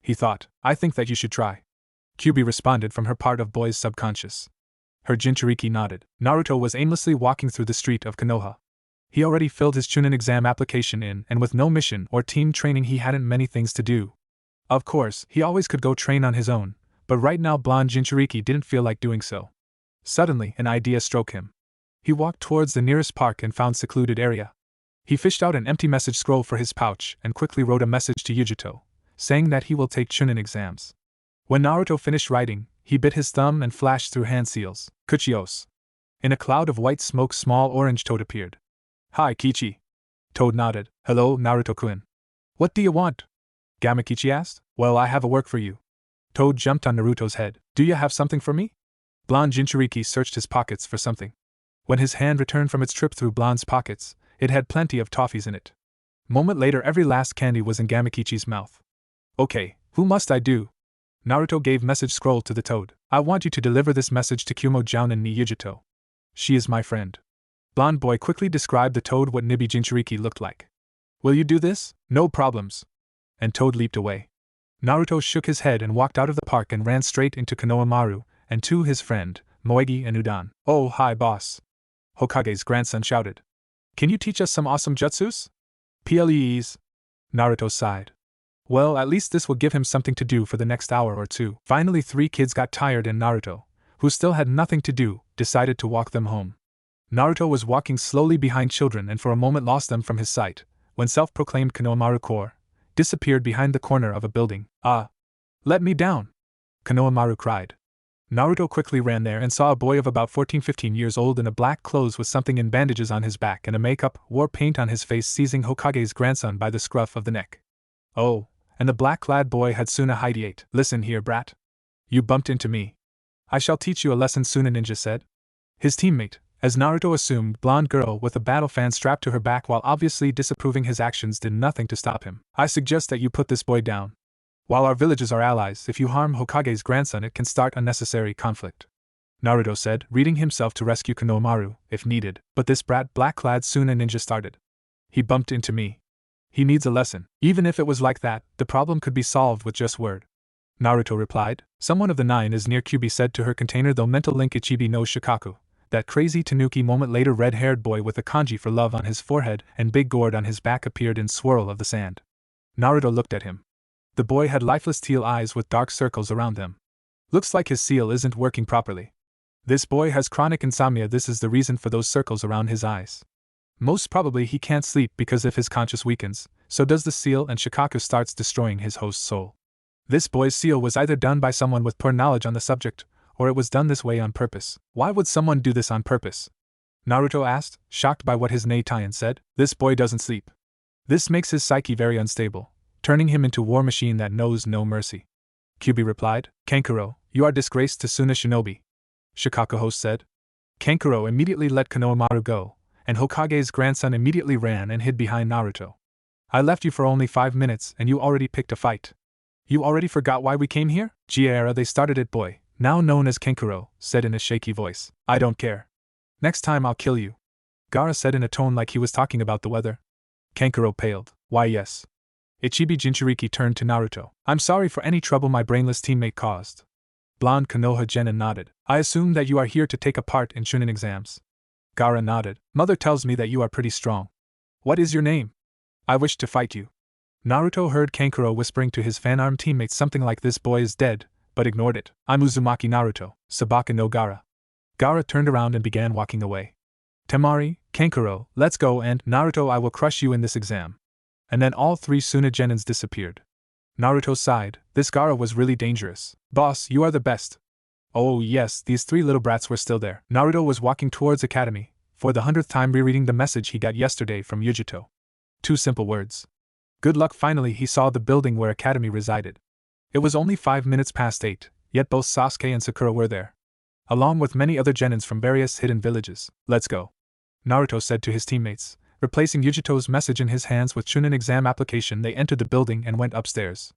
He thought. I think that you should try. Kyubi responded from her part of boy's subconscious. Her Jinchuriki nodded. Naruto was aimlessly walking through the street of Konoha. He already filled his Chunin exam application in, and with no mission or team training he hadn't many things to do. Of course, he always could go train on his own, but right now blonde Jinchuriki didn't feel like doing so. Suddenly, an idea struck him. He walked towards the nearest park and found secluded area. He fished out an empty message scroll for his pouch and quickly wrote a message to Yujito, saying that he will take Chunin exams. When Naruto finished writing, he bit his thumb and flashed through hand seals. Kuchios. In a cloud of white smoke, small orange Toad appeared. Hi, Kichi. Toad nodded. Hello, Naruto-kun. What do you want? Gamakichi asked. Well, I have a work for you. Toad jumped on Naruto's head. Do you have something for me? Blonde Jinchuriki searched his pockets for something. When his hand returned from its trip through Blonde's pockets, it had plenty of toffees in it. Moment later, every last candy was in Gamakichi's mouth. Okay, who must I do? Naruto gave message scroll to the Toad. I want you to deliver this message to Kumo Jounin ni Yujito. She is my friend. Blonde boy quickly described the Toad what Nibi Jinchuriki looked like. Will you do this? No problems. And Toad leaped away. Naruto shook his head and walked out of the park and ran straight into Konohamaru, and to his friend, Moegi and Udan. Oh, hi boss. Hokage's grandson shouted. Can you teach us some awesome jutsus? Please. Naruto sighed. Well, at least this will give him something to do for the next hour or 2. Finally 3 kids got tired and Naruto, who still had nothing to do, decided to walk them home. Naruto was walking slowly behind children and for a moment lost them from his sight, when self-proclaimed Konohamaru Core disappeared behind the corner of a building. Ah! Let me down! Konohamaru cried. Naruto quickly ran there and saw a boy of about 14-15 years old in a black clothes with something in bandages on his back and a makeup, war paint on his face, seizing Hokage's grandson by the scruff of the neck. Oh, and the black-clad boy had Suna Hideate. Listen here, brat. You bumped into me. I shall teach you a lesson, Suna Ninja said. His teammate, as Naruto assumed, blonde girl with a battle fan strapped to her back while obviously disapproving his actions, did nothing to stop him. I suggest that you put this boy down. While our villages are allies, if you harm Hokage's grandson it can start unnecessary conflict. Naruto said, readying himself to rescue Konohamaru, if needed, but this brat black-clad Suna Ninja started. He bumped into me. He needs a lesson. Even if it was like that, the problem could be solved with just word. Naruto replied. Someone of the 9 is near, Kyubi said to her container, though mental link Ichibi no Shikaku. That crazy Tanuki moment later, red-haired boy with a kanji for love on his forehead and big gourd on his back appeared in swirl of the sand. Naruto looked at him. The boy had lifeless teal eyes with dark circles around them. Looks like his seal isn't working properly. This boy has chronic insomnia, this is the reason for those circles around his eyes. Most probably he can't sleep because if his conscience weakens, so does the seal, and Shikaku starts destroying his host's soul. This boy's seal was either done by someone with poor knowledge on the subject, or it was done this way on purpose. Why would someone do this on purpose? Naruto asked, shocked by what his Neitaian said. This boy doesn't sleep. This makes his psyche very unstable, turning him into a war machine that knows no mercy. Kyubi replied. Kankuro, you are disgraced to Suna Shinobi. Shikaku host said. Kankuro immediately let Konohamaru go, and Hokage's grandson immediately ran and hid behind Naruto. I left you for only 5 minutes and you already picked a fight. You already forgot why we came here? Jiraiya, they started it, boy, now known as Kankuro, said in a shaky voice. I don't care. Next time I'll kill you. Gaara said in a tone like he was talking about the weather. Kankuro paled. Why yes. Ichibi Jinchuriki turned to Naruto. I'm sorry for any trouble my brainless teammate caused. Blonde Konoha Genin nodded. I assume that you are here to take a part in Chunin exams. Gaara nodded. Mother tells me that you are pretty strong. What is your name? I wish to fight you. Naruto heard Kankuro whispering to his fan-armed teammates something like this boy is dead, but ignored it. I'm Uzumaki Naruto, Sabaka no Gaara. Gaara turned around and began walking away. Temari, Kankuro, let's go, and Naruto, I will crush you in this exam. And then all 3 Suna Genins disappeared. Naruto sighed. This Gaara was really dangerous. Boss, you are the best. Oh yes, these 3 little brats were still there. Naruto was walking towards Academy, for the 100th time rereading the message he got yesterday from Yujito. 2 simple words. Good luck. Finally he saw the building where Academy resided. It was only 5 minutes past 8, yet both Sasuke and Sakura were there, along with many other genins from various hidden villages. Let's go, Naruto said to his teammates. Replacing Yujito's message in his hands with Chunin exam application, they entered the building and went upstairs.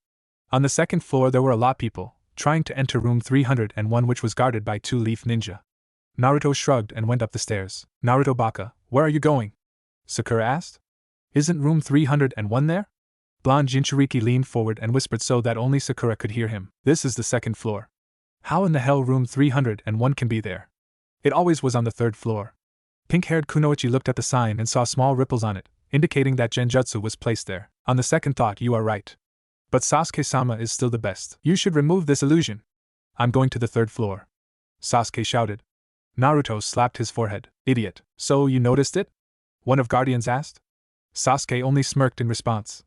On the 2nd floor there were a lot of people, trying to enter room 301, which was guarded by 2 leaf ninja. Naruto shrugged and went up the stairs. Naruto Baka, where are you going? Sakura asked. Isn't room 301 there? Blonde Jinchuriki leaned forward and whispered so that only Sakura could hear him. This is the 2nd floor. How in the hell room 301 can be there? It always was on the 3rd floor. Pink-haired Kunoichi looked at the sign and saw small ripples on it, indicating that Genjutsu was placed there. On the second thought, you are right. But Sasuke-sama is still the best. You should remove this illusion. I'm going to the 3rd floor. Sasuke shouted. Naruto slapped his forehead. Idiot. So you noticed it? One of Guardians asked. Sasuke only smirked in response.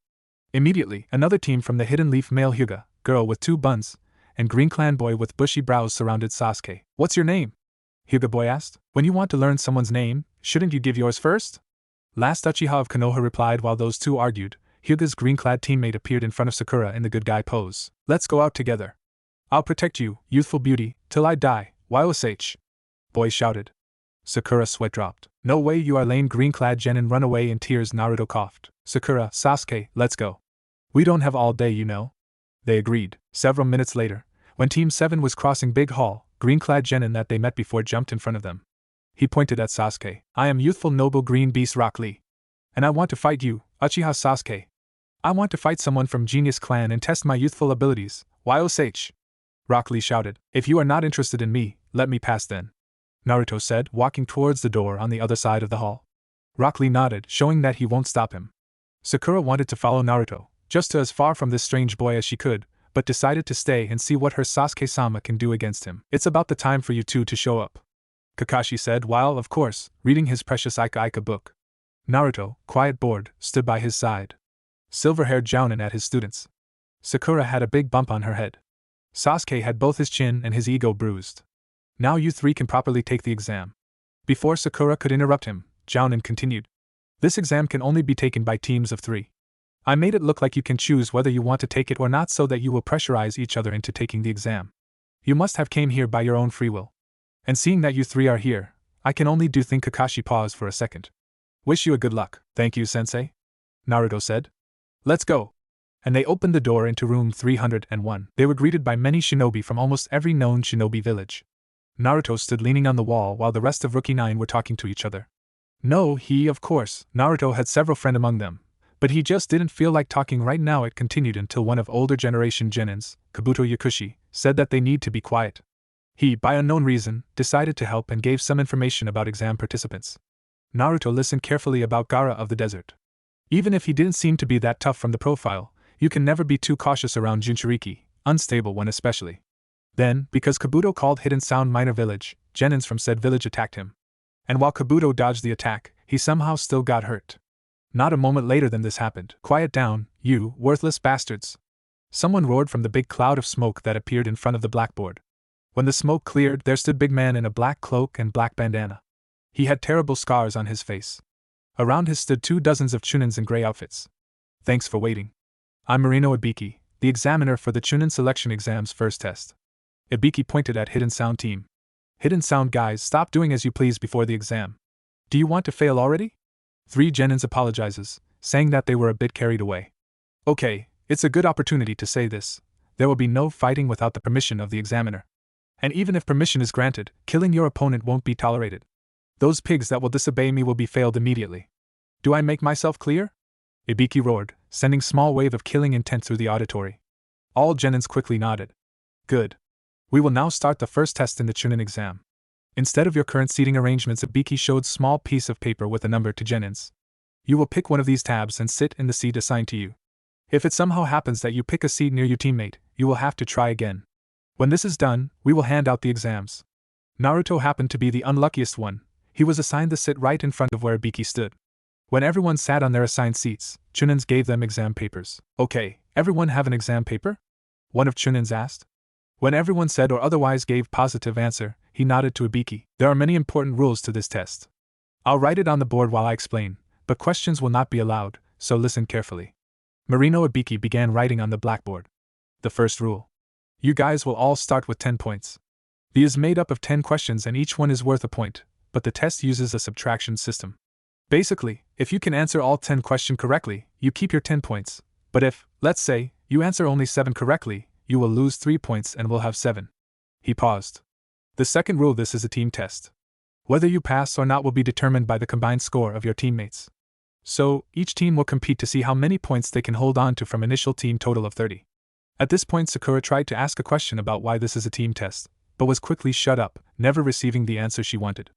Immediately, another team from the Hidden Leaf male Hyuga, girl with 2 buns, and Green Clan boy with bushy brows surrounded Sasuke. What's your name? Hyuga boy asked. When you want to learn someone's name, shouldn't you give yours first? Last Uchiha of Konoha replied while those 2 argued. Hyuga's green-clad teammate appeared in front of Sakura in the good guy pose. Let's go out together. I'll protect you, youthful beauty, till I die, YOSH. Boy shouted. Sakura sweat dropped. No way, you are lame. Green-clad Genin run away in tears. Naruto coughed. Sakura, Sasuke, let's go. We don't have all day, you know. They agreed. Several minutes later, when Team 7 was crossing Big Hall, green-clad Genin that they met before jumped in front of them. He pointed at Sasuke. I am youthful noble green beast Rock Lee. And I want to fight you, Uchiha Sasuke. I want to fight someone from Genius Clan and test my youthful abilities, YOSH. Rock Lee shouted. If you are not interested in me, let me pass then, Naruto said, walking towards the door on the other side of the hall. Rock Lee nodded, showing that he won't stop him. Sakura wanted to follow Naruto, just to as far from this strange boy as she could, but decided to stay and see what her Sasuke-sama can do against him. It's about the time for you 2 to show up, Kakashi said while, of course, reading his precious Ika Ika book. Naruto, quiet bored, stood by his side. Silver-haired Jounin at his students. Sakura had a big bump on her head. Sasuke had both his chin and his ego bruised. Now you three can properly take the exam. Before Sakura could interrupt him, Jounin continued. This exam can only be taken by teams of 3. I made it look like you can choose whether you want to take it or not so that you will pressurize each other into taking the exam. You must have came here by your own free will. And seeing that you 3 are here, I can only do think. Kakashi paused for a second. Wish you a good luck. Thank you, sensei. Naruto said. Let's go. And they opened the door into room 301. They were greeted by many shinobi from almost every known shinobi village. Naruto stood leaning on the wall while the rest of Rookie 9 were talking to each other. No, of course, Naruto had several friends among them, but he just didn't feel like talking right now. It continued until one of older generation genins, Kabuto Yakushi, said that they need to be quiet. He, by unknown reason, decided to help and gave some information about exam participants. Naruto listened carefully about Gaara of the desert. Even if he didn't seem to be that tough from the profile, you can never be too cautious around Jinchuriki, unstable one especially. Then, because Kabuto called Hidden Sound Minor Village, genins from said village attacked him. And while Kabuto dodged the attack, he somehow still got hurt. Not a moment later than this happened. Quiet down, you worthless bastards. Someone roared from the big cloud of smoke that appeared in front of the blackboard. When the smoke cleared, there stood big man in a black cloak and black bandana. He had terrible scars on his face. Around him stood 2 dozens of Chunins in gray outfits. Thanks for waiting. I'm Marino Ibiki, the examiner for the Chunin selection exam's first test. Ibiki pointed at Hidden Sound team. Hidden Sound guys, stop doing as you please before the exam. Do you want to fail already? 3 genins apologizes, saying that they were a bit carried away. Okay, it's a good opportunity to say this. There will be no fighting without the permission of the examiner. And even if permission is granted, killing your opponent won't be tolerated. Those pigs that will disobey me will be failed immediately. Do I make myself clear? Ibiki roared, sending small wave of killing intent through the auditory. All genins quickly nodded. Good. We will now start the first test in the Chunin exam. Instead of your current seating arrangements, Ibiki showed small piece of paper with a number to genins. You will pick one of these tabs and sit in the seat assigned to you. If it somehow happens that you pick a seat near your teammate, you will have to try again. When this is done, we will hand out the exams. Naruto happened to be the unluckiest one. He was assigned to sit right in front of where Ibiki stood. When everyone sat on their assigned seats, Chunins gave them exam papers. Okay, everyone have an exam paper? One of Chunins asked. When everyone said or otherwise gave positive answer, he nodded to Ibiki. There are many important rules to this test. I'll write it on the board while I explain, but questions will not be allowed, so listen carefully. Marino Ibiki began writing on the blackboard. The first rule. You guys will all start with 10 points. The is made up of 10 questions and each one is worth a point, but the test uses a subtraction system. Basically, if you can answer all 10 questions correctly, you keep your 10 points, but if, let's say, you answer only 7 correctly, you will lose 3 points and will have 7. He paused. The second rule: this is a team test. Whether you pass or not will be determined by the combined score of your teammates. So, each team will compete to see how many points they can hold on to from initial team total of 30. At this point, Sakura tried to ask a question about why this is a team test, but was quickly shut up, never receiving the answer she wanted.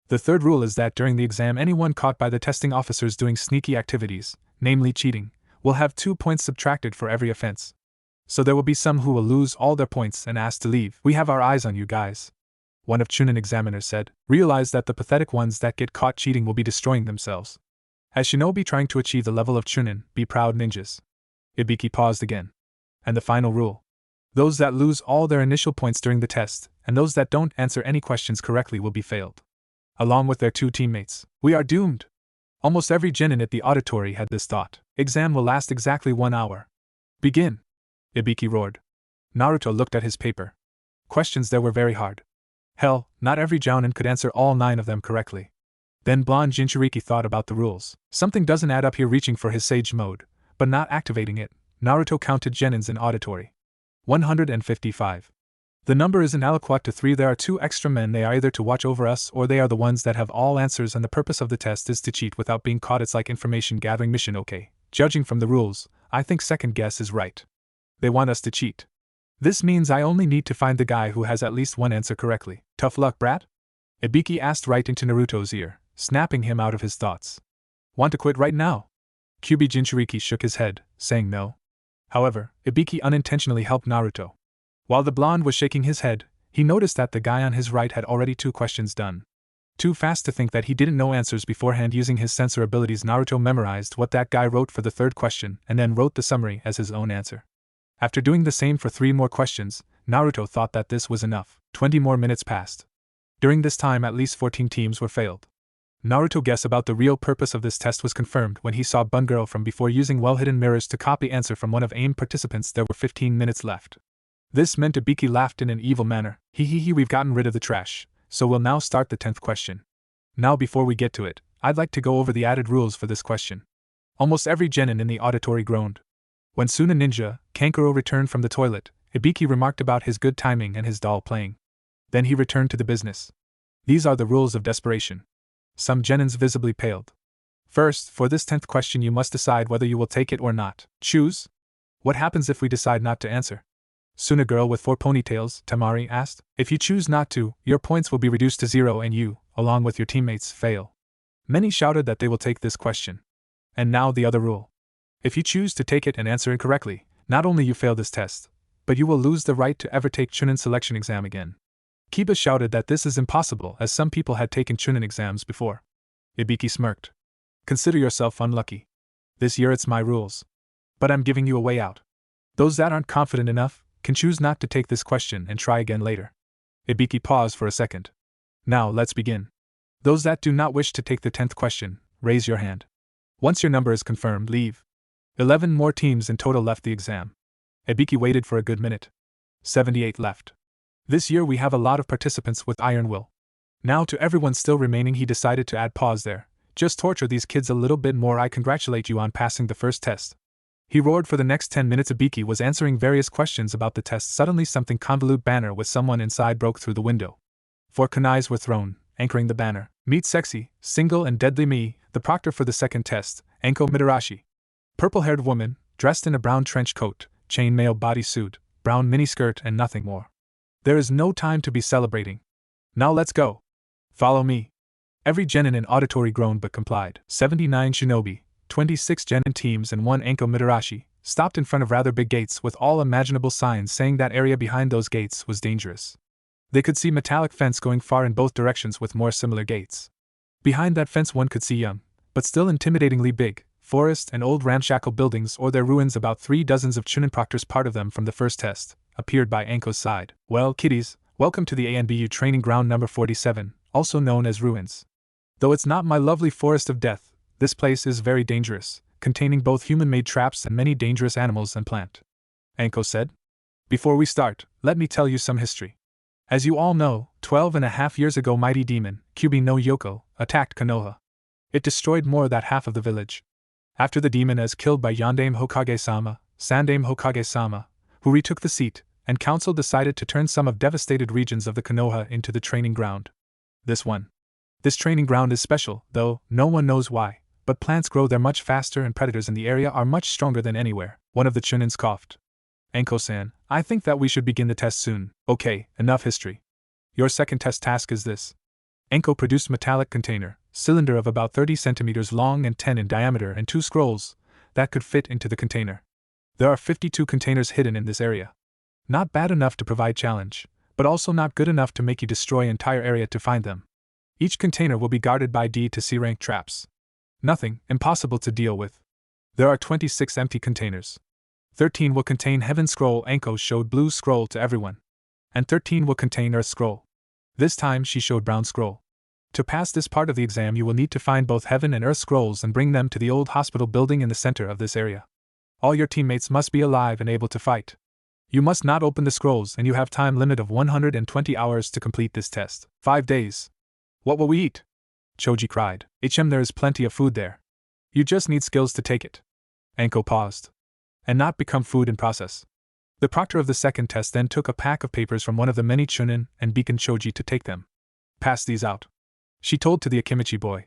The third rule is that during the exam, anyone caught by the testing officers doing sneaky activities, namely cheating, will have 2 points subtracted for every offense. So there will be some who will lose all their points and asked to leave. We have our eyes on you guys. One of Chunin examiners said. Realize that the pathetic ones that get caught cheating will be destroying themselves. As shinobi trying to achieve the level of Chunin, be proud ninjas. Ibiki paused again. And the final rule. Those that lose all their initial points during the test, and those that don't answer any questions correctly will be failed. Along with their 2 teammates. We are doomed. Almost every genin at the auditory had this thought. Exam will last exactly 1 hour. Begin. Ibiki roared. Naruto looked at his paper. Questions there were very hard. Hell, not every jounin could answer all 9 of them correctly. Then blonde Jinchuriki thought about the rules. Something doesn't add up here. Reaching for his sage mode, but not activating it, Naruto counted genins in auditory. 155. The number is inadequate to 3. There are 2 extra men. They are either to watch over us or they are the ones that have all answers, and the purpose of the test is to cheat without being caught. It's like information gathering mission. Okay, judging from the rules, I think second guess is right. They want us to cheat. This means I only need to find the guy who has at least 1 answer correctly. Tough luck, brat? Ibiki asked right into Naruto's ear, snapping him out of his thoughts. Want to quit right now? Kyuubi Jinchuriki shook his head, saying no. However, Ibiki unintentionally helped Naruto. While the blonde was shaking his head, he noticed that the guy on his right had already 2 questions done. Too fast to think that he didn't know answers beforehand. Using his sensor abilities, Naruto memorized what that guy wrote for the 3rd question and then wrote the summary as his own answer. After doing the same for 3 more questions, Naruto thought that this was enough. 20 more minutes passed. During this time at least 14 teams were failed. Naruto's guess about the real purpose of this test was confirmed when he saw Bungirl from before using well-hidden mirrors to copy answer from one of AIM participants. There were 15 minutes left. This meant Ibiki laughed in an evil manner. We've gotten rid of the trash, so we'll now start the 10th question. Now before we get to it, I'd like to go over the added rules for this question. Almost every genin in the auditory groaned. When Suna Ninja, Kankuro returned from the toilet, Ibiki remarked about his good timing and his doll playing. Then he returned to the business. These are the rules of desperation. Some genins visibly paled. First, for this 10th question you must decide whether you will take it or not. Choose. What happens if we decide not to answer? Suna girl with 4 ponytails, Tamari asked. If you choose not to, your points will be reduced to 0 and you, along with your teammates, fail. Many shouted that they will take this question. And now the other rule. If you choose to take it and answer incorrectly, not only you fail this test, but you will lose the right to ever take Chunin selection exam again. Kiba shouted that this is impossible as some people had taken Chunin exams before. Ibiki smirked. Consider yourself unlucky. This year it's my rules. But I'm giving you a way out. Those that aren't confident enough can choose not to take this question and try again later. Ibiki paused for a second. Now let's begin. Those that do not wish to take the 10th question, raise your hand. Once your number is confirmed, leave. 11 more teams in total left the exam. Ibiki waited for a good minute. 78 left. This year we have a lot of participants with iron will. Now to everyone still remaining he decided to add pause there. Just torture these kids a little bit more. I congratulate you on passing the first test. He roared for the next 10 minutes. Ibiki was answering various questions about the test. Suddenly something convolute banner with someone inside broke through the window. 4 kunais were thrown, anchoring the banner. Meet sexy, single and deadly me, the proctor for the second test, Anko Midarashi. Purple-haired woman, dressed in a brown trench coat, chainmail bodysuit, brown miniskirt and nothing more. There is no time to be celebrating. Now let's go. Follow me. Every genin in auditory groaned but complied. 79 shinobi, 26 genin teams and 1 Anko Midarashi, stopped in front of rather big gates with all imaginable signs saying that area behind those gates was dangerous. They could see metallic fence going far in both directions with more similar gates. Behind that fence one could see young, but still intimidatingly big, forest and old ramshackle buildings or their ruins. About 3 dozens of Chunin proctors, part of them from the first test, appeared by Anko's side. Well, kiddies, welcome to the ANBU training ground number 47, also known as Ruins. Though it's not my lovely forest of death, this place is very dangerous, containing both human-made traps and many dangerous animals and plant. Anko said. Before we start, let me tell you some history. As you all know, 12.5 years ago mighty demon, Kyubi no Yoko, attacked Konoha. It destroyed more than half of the village. After the demon is killed by Yandame Hokage-sama, Sandame Hokage-sama, who retook the seat, and council decided to turn some of devastated regions of the Konoha into the training ground. This training ground is special, though no one knows why, but plants grow there much faster and predators in the area are much stronger than anywhere. One of the Chunins coughed. Anko-san, I think that we should begin the test soon. Okay, enough history. Your second test task is this. Anko produced metallic container, cylinder of about 30 centimeters long and 10 in diameter and 2 scrolls that could fit into the container. There are 52 containers hidden in this area. Not bad enough to provide challenge, but also not good enough to make you destroy entire area to find them. Each container will be guarded by D to C rank traps. Nothing, impossible to deal with. There are 26 empty containers. 13 will contain Heaven Scroll. Anko showed blue scroll to everyone. And 13 will contain Earth Scroll. This time she showed brown scroll. To pass this part of the exam you will need to find both Heaven and Earth Scrolls and bring them to the old hospital building in the center of this area. All your teammates must be alive and able to fight. You must not open the scrolls and you have time limit of 120 hours to complete this test. 5 days. What will we eat? Choji cried. There is plenty of food there. You just need skills to take it. Anko paused. And not become food in process. The proctor of the second test then took a pack of papers from one of the many Chunin and beacon Choji to take them. Pass these out. She told to the Akimichi boy.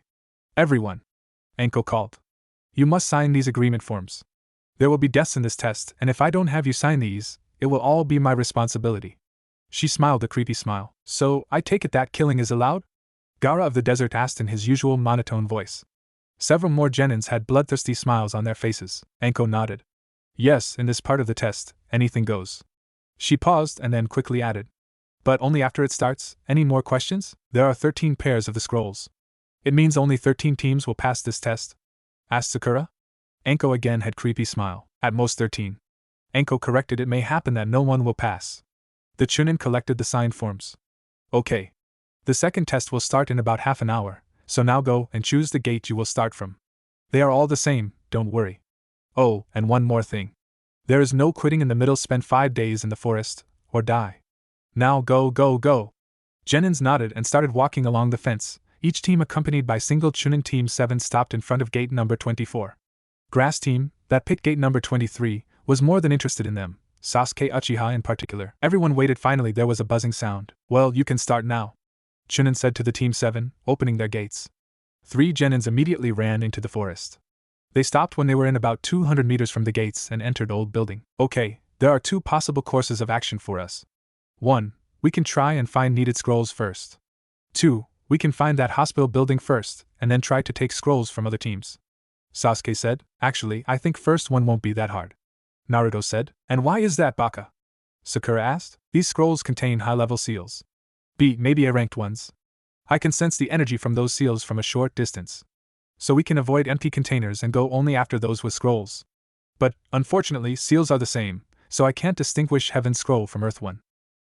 Everyone. Anko called. You must sign these agreement forms. There will be deaths in this test, and if I don't have you sign these, it will all be my responsibility. She smiled a creepy smile. So, I take it that killing is allowed? Gaara of the desert asked in his usual monotone voice. Several more genins had bloodthirsty smiles on their faces. Anko nodded. Yes, in this part of the test, anything goes. She paused and then quickly added. But only after it starts. Any more questions? There are 13 pairs of the scrolls. It means only 13 teams will pass this test? Asked Sakura. Anko again had creepy smile. At most 13. Anko corrected. It may happen that no one will pass. The Chunin collected the signed forms. Okay. The second test will start in about half an hour, so now go and choose the gate you will start from. They are all the same, don't worry. Oh, and one more thing. There is no quitting in the middle. Spend 5 days in the forest, or die. Now go, go, go. Genins nodded and started walking along the fence, each team accompanied by single Chunin. Team 7 stopped in front of gate number 24. Grass team, that picked gate number 23, was more than interested in them, Sasuke Uchiha in particular. Everyone waited. Finally there was a buzzing sound. Well, you can start now, Chunin said to the Team 7, opening their gates. 3 Genins immediately ran into the forest. They stopped when they were in about 200 meters from the gates and entered old building. Okay, there are 2 possible courses of action for us. 1. We can try and find needed scrolls first. 2. We can find that hospital building first, and then try to take scrolls from other teams. Sasuke said. Actually, I think first one won't be that hard. Naruto said. And why is that, Baka? Sakura asked. These scrolls contain high-level seals. Maybe A-ranked ones. I can sense the energy from those seals from a short distance. So we can avoid empty containers and go only after those with scrolls. But, unfortunately, seals are the same, so I can't distinguish Heaven's Scroll from Earth one.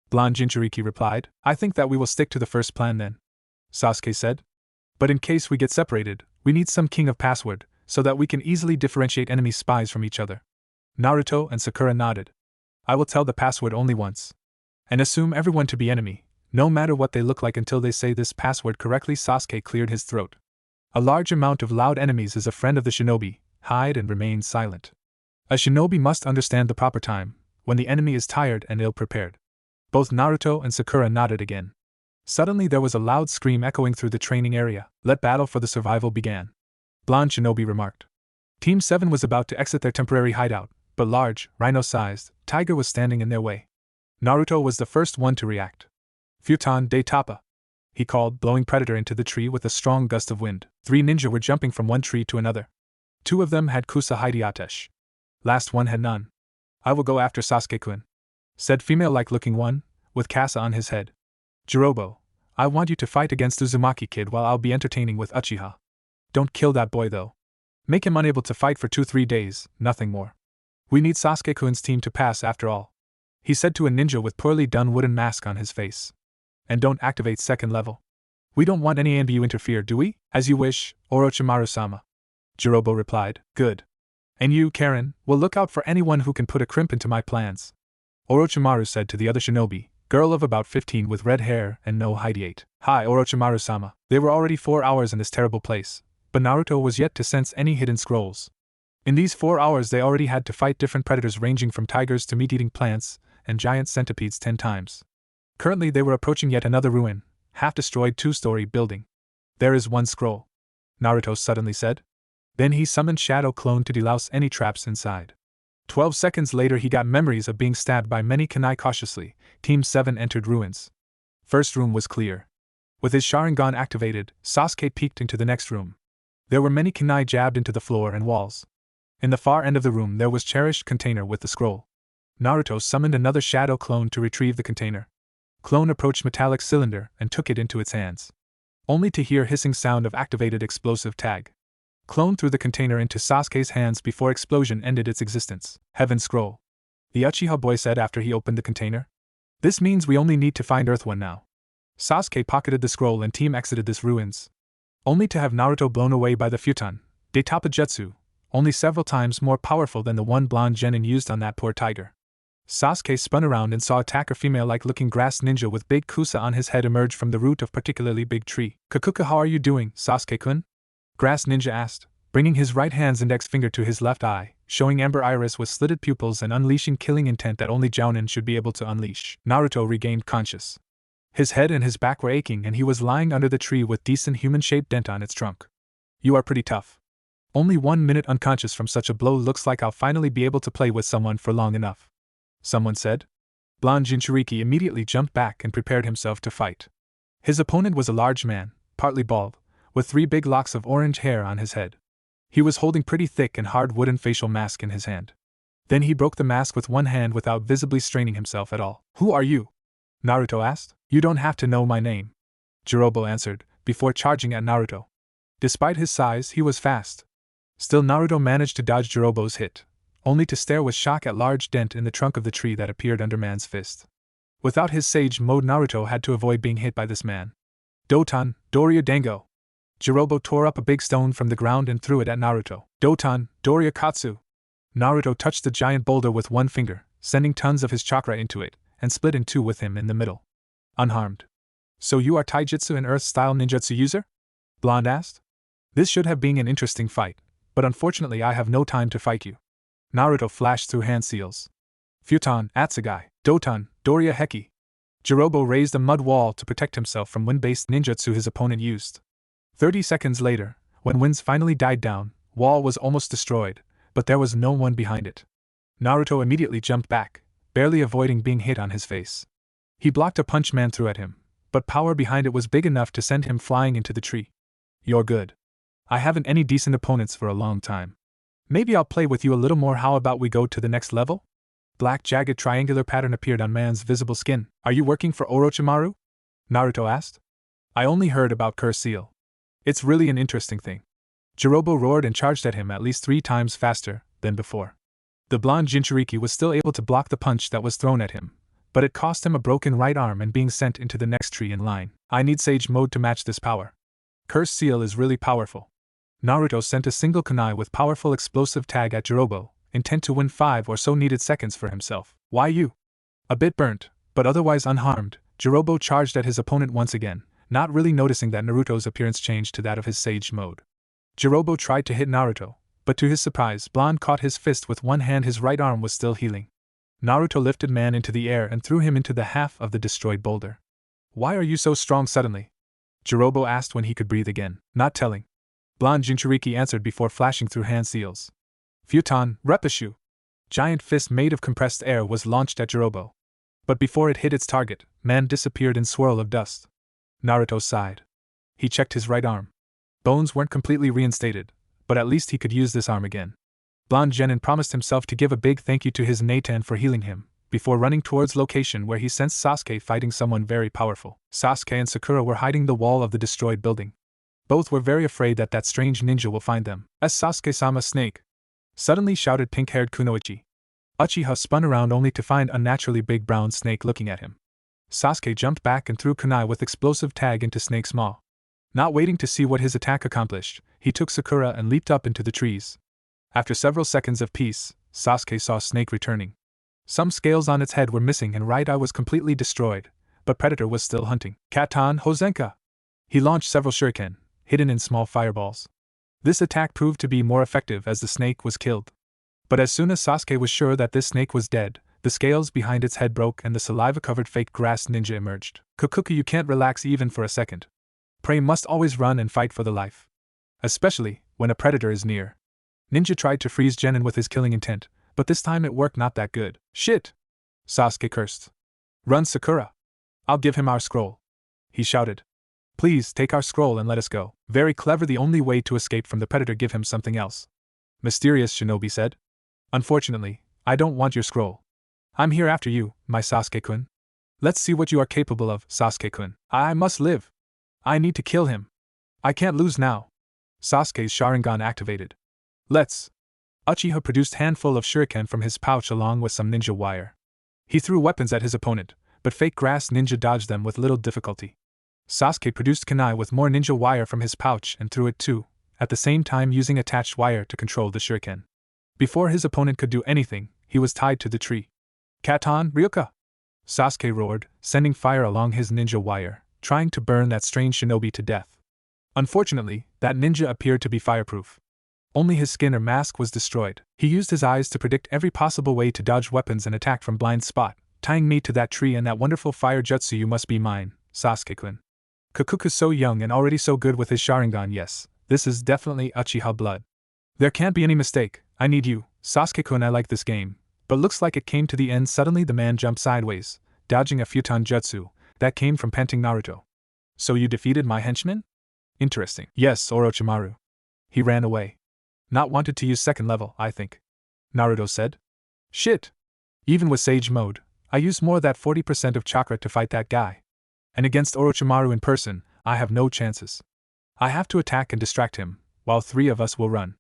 Blonde Jinchuriki replied. I think that we will stick to the first plan then, Sasuke said. But in case we get separated, we need some king of password, so that we can easily differentiate enemy spies from each other. Naruto and Sakura nodded. I will tell the password only once. And assume everyone to be enemy, no matter what they look like until they say this password correctly. Sasuke cleared his throat. A large amount of loud enemies is a friend of the shinobi. Hide and remain silent. A shinobi must understand the proper time, when the enemy is tired and ill-prepared. Both Naruto and Sakura nodded again. Suddenly there was a loud scream echoing through the training area. Let battle for the survival began. Blonde shinobi remarked. Team 7 was about to exit their temporary hideout, but large, rhino-sized, tiger was standing in their way. Naruto was the first one to react. Futon de Tapa, he called, blowing Predator into the tree with a strong gust of wind. 3 ninja were jumping from one tree to another. 2 of them had Kusa Hideatesh. Last one had none. I will go after Sasuke-kun, said female-like looking one, with Kasa on his head. Jirobo, I want you to fight against Uzumaki Kid while I'll be entertaining with Uchiha. Don't kill that boy though. Make him unable to fight for 2-3 days, nothing more. We need Sasuke-kun's team to pass after all, he said to a ninja with poorly done wooden mask on his face. And don't activate second level. We don't want any NBU interfere, do we? As you wish, Orochimaru-sama. Jirobo replied. Good. And you, Karen, will look out for anyone who can put a crimp into my plans. Orochimaru said to the other shinobi, girl of about 15 with red hair and no hideate. Hi, Orochimaru-sama. They were already 4 hours in this terrible place, but Naruto was yet to sense any hidden scrolls. In these 4 hours they already had to fight different predators ranging from tigers to meat-eating plants and giant centipedes 10 times. Currently they were approaching yet another ruin, half-destroyed 2-story building. There is one scroll, Naruto suddenly said. Then he summoned Shadow Clone to delouse any traps inside. 12 seconds later he got memories of being stabbed by many kunai. Cautiously, Team 7 entered ruins. First room was clear. With his Sharingan activated, Sasuke peeked into the next room. There were many kunai jabbed into the floor and walls. In the far end of the room there was cherished container with the scroll. Naruto summoned another Shadow Clone to retrieve the container. Clone approached metallic cylinder and took it into its hands, only to hear hissing sound of activated explosive tag. Clone threw the container into Sasuke's hands before explosion ended its existence. Heaven Scroll, the Uchiha boy said after he opened the container. This means we only need to find Earth One now. Sasuke pocketed the scroll and team exited this ruins, only to have Naruto blown away by the Futon de Tapa Jutsu, only several times more powerful than the one blonde genin used on that poor tiger. Sasuke spun around and saw attacker female-like looking grass ninja with big kusa on his head emerge from the root of particularly big tree. Kakuka, how are you doing, Sasuke-kun? Grass ninja asked, bringing his right hand's index finger to his left eye, showing amber iris with slitted pupils and unleashing killing intent that only Jounin should be able to unleash. Naruto regained conscious. His head and his back were aching and he was lying under the tree with decent human-shaped dent on its trunk. You are pretty tough. Only 1 minute unconscious from such a blow. Looks like I'll finally be able to play with someone for long enough, someone said. Blonde Jinchuriki immediately jumped back and prepared himself to fight. His opponent was a large man, partly bald, with 3 big locks of orange hair on his head. He was holding pretty thick and hard wooden facial mask in his hand. Then he broke the mask with one hand without visibly straining himself at all. Who are you? Naruto asked. You don't have to know my name, Jirobo answered, before charging at Naruto. Despite his size, he was fast. Still, Naruto managed to dodge Jirobo's hit, only to stare with shock at large dent in the trunk of the tree that appeared under man's fist. Without his Sage Mode, Naruto had to avoid being hit by this man. Doton, Doria Dango. Jirobo tore up a big stone from the ground and threw it at Naruto. Doton, Doria Katsu. Naruto touched the giant boulder with one finger, sending tons of his chakra into it, and split in two with him in the middle. Unharmed. So you are Taijutsu and Earth-style ninjutsu user? Blonde asked. This should have been an interesting fight, but unfortunately I have no time to fight you. Naruto flashed through hand seals. Futon, Atsugai, Doton, Doria Heki. Jirobo raised a mud wall to protect himself from wind-based ninjutsu his opponent used. 30 seconds later, when winds finally died down, wall was almost destroyed, but there was no one behind it. Naruto immediately jumped back, barely avoiding being hit on his face. He blocked a punch man threw at him, but power behind it was big enough to send him flying into the tree. You're good. I haven't any decent opponents for a long time. Maybe I'll play with you a little more. How about we go to the next level? Black jagged triangular pattern appeared on man's visible skin. Are you working for Orochimaru? Naruto asked. I only heard about Curse Seal. It's really an interesting thing. Jirobo roared and charged at him at least 3 times faster than before. The blonde Jinchuriki was still able to block the punch that was thrown at him, but it cost him a broken right arm and being sent into the next tree in line. I need Sage Mode to match this power. Curse Seal is really powerful. Naruto sent a single kunai with powerful explosive tag at Jirobo, intent to win 5 or so needed seconds for himself. Why you? A bit burnt, but otherwise unharmed, Jirobo charged at his opponent once again, not really noticing that Naruto's appearance changed to that of his Sage Mode. Jirobo tried to hit Naruto, but to his surprise, Blonde caught his fist with one hand. His right arm was still healing. Naruto lifted man into the air and threw him into the half of the destroyed boulder. Why are you so strong suddenly? Jirobo asked when he could breathe again. Not telling. Blonde Jinchuriki answered before flashing through hand seals. Futon, Repashu. Giant fist made of compressed air was launched at Jirobo. But before it hit its target, man disappeared in swirl of dust. Naruto sighed. He checked his right arm. Bones weren't completely reinstated, but at least he could use this arm again. Blonde Genin promised himself to give a big thank you to his Tenten for healing him, before running towards location where he sensed Sasuke fighting someone very powerful. Sasuke and Sakura were hiding the wall of the destroyed building. Both were very afraid that that strange ninja will find them. As Sasuke-sama snake! Suddenly shouted pink-haired Kunoichi. Uchiha spun around only to find a unnaturally big brown snake looking at him. Sasuke jumped back and threw kunai with explosive tag into Snake's maw. Not waiting to see what his attack accomplished, he took Sakura and leaped up into the trees. After several seconds of peace, Sasuke saw Snake returning. Some scales on its head were missing and right eye was completely destroyed, but Predator was still hunting. Katan Hozenka! He launched several shuriken, hidden in small fireballs. This attack proved to be more effective as the snake was killed. But as soon as Sasuke was sure that this snake was dead, the scales behind its head broke and the saliva-covered fake grass ninja emerged. Kukuku, you can't relax even for a second. Prey must always run and fight for the life. Especially when a predator is near. Ninja tried to freeze Genin with his killing intent, but this time it worked not that good. Shit! Sasuke cursed. Run, Sakura! I'll give him our scroll. He shouted. Please take our scroll and let us go. Very clever. The only way to escape from the predator, give him something else. Mysterious shinobi said. Unfortunately, I don't want your scroll. I'm here after you, my Sasuke-kun. Let's see what you are capable of, Sasuke-kun. I must live. I need to kill him. I can't lose now. Sasuke's Sharingan activated. Let's. Uchiha produced handful of shuriken from his pouch along with some ninja wire. He threw weapons at his opponent, but fake grass ninja dodged them with little difficulty. Sasuke produced kunai with more ninja wire from his pouch and threw it too, at the same time using attached wire to control the shuriken. Before his opponent could do anything, he was tied to the tree. Katan Ryuka! Sasuke roared, sending fire along his ninja wire, trying to burn that strange shinobi to death. Unfortunately, that ninja appeared to be fireproof. Only his skin or mask was destroyed. He used his eyes to predict every possible way to dodge weapons and attack from blind spot, tying me to that tree and that wonderful fire jutsu. You must be mine, Sasuke-kun. Kukuku's so young and already so good with his Sharingan. Yes, this is definitely Uchiha blood. There can't be any mistake. I need you, Sasuke-kun. I like this game, but looks like it came to the end. Suddenly the man jumped sideways, dodging a futon jutsu that came from panting Naruto. So you defeated my henchman? Interesting. Yes, Orochimaru. He ran away. Not wanted to use second level, I think. Naruto said. Shit! Even with Sage Mode, I used more than 40% of chakra to fight that guy. And against Orochimaru in person, I have no chances. I have to attack and distract him, while 3 of us will run.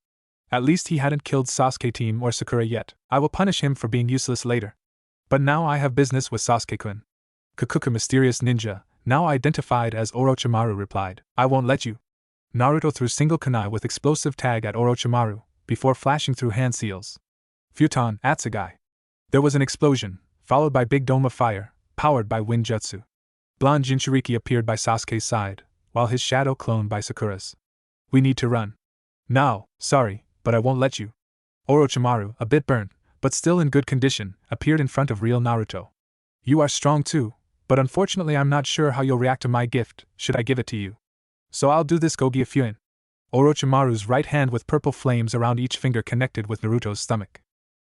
At least he hadn't killed Sasuke team or Sakura yet. I will punish him for being useless later. But now I have business with Sasuke-kun. Kakuka mysterious ninja, now identified as Orochimaru replied, I won't let you. Naruto threw single kunai with explosive tag at Orochimaru, before flashing through hand seals. Futon, Atsugai. There was an explosion, followed by big dome of fire, powered by wind jutsu. Blonde Jinchuriki appeared by Sasuke's side, while his shadow cloned by Sakura's. We need to run. Now, sorry, but I won't let you. Orochimaru, a bit burnt, but still in good condition, appeared in front of real Naruto. You are strong too, but unfortunately I'm not sure how you'll react to my gift, should I give it to you. So I'll do this Gogyafuen. Orochimaru's right hand with purple flames around each finger connected with Naruto's stomach.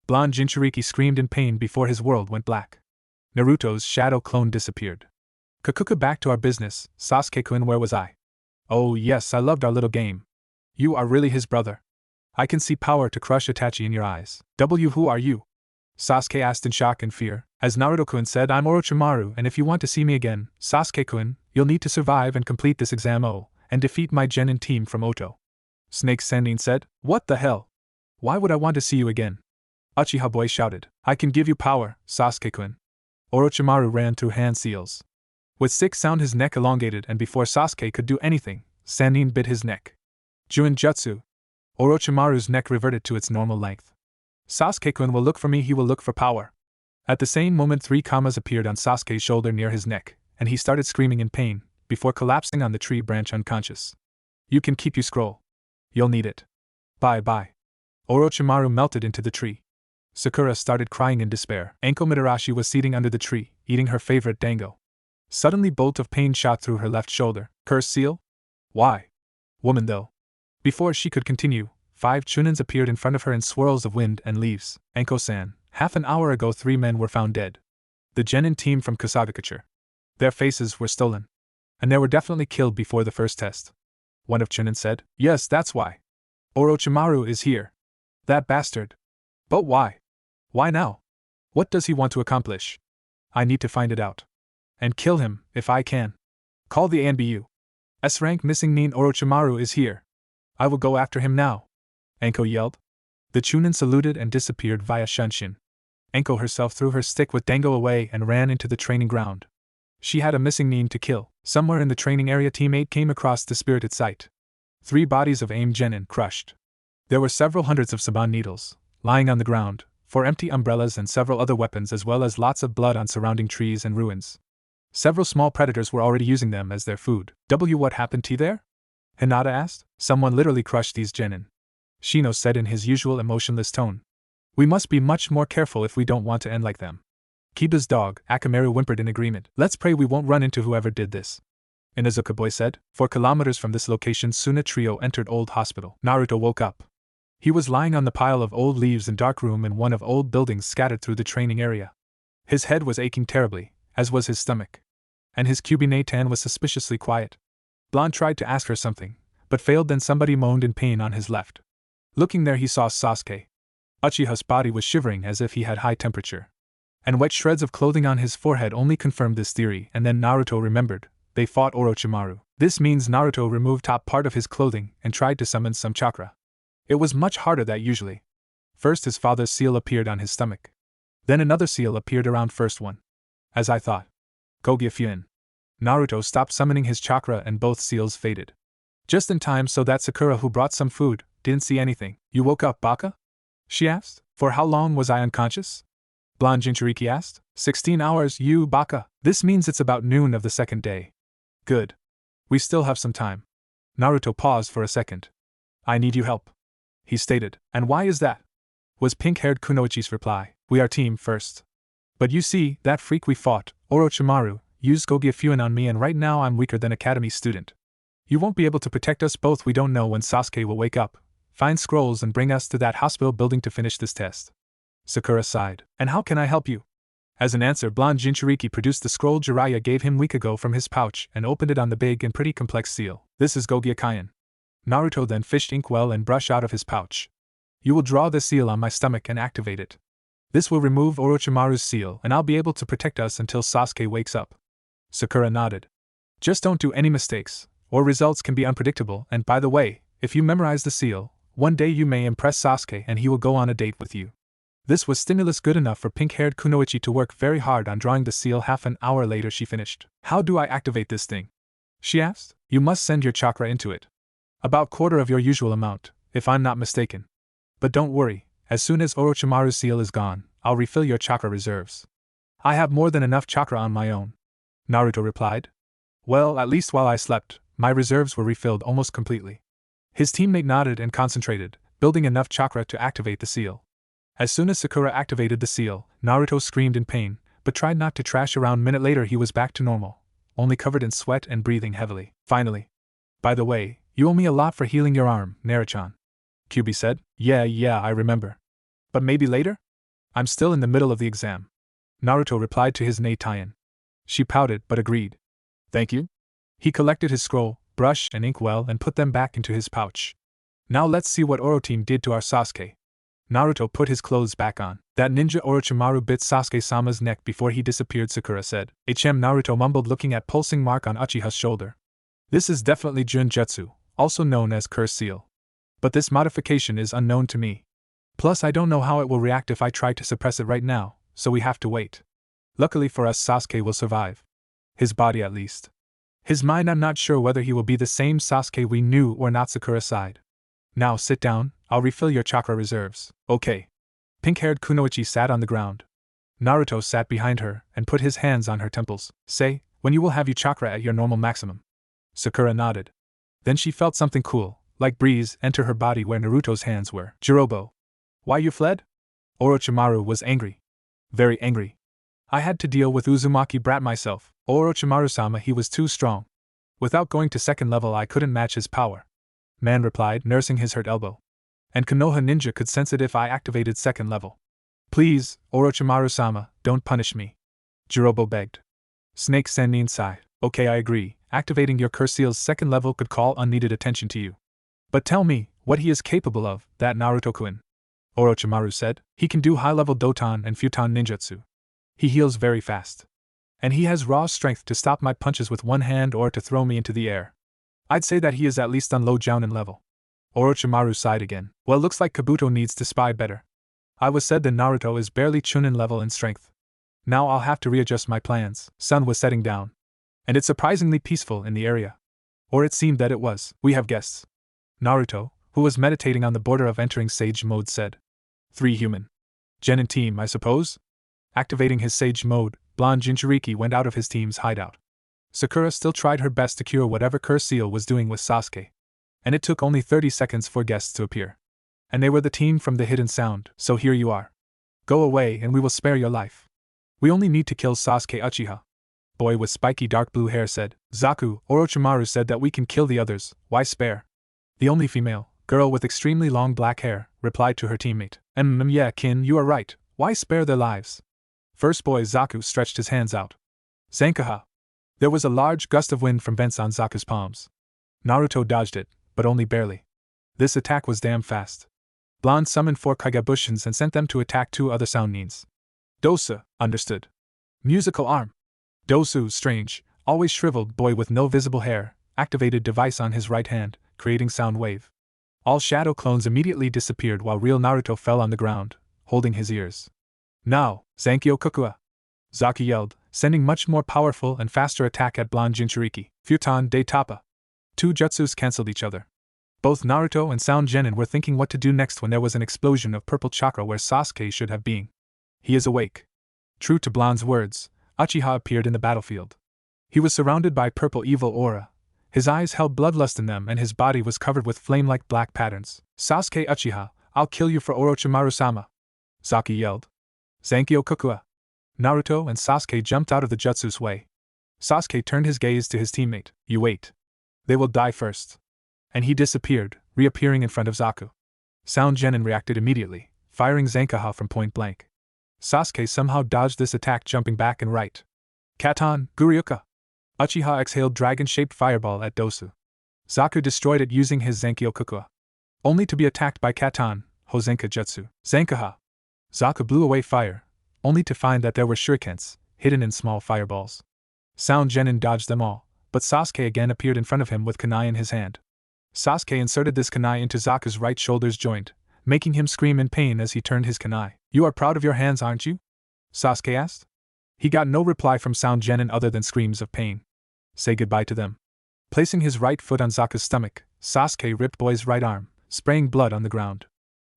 Blonde Jinchuriki screamed in pain before his world went black. Naruto's shadow clone disappeared. Kakuka, back to our business. Sasuke-kun, where was I? Oh yes, I loved our little game. You are really his brother. I can see power to crush Itachi in your eyes. Who are you? Sasuke asked in shock and fear, as Naruto-kun said, I'm Orochimaru, and if you want to see me again, Sasuke-kun, you'll need to survive and complete this exam and defeat my genin team from Oto. Snake Sandine said, What the hell? Why would I want to see you again? Uchiha boy shouted, I can give you power, Sasuke-kun. Orochimaru ran through hand seals. With 6 sound his neck elongated, and before Sasuke could do anything, Sandine bit his neck. Juin Jutsu. Orochimaru's neck reverted to its normal length. Sasuke-kun will look for me, he will look for power. At the same moment 3 commas appeared on Sasuke's shoulder near his neck, and he started screaming in pain, before collapsing on the tree branch unconscious. You can keep your scroll. You'll need it. Bye-bye. Orochimaru melted into the tree. Sakura started crying in despair. Anko Mitarashi was seating under the tree, eating her favorite dango. Suddenly bolt of pain shot through her left shoulder. Curse seal? Why? Woman though. Before she could continue, 5 Chunins appeared in front of her in swirls of wind and leaves. Anko-san, half an hour ago 3 men were found dead. The genin team from Kusagakuture. Their faces were stolen. And they were definitely killed before the first test. One of Chunin said, Yes, that's why. Orochimaru is here. That bastard. But why? Why now? What does he want to accomplish? I need to find it out. And kill him, if I can. Call the ANBU. S-rank missing Nin Orochimaru is here. I will go after him now. Anko yelled. The Chunin saluted and disappeared via Shunshin. Anko herself threw her stick with dango away and ran into the training ground. She had a missing Nin to kill. Somewhere in the training area Team 8 came across the spirited sight. 3 bodies of AIM genin crushed. There were several hundreds of saban needles, lying on the ground, 4 empty umbrellas and several other weapons, as well as lots of blood on surrounding trees and ruins. Several small predators were already using them as their food. What happened to there? Hinata asked. Someone literally crushed these genin. Shino said in his usual emotionless tone. We must be much more careful if we don't want to end like them. Kiba's dog, Akamaru, whimpered in agreement. Let's pray we won't run into whoever did this. Inazuka boy said. 4 kilometers from this location Suna trio entered old hospital. Naruto woke up. He was lying on the pile of old leaves in dark room in one of old buildings scattered through the training area. His head was aching terribly, as was his stomach. And his Kyubi-Natan was suspiciously quiet. Blonde tried to ask her something, but failed. Then somebody moaned in pain on his left. Looking there he saw Sasuke. Uchiha's body was shivering as if he had high temperature. And wet shreds of clothing on his forehead only confirmed this theory, and then Naruto remembered. They fought Orochimaru. This means Naruto removed top part of his clothing and tried to summon some chakra. It was much harder than usually. First his father's seal appeared on his stomach. Then another seal appeared around first one. As I thought. Gogyafuen. Naruto stopped summoning his chakra and both seals faded. Just in time so that Sakura, who brought some food, didn't see anything. You woke up, Baka? She asked. For how long was I unconscious? Blonde Jinchuriki asked. 16 hours, you Baka. This means it's about noon of the second day. Good. We still have some time. Naruto paused for a second. I need you help, he stated. And why is that? Was pink-haired Kunoichi's reply. We are team first. But you see, that freak we fought, Orochimaru, used Gogyafuen on me, and right now I'm weaker than academy student. You won't be able to protect us both. We don't know when Sasuke will wake up, find scrolls and bring us to that hospital building to finish this test. Sakura sighed. And how can I help you? As an answer, Blonde Jinchuriki produced the scroll Jiraiya gave him week ago from his pouch and opened it on the big and pretty complex seal. This is Gogyakayan. Naruto then fished inkwell and brush out of his pouch. You will draw the seal on my stomach and activate it. This will remove Orochimaru's seal and I'll be able to protect us until Sasuke wakes up. Sakura nodded. Just don't do any mistakes, or results can be unpredictable, and by the way, if you memorize the seal, one day you may impress Sasuke and he will go on a date with you. This was stimulus good enough for pink-haired Kunoichi to work very hard on drawing the seal. Half an hour later she finished. How do I activate this thing? She asked. You must send your chakra into it. About quarter of your usual amount, if I'm not mistaken. But don't worry, as soon as Orochimaru's seal is gone, I'll refill your chakra reserves. I have more than enough chakra on my own, Naruto replied. Well, at least while I slept, my reserves were refilled almost completely. His teammate nodded and concentrated, building enough chakra to activate the seal. As soon as Sakura activated the seal, Naruto screamed in pain, but tried not to trash around. Minute later he was back to normal, only covered in sweat and breathing heavily. Finally. By the way, you owe me a lot for healing your arm, Naruto-chan. Kyuubi said. Yeah, I remember. But maybe later? I'm still in the middle of the exam. Naruto replied to his Nei-Tien. She pouted but agreed. Thank you. He collected his scroll, brush, and inkwell and put them back into his pouch. Now let's see what Oro-team did to our Sasuke. Naruto put his clothes back on. That ninja Orochimaru bit Sasuke-sama's neck before he disappeared, Sakura said. Naruto mumbled, looking at pulsing mark on Uchiha's shoulder. This is definitely Junjutsu, also known as Curse Seal. But this modification is unknown to me. Plus I don't know how it will react if I try to suppress it right now, so we have to wait. Luckily for us, Sasuke will survive. His body at least. His mind, I'm not sure whether he will be the same Sasuke we knew or not. Sakura sighed. Now sit down, I'll refill your chakra reserves. Okay. Pink-haired Kunoichi sat on the ground. Naruto sat behind her and put his hands on her temples. Say, when you will have your chakra at your normal maximum. Sakura nodded. Then she felt something cool, like breeze, enter her body where Naruto's hands were. Jirobo. Why you fled? Orochimaru was angry. Very angry. I had to deal with Uzumaki brat myself. Orochimaru-sama, he was too strong. Without going to second level I couldn't match his power. Man replied, nursing his hurt elbow. And Konoha ninja could sense it if I activated second level. Please, Orochimaru-sama, don't punish me. Jirobo begged. Snake Sennin sighed. Okay, I agree, activating your curse seal's second level could call unneeded attention to you. But tell me, what he is capable of, that Naruto-kun. Orochimaru said. He can do high-level Doton and Futon ninjutsu. He heals very fast. And he has raw strength to stop my punches with one hand or to throw me into the air. I'd say that he is at least on low Jounin level. Orochimaru sighed again. Well, looks like Kabuto needs to spy better. I was said that Naruto is barely Chunin level in strength. Now I'll have to readjust my plans. Sun was setting down. And it's surprisingly peaceful in the area. Or it seemed that it was. We have guests. Naruto, who was meditating on the border of entering sage mode, said. 3 human. Genin team, I suppose? Activating his sage mode, blonde Jinchuriki went out of his team's hideout. Sakura still tried her best to cure whatever Curse Seal was doing with Sasuke. And it took only 30 seconds for guests to appear. And they were the team from the Hidden Sound, so here you are. Go away and we will spare your life. We only need to kill Sasuke. Uchiha. Boy with spiky dark blue hair said. Zaku, Orochimaru said that we can kill the others, why spare? The only female, girl with extremely long black hair, replied to her teammate. Yeah, kin, you are right, why spare their lives? First boy Zaku stretched his hands out. Zankaha. There was a large gust of wind from vents on Zaku's palms. Naruto dodged it, but only barely. This attack was damn fast. Blonde summoned 4 Kaigabushins and sent them to attack 2 other Soundnins. Dosa, understood. Musical arm. Dosu, strange, always shriveled boy with no visible hair, activated device on his right hand, creating sound wave. All shadow clones immediately disappeared while real Naruto fell on the ground, holding his ears. Now, Zankyo Kukua! Zaku yelled, sending much more powerful and faster attack at blonde Jinchuriki. Futon de Tapa. 2 jutsus cancelled each other. Both Naruto and Sound Genin were thinking what to do next when there was an explosion of purple chakra where Sasuke should have been. He is awake. True to Blonde's words, Uchiha appeared in the battlefield. He was surrounded by purple evil aura. His eyes held bloodlust in them and his body was covered with flame-like black patterns. Sasuke Uchiha, I'll kill you for Orochimaru-sama! Zaku yelled. Zankyo Kukua! Naruto and Sasuke jumped out of the jutsu's way. Sasuke turned his gaze to his teammate. You wait. They will die first. And he disappeared, reappearing in front of Zaku. Sound Genin reacted immediately, firing Zankaha from point blank. Sasuke somehow dodged this attack, jumping back and right. Katon, Guryuka! Uchiha exhaled dragon-shaped fireball at Dosu. Zaku destroyed it using his Zankyo Kukua. Only to be attacked by Katon, Hozenka Jutsu. Zankaha! Zaku blew away fire, only to find that there were shurikens, hidden in small fireballs. Sound Genin dodged them all, but Sasuke again appeared in front of him with kunai in his hand. Sasuke inserted this kunai into Zaku's right shoulder's joint, making him scream in pain as he turned his kunai. "You are proud of your hands, aren't you?" Sasuke asked. He got no reply from sound genin other than screams of pain. "Say goodbye to them." Placing his right foot on Zaku's stomach, Sasuke ripped Boy's right arm, spraying blood on the ground.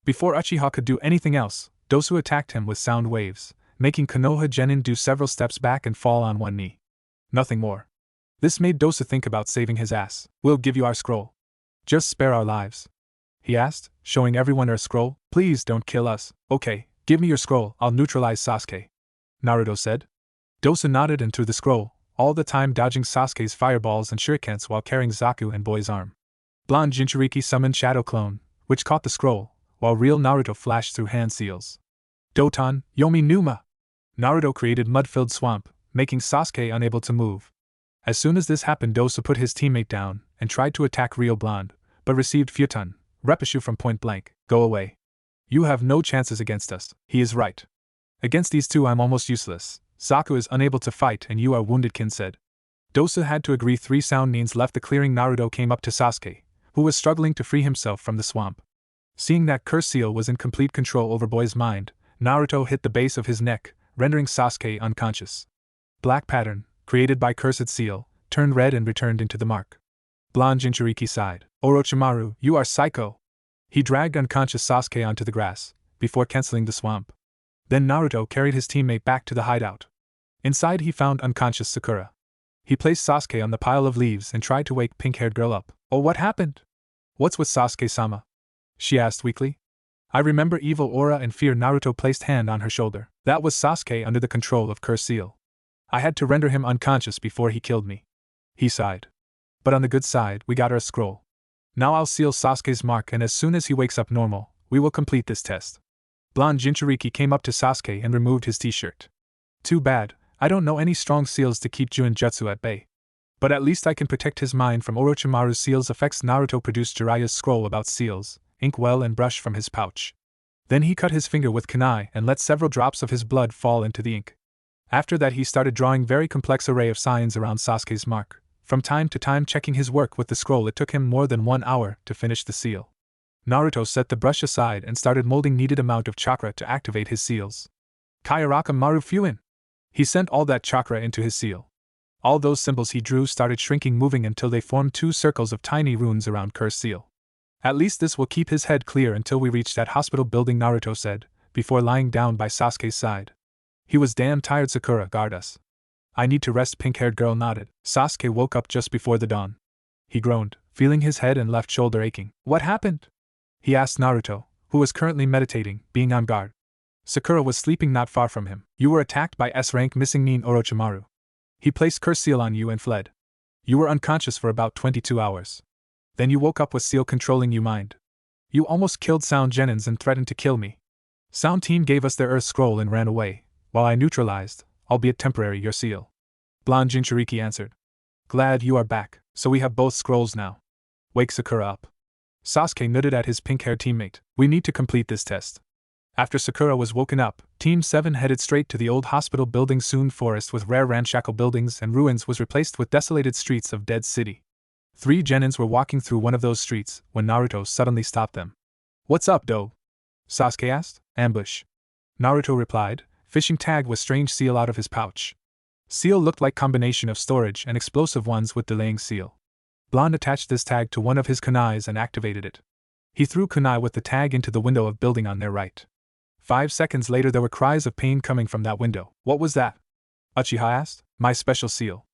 Before Uchiha could do anything else, Dosu attacked him with sound waves, making Konoha Genin do several steps back and fall on one knee. Nothing more. This made Dosu think about saving his ass. "We'll give you our scroll. Just spare our lives," he asked, showing everyone a scroll. "Please don't kill us." "Okay, give me your scroll, I'll neutralize Sasuke," Naruto said. Dosu nodded and threw the scroll, all the time dodging Sasuke's fireballs and shurikens while carrying Zaku and Boy's arm. Blonde Jinchuriki summoned Shadow Clone, which caught the scroll, while real Naruto flashed through hand seals. Doton, Yomi Numa! Naruto created mud-filled swamp, making Sasuke unable to move. As soon as this happened, Dosu put his teammate down and tried to attack Real Blonde, but received Futon, Repushu from point blank. "Go away. You have no chances against us." "He is right. Against these two I'm almost useless. Zaku is unable to fight and you are wounded," Kin said. Dosu had to agree. 3 sound nines left the clearing. Naruto came up to Sasuke, who was struggling to free himself from the swamp. Seeing that Curse Seal was in complete control over Boy's mind, Naruto hit the base of his neck, rendering Sasuke unconscious. Black pattern, created by Cursed Seal, turned red and returned into the mark. Blonde Jinchuriki sighed. "Orochimaru, you are psycho." He dragged unconscious Sasuke onto the grass, before canceling the swamp. Then Naruto carried his teammate back to the hideout. Inside he found unconscious Sakura. He placed Sasuke on the pile of leaves and tried to wake pink-haired girl up. "Oh, what happened? What's with Sasuke-sama?" she asked weakly. "I remember evil aura and fear." Naruto placed hand on her shoulder. "That was Sasuke under the control of Curse Seal. I had to render him unconscious before he killed me." He sighed. "But on the good side, we got our scroll. Now I'll seal Sasuke's mark, and as soon as he wakes up normal, we will complete this test." Blonde Jinchuriki came up to Sasuke and removed his t-shirt. "Too bad, I don't know any strong seals to keep Juin Jutsu at bay. But at least I can protect his mind from Orochimaru's seals' effects." Naruto produced Jiraiya's scroll about seals, inkwell and brush from his pouch. Then he cut his finger with kunai and let several drops of his blood fall into the ink. After that he started drawing very complex array of signs around Sasuke's mark, from time to time checking his work with the scroll. It took him more than 1 hour to finish the seal. Naruto set the brush aside and started molding needed amount of chakra to activate his seals. "Kaiaraka Maru Fuin!" He sent all that chakra into his seal. All those symbols he drew started shrinking, moving until they formed 2 circles of tiny runes around Curse Seal. "At least this will keep his head clear until we reach that hospital building," Naruto said, before lying down by Sasuke's side. "He was damn tired." "Sakura, guard us." "I need to rest." Pink-haired girl nodded. Sasuke woke up just before the dawn. He groaned, feeling his head and left shoulder aching. "What happened?" he asked Naruto, who was currently meditating, being on guard. Sakura was sleeping not far from him. "You were attacked by S-rank missing nin Orochimaru. He placed Curse Seal on you and fled. You were unconscious for about 22 hours. Then you woke up with Seal controlling you mind. You almost killed Sound Genins and threatened to kill me. Sound Team gave us their Earth Scroll and ran away, while I neutralized, albeit temporary, your seal." Blonde Jinchuriki answered. "Glad you are back, so we have both scrolls now. Wake Sakura up." Sasuke nodded at his pink-haired teammate. "We need to complete this test." After Sakura was woken up, Team 7 headed straight to the old hospital building. Soon forest with rare ramshackle buildings and ruins was replaced with desolated streets of Dead City. 3 genins were walking through one of those streets when Naruto suddenly stopped them. "What's up, Do?" Sasuke asked. "Ambush," Naruto replied, fishing tag with strange seal out of his pouch. Seal looked like combination of storage and explosive ones with delaying seal. Blonde attached this tag to one of his kunais and activated it. He threw kunai with the tag into the window of building on their right. 5 seconds later there were cries of pain coming from that window. "What was that?" Uchiha asked. "My special seal.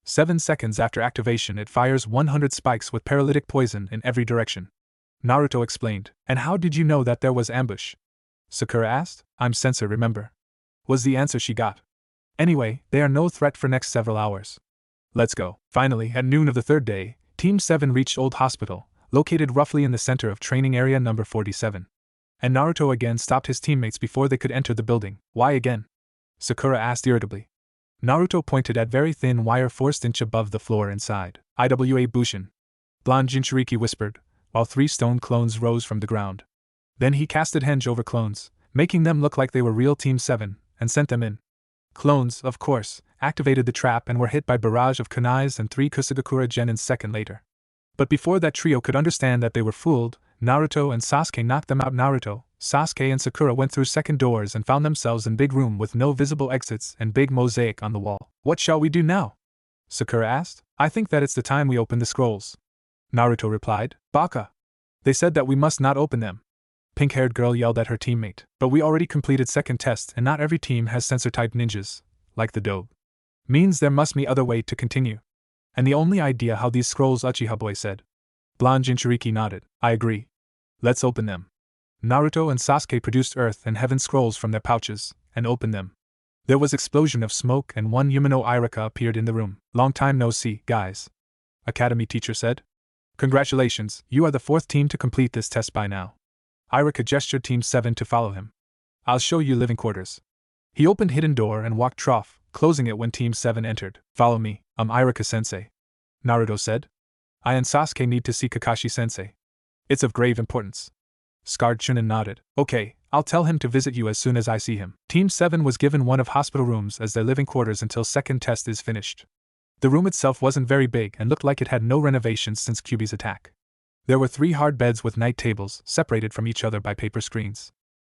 7 seconds after activation it fires 100 spikes with paralytic poison in every direction," Naruto explained. "And how did you know that there was ambush?" Sakura asked. "I'm sensor, remember?" was the answer she got. "Anyway, they are no threat for next several hours. Let's go." Finally, at noon of the 3rd day, Team 7 reached Old Hospital, located roughly in the center of training area number 47. And Naruto again stopped his teammates before they could enter the building. "Why again?" Sakura asked irritably. Naruto pointed at very thin wire forced inch above the floor inside. "Iwa Bushin," Blonde Jinchuriki whispered, while 3 stone clones rose from the ground. Then he casted henge over clones, making them look like they were real Team 7, and sent them in. Clones, of course, activated the trap and were hit by barrage of kunais and 3 Kusagakura genins second later. But before that trio could understand that they were fooled, Naruto and Sasuke knocked them out. Naruto, Sasuke and Sakura went through second doors and found themselves in big room with no visible exits and big mosaic on the wall. What shall we do now? Sakura asked. I think that it's the time we open the scrolls. Naruto replied. Baka. They said that we must not open them. Pink-haired girl yelled at her teammate. But we already completed second test and not every team has sensor-type ninjas, like the Dobe. Means there must be other way to continue. And the only idea how these scrolls, Uchiha boy said. Blonde Jinchuriki nodded. I agree. Let's open them. Naruto and Sasuke produced earth and heaven scrolls from their pouches, and opened them. There was explosion of smoke and one Yumino Irika appeared in the room. Long time no see, guys. Academy teacher said. Congratulations, you are the fourth team to complete this test by now. Irika gestured Team 7 to follow him. I'll show you living quarters. He opened hidden door and walked trough, closing it when Team 7 entered. Follow me, Irika-sensei. Naruto said. I and Sasuke need to see Kakashi-sensei. It's of grave importance. Scarred Chunin nodded. Okay, I'll tell him to visit you as soon as I see him. Team 7 was given one of hospital rooms as their living quarters until second test is finished. The room itself wasn't very big and looked like it had no renovations since Kyuubi's attack. There were 3 hard beds with night tables, separated from each other by paper screens.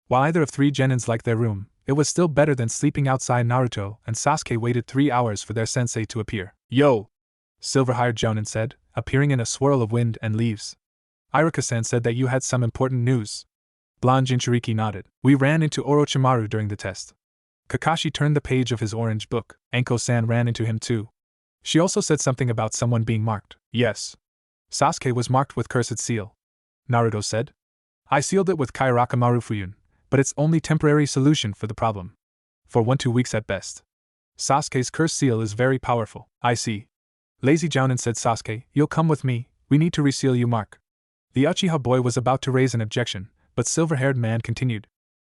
While either of 3 genins liked their room, it was still better than sleeping outside. Naruto and Sasuke waited 3 hours for their sensei to appear. Yo! Silver-haired Jounin said, appearing in a swirl of wind and leaves. Irika-san said that you had some important news. Blonde Jinchuriki nodded. We ran into Orochimaru during the test. Kakashi turned the page of his orange book. Anko-san ran into him too. She also said something about someone being marked. Yes. Sasuke was marked with cursed seal. Naruto said. I sealed it with Kairaka Fuyun, but it's only temporary solution for the problem. For 1-2 weeks at best. Sasuke's curse seal is very powerful. I see. Lazy Jounin said. Sasuke, you'll come with me, we need to reseal you. Mark. The Uchiha boy was about to raise an objection, but silver-haired man continued.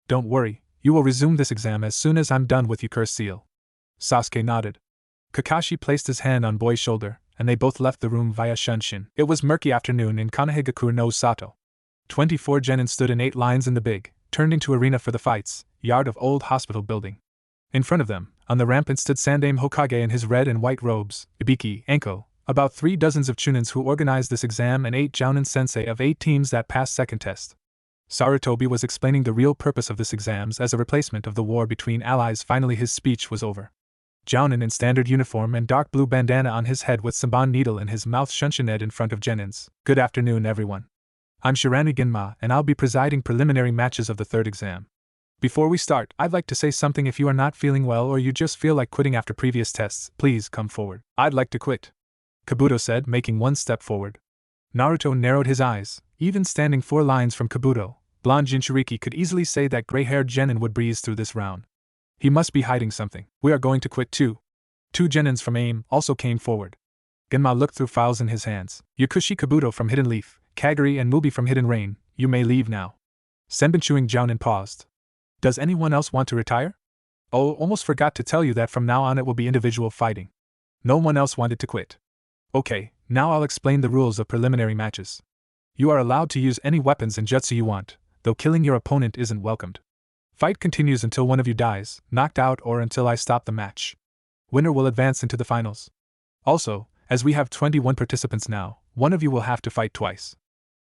Don't worry, you will resume this exam as soon as I'm done with you. Curse seal. Sasuke nodded. Kakashi placed his hand on boy's shoulder, and they both left the room via Shunshin. It was murky afternoon in Konohagakure no Sato. 24 genin stood in 8 lines in the big, turned-into arena for the fights, yard of old hospital building. In front of them, on the rampant stood Sandaime Hokage in his red and white robes, Ibiki, Anko, about 3 dozens of Chunins who organized this exam and 8 Jounin sensei of 8 teams that passed second test. Sarutobi was explaining the real purpose of this exams as a replacement of the war between allies. Finally his speech was over. Jounin in standard uniform and dark blue bandana on his head with Saban needle in his mouth Shunshined in front of genins. Good afternoon everyone. I'm Shirani Ginma and I'll be presiding preliminary matches of the third exam. Before we start, I'd like to say something. If you are not feeling well or you just feel like quitting after previous tests, please come forward. I'd like to quit. Kabuto said, making one step forward. Naruto narrowed his eyes. Even standing 4 lines from Kabuto, blonde Jinchuriki could easily say that gray-haired genin would breeze through this round. He must be hiding something. We are going to quit too. 2 genins from AIM also came forward. Genma looked through files in his hands. Yakushi Kabuto from Hidden Leaf, Kagari and Mubi from Hidden Rain, you may leave now. Senbon Jounin paused. Does anyone else want to retire? Oh, almost forgot to tell you that from now on it will be individual fighting. No one else wanted to quit. Okay, now I'll explain the rules of preliminary matches. You are allowed to use any weapons and jutsu you want, though killing your opponent isn't welcomed. Fight continues until one of you dies, knocked out, or until I stop the match. Winner will advance into the finals. Also, as we have 21 participants now, one of you will have to fight twice.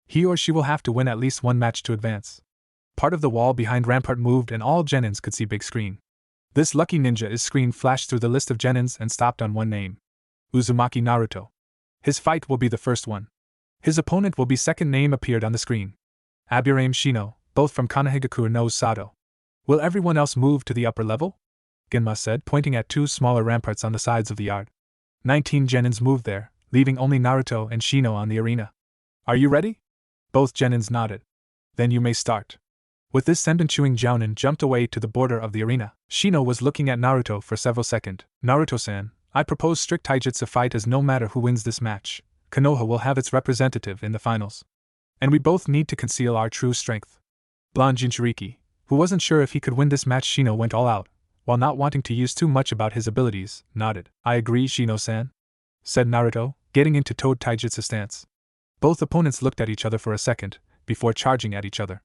He or she will have to win at least 1 match to advance. Part of the wall behind Rampart moved and all genins could see big screen. This lucky ninja screen flashed through the list of genins and stopped on one name. Uzumaki Naruto. His fight will be the first one. His opponent will be second name appeared on the screen. Aburame Shino, both from Konohagakure no Sato. Will everyone else move to the upper level? Ginma said, pointing at 2 smaller ramparts on the sides of the yard. 19 genins moved there, leaving only Naruto and Shino on the arena. Are you ready? Both genins nodded. Then you may start. With this Senbon Jounin jumped away to the border of the arena. Shino was looking at Naruto for several seconds. Naruto-san, I propose strict taijutsu fight as no matter who wins this match, Konoha will have its representative in the finals. And we both need to conceal our true strength. Blonde Jinchuriki, who wasn't sure if he could win this match. Shino went all out, while not wanting to use too much about his abilities, nodded. I agree, Shino-san, said Naruto, getting into Toad Taijutsu stance. Both opponents looked at each other for a second, before charging at each other.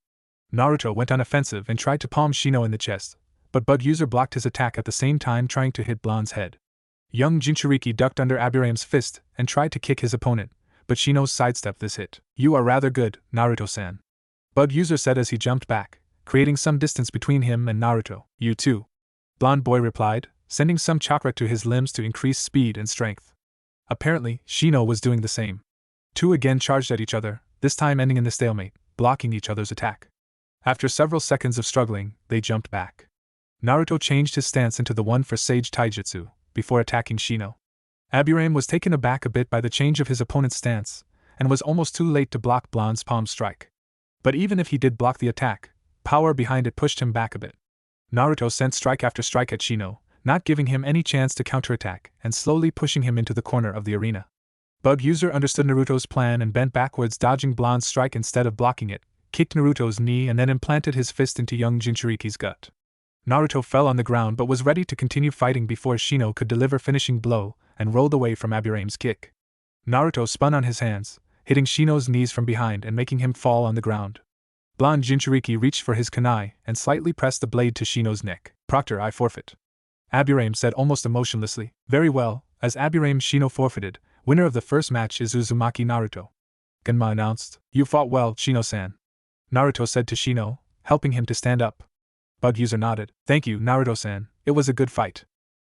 Naruto went on offensive and tried to palm Shino in the chest, but Bud User blocked his attack at the same time trying to hit Blonde's head. Young Jinchuriki ducked under Aburame's fist and tried to kick his opponent, but Shino sidestepped this hit. You are rather good, Naruto-san. Bug User said as he jumped back, creating some distance between him and Naruto. You too. Blonde Boy replied, sending some chakra to his limbs to increase speed and strength. Apparently, Shino was doing the same. Two again charged at each other, this time ending in the stalemate, blocking each other's attack. After several seconds of struggling, they jumped back. Naruto changed his stance into the one for Sage Taijutsu, before attacking Shino. Aburame was taken aback a bit by the change of his opponent's stance, and was almost too late to block Blonde's palm strike. But even if he did block the attack, power behind it pushed him back a bit. Naruto sent strike after strike at Shino, not giving him any chance to counterattack, and slowly pushing him into the corner of the arena. Bug User understood Naruto's plan and bent backwards, dodging Blonde's strike instead of blocking it, kicked Naruto's knee and then implanted his fist into young Jinchuriki's gut. Naruto fell on the ground but was ready to continue fighting before Shino could deliver finishing blow, and rolled away from Aburame's kick. Naruto spun on his hands, hitting Shino's knees from behind and making him fall on the ground. Blonde Jinchuriki reached for his kunai and slightly pressed the blade to Shino's neck. Proctor, I forfeit. Aburame said almost emotionlessly. Very well, as Aburame Shino forfeited, winner of the first match is Uzumaki Naruto. Genma announced. You fought well, Shino-san. Naruto said to Shino, helping him to stand up. Bug User nodded. Thank you, Naruto-san, it was a good fight.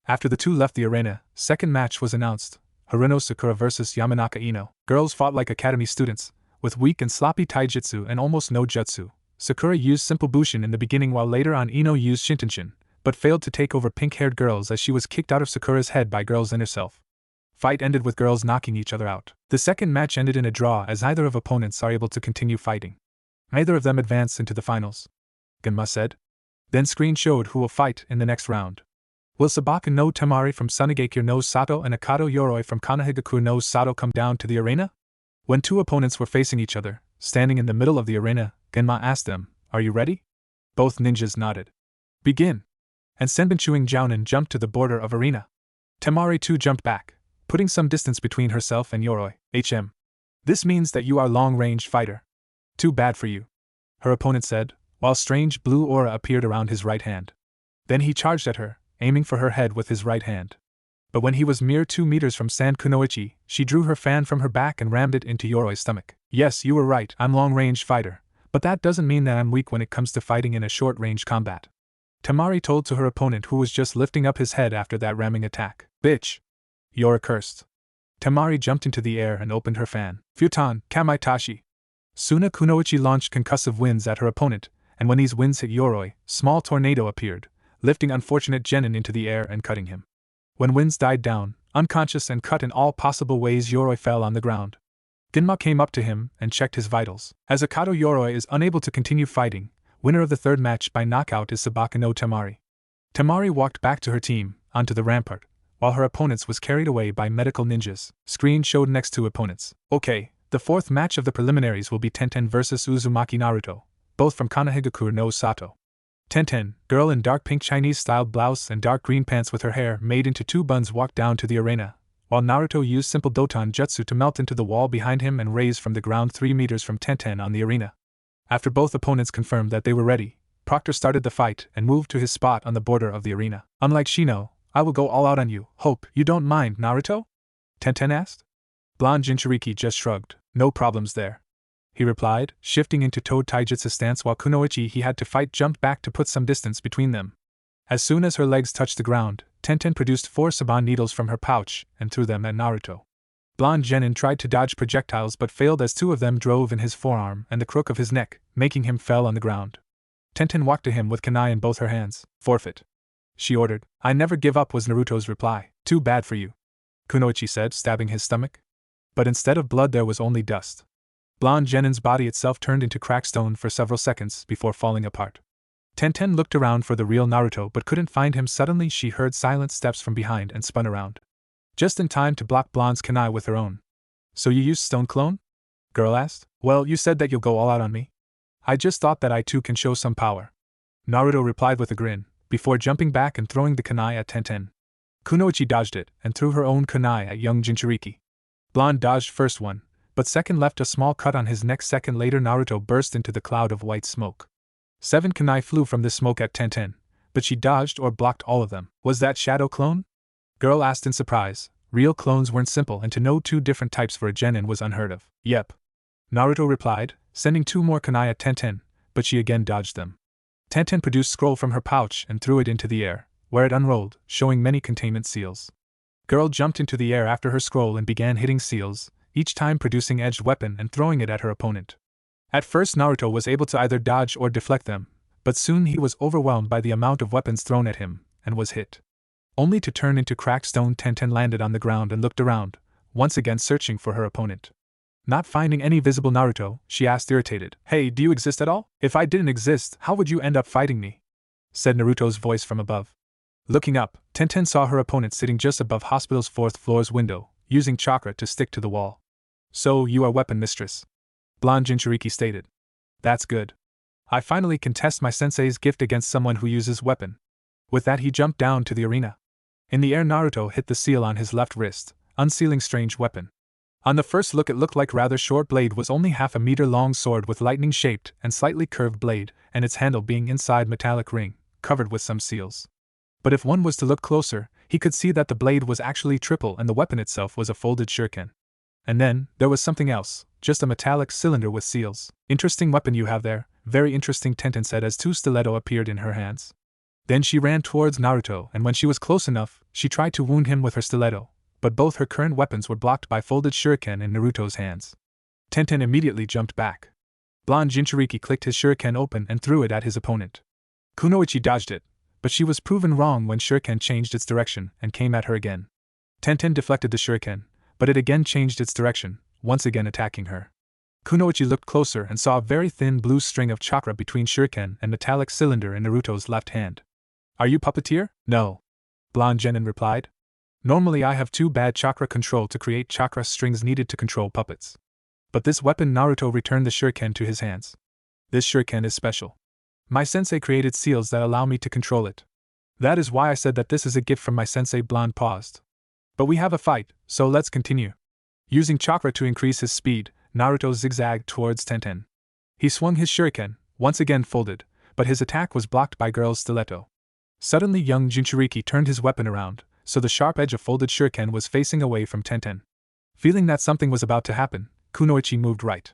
After the two left the arena, second match was announced. Haruno Sakura vs Yamanaka Ino. Girls fought like academy students, with weak and sloppy taijutsu and almost no jutsu. Sakura used simple bushin in the beginning while later on Ino used shintenshin, but failed to take over pink-haired girls as she was kicked out of Sakura's head by girls' inner self. Fight ended with girls knocking each other out. The second match ended in a draw as neither of opponents are able to continue fighting. Neither of them advance into the finals. Genma said. Then screen showed who will fight in the next round. Will Sabaka no Temari from Sunigakure no Sato and Akato Yoroi from Konohagakure no Sato come down to the arena? When two opponents were facing each other, standing in the middle of the arena, Genma asked them, Are you ready? Both ninjas nodded. Begin! And Senbin Jounin jumped to the border of arena. Temari too jumped back, putting some distance between herself and Yoroi. This means that you are long-range fighter. Too bad for you, her opponent said, while strange blue aura appeared around his right hand. Then he charged at her, aiming for her head with his right hand. But when he was mere 2 meters from San Kunoichi, she drew her fan from her back and rammed it into Yoroi's stomach. Yes, you were right, I'm long-range fighter, but that doesn't mean that I'm weak when it comes to fighting in a short-range combat. Temari told to her opponent who was just lifting up his head after that ramming attack. Bitch! Yora cursed. Temari jumped into the air and opened her fan. Futon, Kamaitachi! Suna Kunoichi launched concussive winds at her opponent, and when these winds hit Yoroi, small tornado appeared, lifting unfortunate genin into the air and cutting him. When winds died down, unconscious and cut in all possible ways, Yoroi fell on the ground. Genma came up to him and checked his vitals. As Akato Yoroi is unable to continue fighting, winner of the third match by knockout is Sabaka no Temari. Temari walked back to her team, onto the rampart, while her opponents was carried away by medical ninjas. Screen showed next two opponents. Okay, the fourth match of the preliminaries will be Tenten vs Uzumaki Naruto, both from Konohagakure no Sato. Tenten, girl in dark pink Chinese-styled blouse and dark green pants with her hair made into 2 buns, walked down to the arena, while Naruto used simple Doton Jutsu to melt into the wall behind him and raise from the ground 3 meters from Tenten on the arena. After both opponents confirmed that they were ready, Proctor started the fight and moved to his spot on the border of the arena. Unlike Shino, I will go all out on you. Hope you don't mind, Naruto? Tenten asked. Blonde Jinchuriki just shrugged. No problems there, he replied, shifting into Toad Taijutsu stance while Kunoichi he had to fight jumped back to put some distance between them. As soon as her legs touched the ground, Tenten produced 4 saban needles from her pouch and threw them at Naruto. Blonde genin tried to dodge projectiles but failed as 2 of them drove in his forearm and the crook of his neck, making him fell on the ground. Tenten walked to him with kunai in both her hands. Forfeit, she ordered. I never give up was Naruto's reply. Too bad for you, Kunoichi said, stabbing his stomach. But instead of blood there was only dust. Blonde genin's body itself turned into crackstone for several seconds before falling apart. Tenten looked around for the real Naruto but couldn't find him. Suddenly she heard silent steps from behind and spun around. Just in time to block Blonde's kunai with her own. So you used stone clone? Girl asked. Well, you said that you'll go all out on me. I just thought that I too can show some power, Naruto replied with a grin, before jumping back and throwing the kunai at Tenten. Kunoichi dodged it and threw her own kunai at young Jinchuriki. Blonde dodged first one, but second left a small cut on his neck. Second later Naruto burst into the cloud of white smoke. 7 kunai flew from the smoke at Tenten, but she dodged or blocked all of them. Was that shadow clone? Girl asked in surprise, Real clones weren't simple, and to know 2 different types for a genin was unheard of. Yep. Naruto replied, sending 2 more kunai at Tenten, but she again dodged them. Tenten produced scroll from her pouch and threw it into the air, where it unrolled, showing many containment seals. Girl jumped into the air after her scroll and began hitting seals, each time producing edged weapon and throwing it at her opponent. At first Naruto was able to either dodge or deflect them, but soon he was overwhelmed by the amount of weapons thrown at him, and was hit. Only to turn into cracked stone. Tenten landed on the ground and looked around, once again searching for her opponent. Not finding any visible Naruto, she asked irritated, "Hey, do you exist at all? If I didn't exist, how would you end up fighting me?" said Naruto's voice from above. Looking up, Tenten saw her opponent sitting just above hospital's 4th floor's window, using chakra to stick to the wall. "So, you are weapon mistress," blonde Jinchuriki stated. "That's good. I finally can test my sensei's gift against someone who uses weapon." With that he jumped down to the arena. In the air Naruto hit the seal on his left wrist, unsealing strange weapon. On the first look it looked like rather short blade was only half a meter long sword with lightning-shaped and slightly curved blade, and its handle being inside metallic ring, covered with some seals. But if one was to look closer, he could see that the blade was actually triple and the weapon itself was a folded shuriken. And then, there was something else, just a metallic cylinder with seals. "Interesting weapon you have there, very interesting," Tenten said as 2 stiletto appeared in her hands. Then she ran towards Naruto, and when she was close enough, she tried to wound him with her stiletto, but both her current weapons were blocked by folded shuriken in Naruto's hands. Tenten immediately jumped back. Blonde Jinchuriki clicked his shuriken open and threw it at his opponent. Kunoichi dodged it, but she was proven wrong when shuriken changed its direction and came at her again. Tenten deflected the shuriken, but it again changed its direction, once again attacking her. Kunoichi looked closer and saw a very thin blue string of chakra between shuriken and metallic cylinder in Naruto's left hand. "Are you puppeteer?" "No," blonde genin replied. "Normally I have too bad chakra control to create chakra strings needed to control puppets. But this weapon." Naruto returned the shuriken to his hands. "This shuriken is special. My sensei created seals that allow me to control it. That is why I said that this is a gift from my sensei." Blonde paused. "But we have a fight, so let's continue." Using chakra to increase his speed, Naruto zigzagged towards Tenten. He swung his shuriken, once again folded, but his attack was blocked by girl's stiletto. Suddenly young Jinchuriki turned his weapon around, so the sharp edge of folded shuriken was facing away from Tenten. Feeling that something was about to happen, Kunoichi moved right.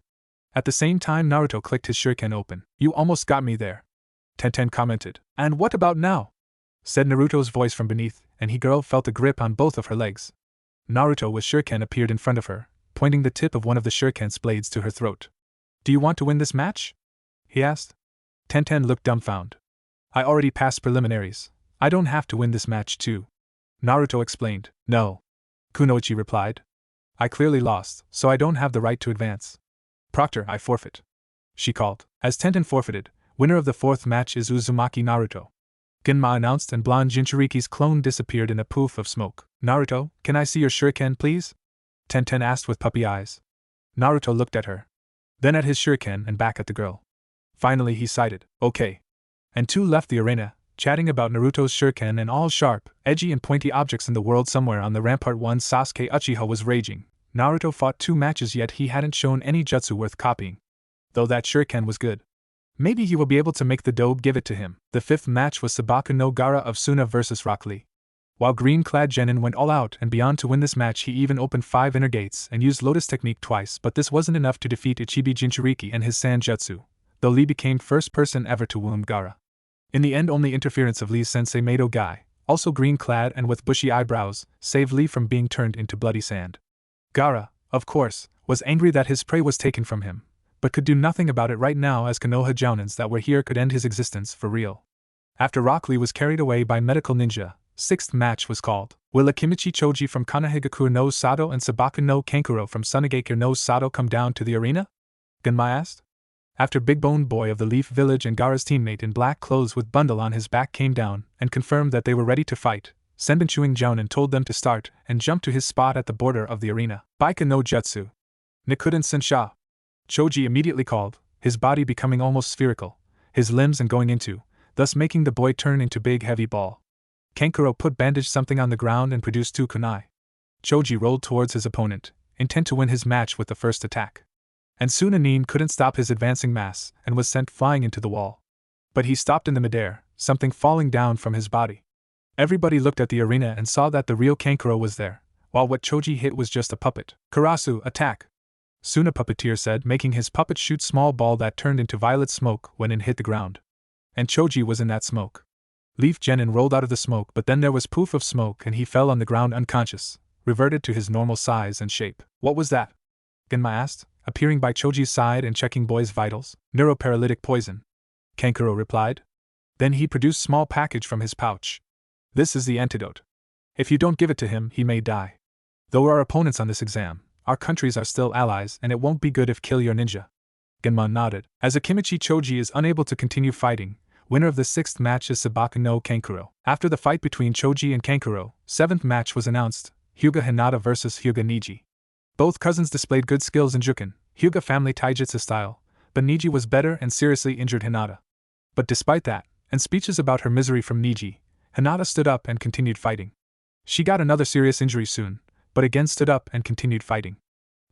At the same time Naruto clicked his shuriken open. "You almost got me there," Tenten commented. "And what about now?" said Naruto's voice from beneath, and he girl felt a grip on both of her legs. Naruto with shuriken appeared in front of her, pointing the tip of one of the shuriken's blades to her throat. "Do you want to win this match?" he asked. Tenten looked dumbfounded. "I already passed preliminaries. I don't have to win this match too," Naruto explained. "No," Kunoichi replied. "I clearly lost, so I don't have the right to advance. Proctor, I forfeit," she called. As Tenten forfeited, winner of the 4th match is Uzumaki Naruto, Genma announced, and blonde Jinchuriki's clone disappeared in a poof of smoke. "Naruto, can I see your shuriken please?" Tenten asked with puppy eyes. Naruto looked at her, then at his shuriken and back at the girl. Finally he sighed, "Okay." And 2 left the arena, chatting about Naruto's shuriken and all sharp, edgy and pointy objects in the world. Somewhere on the rampart one Sasuke Uchiha was raging. Naruto fought 2 matches yet he hadn't shown any jutsu worth copying. Though that shuriken was good. Maybe he will be able to make the dobe give it to him. The 5th match was Sabaku no Gaara of Suna vs Rock Lee. While green-clad genin went all out and beyond to win this match, he even opened 5 inner gates and used Lotus technique twice, but this wasn't enough to defeat Ichibi Jinchuriki and his Sanjutsu, though Lee became first person ever to wound Gaara. In the end only interference of Lee's sensei Mado Guy, also green-clad and with bushy eyebrows, saved Lee from being turned into bloody sand. Gaara, of course, was angry that his prey was taken from him, but could do nothing about it right now as Konoha Jounins that were here could end his existence for real. After Rock Lee was carried away by medical ninja, 6th match was called. Will Akimichi Choji from Kanehigakure no Sato and Sabaku no Kankuro from Sunagakure no Sato come down to the arena? Genma asked. After Big Bone Boy of the Leaf Village and Gaara's teammate in black clothes with bundle on his back came down and confirmed that they were ready to fight, Senbonchuing Jounin told them to start and jumped to his spot at the border of the arena. Baika no Jutsu. Nikuden Sensha. Choji immediately called, his body becoming almost spherical, his limbs and going into, thus making the boy turn into big heavy ball. Kankuro put bandage something on the ground and produced 2 kunai. Choji rolled towards his opponent, intent to win his match with the first attack. And soon Anin couldn't stop his advancing mass and was sent flying into the wall. But he stopped in the midair, something falling down from his body. Everybody looked at the arena and saw that the real Kankuro was there, while what Choji hit was just a puppet. Karasu, attack! Soon a puppeteer said, making his puppet shoot small ball that turned into violet smoke when it hit the ground. And Choji was in that smoke. Leaf Genin rolled out of the smoke, but then there was poof of smoke and he fell on the ground unconscious, reverted to his normal size and shape. What was that? Genma asked, appearing by Choji's side and checking boy's vitals. Neuroparalytic poison, Kankuro replied. Then he produced small package from his pouch. This is the antidote. If you don't give it to him, he may die. Though we're opponents on this exam, our countries are still allies and it won't be good if kill your ninja. Genma nodded. As Akimichi Choji is unable to continue fighting, winner of the 6th match is Sabaku no Kankuro. After the fight between Choji and Kankuro, 7th match was announced, Hyuga Hinata vs Hyuga Niji. Both cousins displayed good skills in Juken, Hyuga family taijutsu style, but Niji was better and seriously injured Hinata. But despite that, and speeches about her misery from Niji, Hinata stood up and continued fighting. She got another serious injury soon, but again stood up and continued fighting.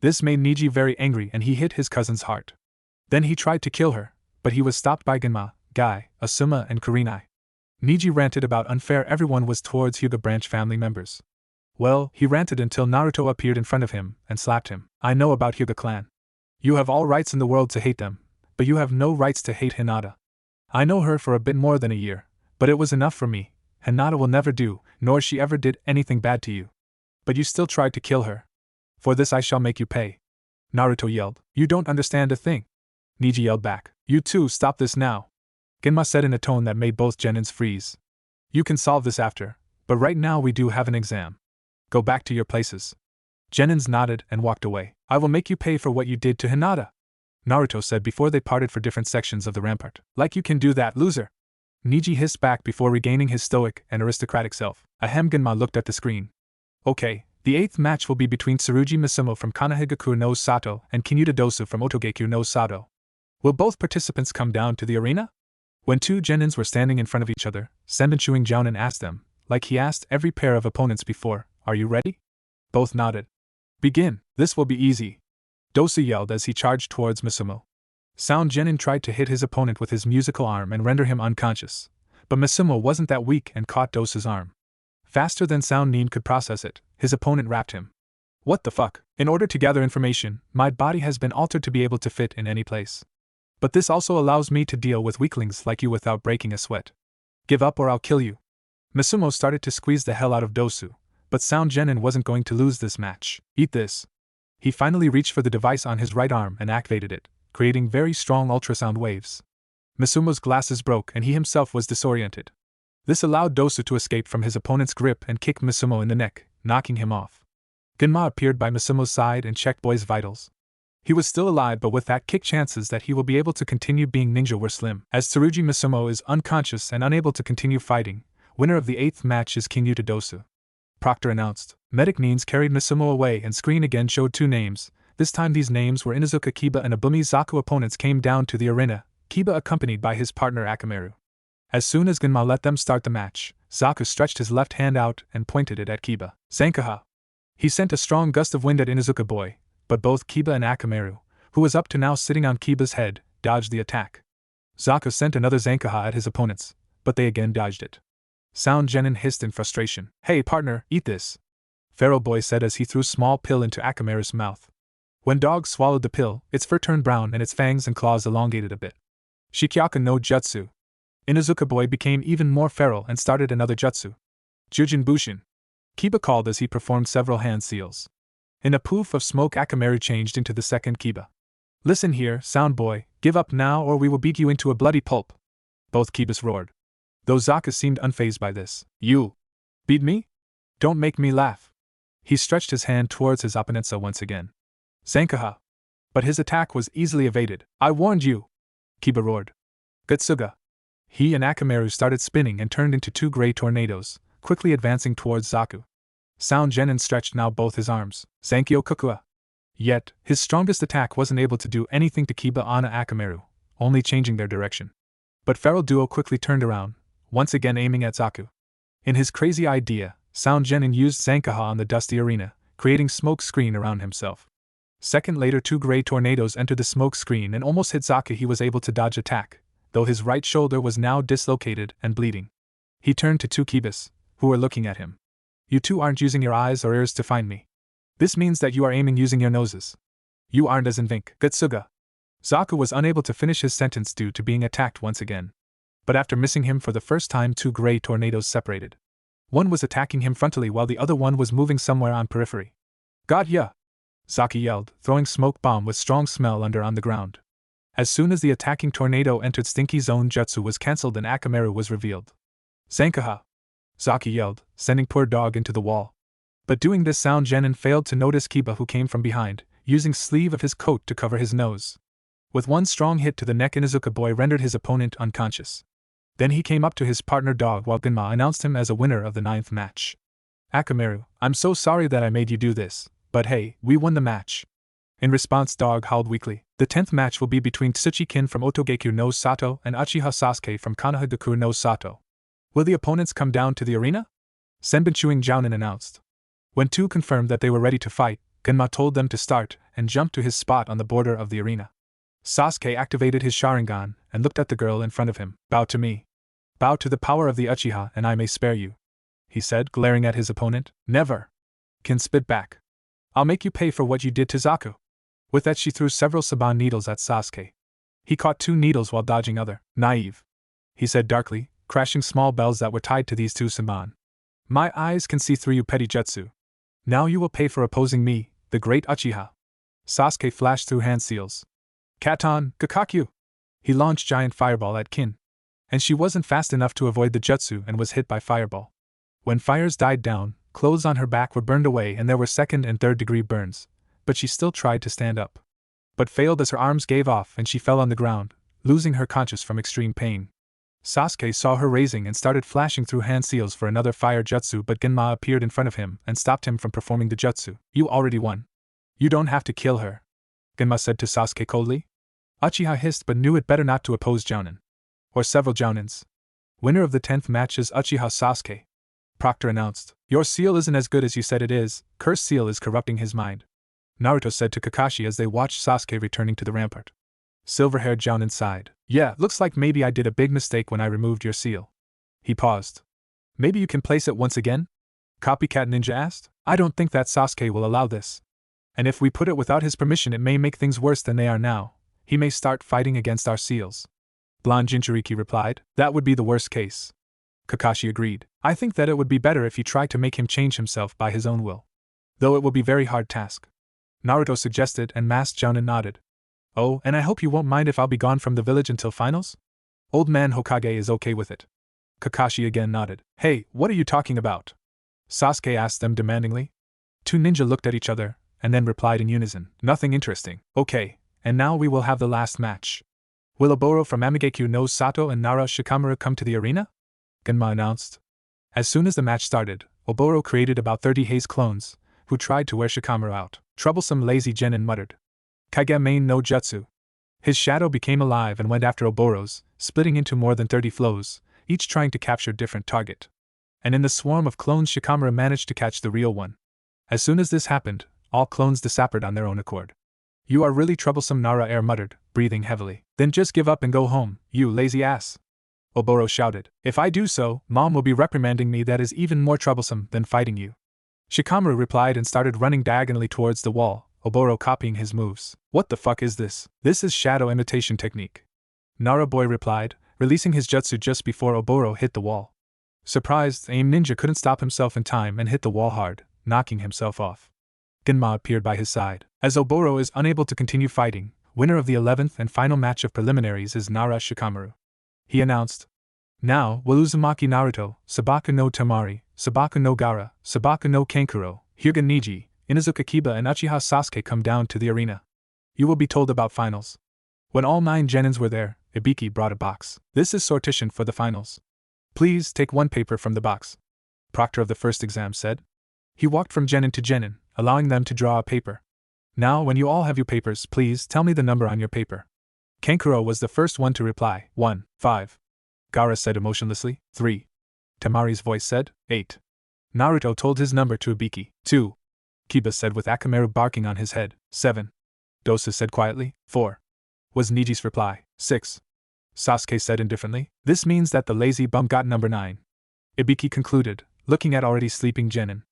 This made Niji very angry and he hit his cousin's heart. Then he tried to kill her, but he was stopped by Genma, Guy, Asuma and Kurenai. Niji ranted about unfair everyone was towards Hyuga branch family members. Well, he ranted until Naruto appeared in front of him and slapped him. I know about Hyuga clan. You have all rights in the world to hate them, but you have no rights to hate Hinata. I know her for a bit more than a year, but it was enough for me. Hinata will never do, nor she ever did anything bad to you. But you still tried to kill her. For this I shall make you pay. Naruto yelled. You don't understand a thing. Niji yelled back. You two stop this now. Genma said in a tone that made both genins freeze. You can solve this after, but right now we do have an exam. Go back to your places. Genins nodded and walked away. I will make you pay for what you did to Hinata, Naruto said before they parted for different sections of the rampart. Like you can do that, loser. Niji hissed back before regaining his stoic and aristocratic self. Ahem. Genma looked at the screen. Okay, the 8th match will be between Tsurugi Misumo from Konohagakure no Sato and Kinyuta Dosu from Otogekure no Sato. Will both participants come down to the arena? When two genins were standing in front of each other, Senbon Jounin asked them, like he asked every pair of opponents before, are you ready? Both nodded. Begin, this will be easy. Dosu yelled as he charged towards Misumo. Sound Genin tried to hit his opponent with his musical arm and render him unconscious, but Misumo wasn't that weak and caught Dosu's arm. Faster than Sound Nin could process it, his opponent rapped him. What the fuck? In order to gather information, my body has been altered to be able to fit in any place. But this also allows me to deal with weaklings like you without breaking a sweat. Give up or I'll kill you. Misumo started to squeeze the hell out of Dosu, but Sound Genin wasn't going to lose this match. Eat this. He finally reached for the device on his right arm and activated it, creating very strong ultrasound waves. Misumo's glasses broke and he himself was disoriented. This allowed Dosu to escape from his opponent's grip and kick Misumo in the neck, knocking him off. Genma appeared by Misumo's side and checked boy's vitals. He was still alive, but with that kick, chances that he will be able to continue being ninja were slim. As Tsurugi Misumo is unconscious and unable to continue fighting, winner of the 8th match is Kinyuta Dosu. Proctor announced. Medic Nins carried Misumo away and screen again showed two names. This time these names were Inuzuka Kiba and Abumi Zaku. Opponents came down to the arena, Kiba accompanied by his partner Akamaru. As soon as Genma let them start the match, Zaku stretched his left hand out and pointed it at Kiba. Zankaha. He sent a strong gust of wind at Inuzuka boy, but both Kiba and Akamaru, who was up to now sitting on Kiba's head, dodged the attack. Zaku sent another Zankaha at his opponents, but they again dodged it. Sound Genin hissed in frustration. Hey partner, eat this. Pharaoh boy said as he threw small pill into Akamaru's mouth. When dog swallowed the pill, its fur turned brown and its fangs and claws elongated a bit. Shikyaku no Jutsu. Inuzuka boy became even more feral and started another jutsu. Jujin Bushin. Kiba called as he performed several hand seals. In a poof of smoke, Akamaru changed into the second Kiba. Listen here, Sound Boy, give up now or we will beat you into a bloody pulp. Both Kibas roared. Though Zaka seemed unfazed by this. You beat me? Don't make me laugh. He stretched his hand towards his opponentsa once again. Zankaha. But his attack was easily evaded. I warned you. Kiba roared. Gutsuga. He and Akamaru started spinning and turned into two gray tornadoes, quickly advancing towards Zaku. Sound Genin stretched now both his arms. Zankyo Kukua. Yet, his strongest attack wasn't able to do anything to Kiba Ana Akamaru, only changing their direction. But Feral Duo quickly turned around, once again aiming at Zaku. In his crazy idea, Sound Genin used Zankaha on the dusty arena, creating smoke screen around himself. Second later, two gray tornadoes entered the smoke screen and almost hit Zaku. He was able to dodge attack, though his right shoulder was now dislocated and bleeding. He turned to two Kibas, who were looking at him. You two aren't using your eyes or ears to find me. This means that you are aiming using your noses. You aren't as in Vink, Gutsuga. Zaku was unable to finish his sentence due to being attacked once again. But after missing him for the first time, two gray tornadoes separated. One was attacking him frontally while the other one was moving somewhere on periphery. Got ya! Zaku yelled, throwing smoke bomb with strong smell on the ground. As soon as the attacking tornado entered Stinky Zone, jutsu was cancelled and Akamaru was revealed. Zankaha! Zaku yelled, sending poor dog into the wall. But doing this sound, genin failed to notice Kiba, who came from behind, using sleeve of his coat to cover his nose. With one strong hit to the neck, Inuzuka boy rendered his opponent unconscious. Then he came up to his partner dog while Genma announced him as a winner of the 9th match. Akamaru, I'm so sorry that I made you do this, but hey, we won the match. In response, dog howled weakly. The 10th match will be between Tsuchi-kin from Otogekyo no Sato and Uchiha Sasuke from Konohagakure no Sato. Will the opponents come down to the arena? Senbonchuing Jounin announced. When two confirmed that they were ready to fight, Genma told them to start and jumped to his spot on the border of the arena. Sasuke activated his Sharingan and looked at the girl in front of him. Bow to me. Bow to the power of the Uchiha and I may spare you, he said, glaring at his opponent. Never. Kin spit back. I'll make you pay for what you did to Zaku. With that, she threw several saban needles at Sasuke. He caught 2 needles while dodging other. Naive, he said darkly, crashing small bells that were tied to these 2 saban. My eyes can see through you, petty jutsu. Now you will pay for opposing me, the great Uchiha. Sasuke flashed through hand seals. Katon, Gakakyu! He launched giant fireball at Kin. And she wasn't fast enough to avoid the jutsu and was hit by fireball. When fires died down, clothes on her back were burned away and there were 2nd and 3rd degree burns, but she still tried to stand up. But failed as her arms gave off and she fell on the ground, losing her conscience from extreme pain. Sasuke saw her raising and started flashing through hand seals for another fire jutsu, but Genma appeared in front of him and stopped him from performing the jutsu. You already won. You don't have to kill her, Genma said to Sasuke coldly. Uchiha hissed but knew it better not to oppose Jounin. Or several Jounins. Winner of the 10th match is Uchiha Sasuke. Proctor announced. Your seal isn't as good as you said it is, cursed seal is corrupting his mind. Naruto said to Kakashi as they watched Sasuke returning to the rampart. Silver-haired Jounin sighed. Yeah, looks like maybe I did a big mistake when I removed your seal. He paused. Maybe you can place it once again? Copycat Ninja asked. I don't think that Sasuke will allow this. And if we put it without his permission, it may make things worse than they are now. He may start fighting against our seals. Blonde Jinchuriki replied. That would be the worst case. Kakashi agreed. I think that it would be better if you try to make him change himself by his own will. Though it will be a very hard task. Naruto suggested and masked Jounin nodded. Oh, and I hope you won't mind if I'll be gone from the village until finals? Old man Hokage is okay with it. Kakashi again nodded. Hey, what are you talking about? Sasuke asked them demandingly. 2 ninja looked at each other, and then replied in unison. Nothing interesting. Okay, and now we will have the last match. Will Oboro from Amigekyo no Sato and Nara Shikamaru come to the arena? Genma announced. As soon as the match started, Oboro created about 30 haze clones, who tried to wear Shikamaru out. Troublesome lazy genin muttered. Kage main no jutsu. His shadow became alive and went after Oboro's, splitting into more than 30 flows, each trying to capture a different target. And in the swarm of clones, Shikamaru managed to catch the real one. As soon as this happened, all clones disappeared on their own accord. You are really troublesome, Nara Air muttered, breathing heavily. Then just give up and go home, you lazy ass. Oboro shouted. If I do so, Mom will be reprimanding me. That is even more troublesome than fighting you. Shikamaru replied and started running diagonally towards the wall, Oboro copying his moves. What the fuck is this? This is shadow imitation technique. Nara boy replied, releasing his jutsu just before Oboro hit the wall. Surprised, Aim Ninja couldn't stop himself in time and hit the wall hard, knocking himself off. Genma appeared by his side. As Oboro is unable to continue fighting, winner of the 11th and final match of preliminaries is Nara Shikamaru. He announced. Now, will Uzumaki Naruto, Sabaku no Tamari, Sabaku no Gaara, Sabaku no Kankuro, Hyuga Niji, Inuzuka Kiba and Uchiha Sasuke come down to the arena. You will be told about finals. When all 9 genins were there, Ibiki brought a box. This is sortition for the finals. Please take 1 paper from the box. Proctor of the first exam said. He walked from genin to genin, allowing them to draw a paper. Now when you all have your papers, please tell me the number on your paper. Kankuro was the first one to reply. 1, 5. Gaara said emotionlessly. 3. Tamari's voice said. 8. Naruto told his number to Ibiki. 2. Kiba said with Akamaru barking on his head. 7. Dosa said quietly. 4. Was Niji's reply. 6. Sasuke said indifferently. This means that the lazy bum got number 9. Ibiki concluded, looking at already sleeping genin.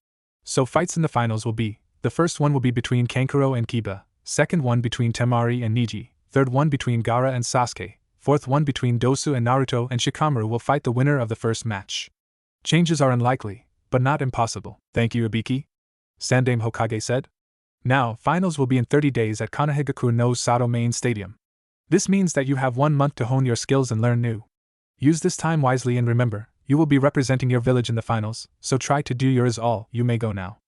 So fights in the finals will be, the first one will be between Kankuro and Kiba, second one between Temari and Niji, third one between Gaara and Sasuke, fourth one between Dosu and Naruto, and Shikamaru will fight the winner of the first match. Changes are unlikely, but not impossible. Thank you, Ibiki, Sandaime Hokage said. Now, finals will be in 30 days at Konohagakure no Sato main stadium. This means that you have 1 month to hone your skills and learn new. Use this time wisely and remember, you will be representing your village in the finals, so try to do yours all. You may go now.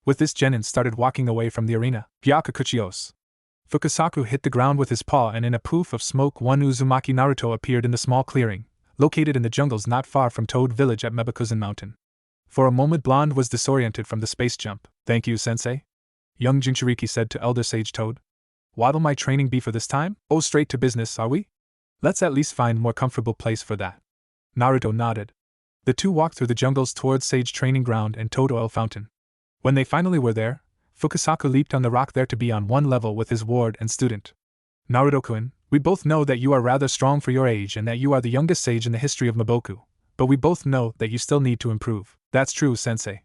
With this, genin started walking away from the arena. Byakukuchios. Fukasaku hit the ground with his paw, and in a poof of smoke, one Uzumaki Naruto appeared in the small clearing, located in the jungles not far from Toad Village at Mebakuzan Mountain. For a moment, Blonde was disoriented from the space jump. Thank you, sensei, young Jinchuriki said to Elder Sage Toad. What'll my training be for this time? Oh, straight to business, are we? Let's at least find a more comfortable place for that. Naruto nodded. The two walked through the jungles towards Sage Training Ground and Toad Oil Fountain. When they finally were there, Fukasaku leaped on the rock there to be on one level with his ward and student. Naruto-kun, we both know that you are rather strong for your age and that you are the youngest sage in the history of Maboku, but we both know that you still need to improve. That's true, sensei,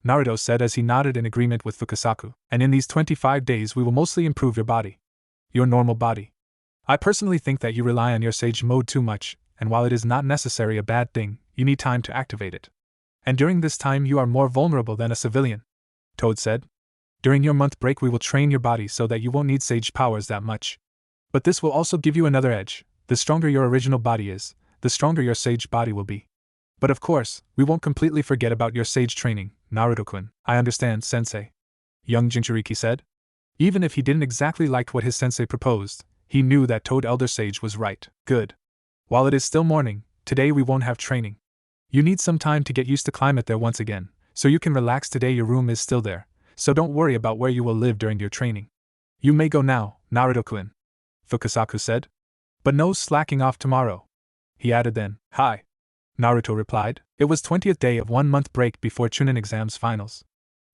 Naruto said as he nodded in agreement with Fukasaku. And in these 25 days we will mostly improve your body. Your normal body. I personally think that you rely on your sage mode too much, and while it is not necessarily a bad thing, you need time to activate it. And during this time you are more vulnerable than a civilian, Toad said. During your month break we will train your body so that you won't need sage powers that much. But this will also give you another edge. The stronger your original body is, the stronger your sage body will be. But of course, we won't completely forget about your sage training, Naruto-kun. I understand, sensei, young Jinchuriki said. Even if he didn't exactly like what his sensei proposed, he knew that Toad Elder Sage was right. Good. While it is still morning, today we won't have training. You need some time to get used to climate there once again, so you can relax today. Your room is still there, so don't worry about where you will live during your training. You may go now, Naruto-kun, Fukasaku said. But no slacking off tomorrow, he added then. Hi, Naruto replied. It was 20th day of 1 month break before Chunin exams finals.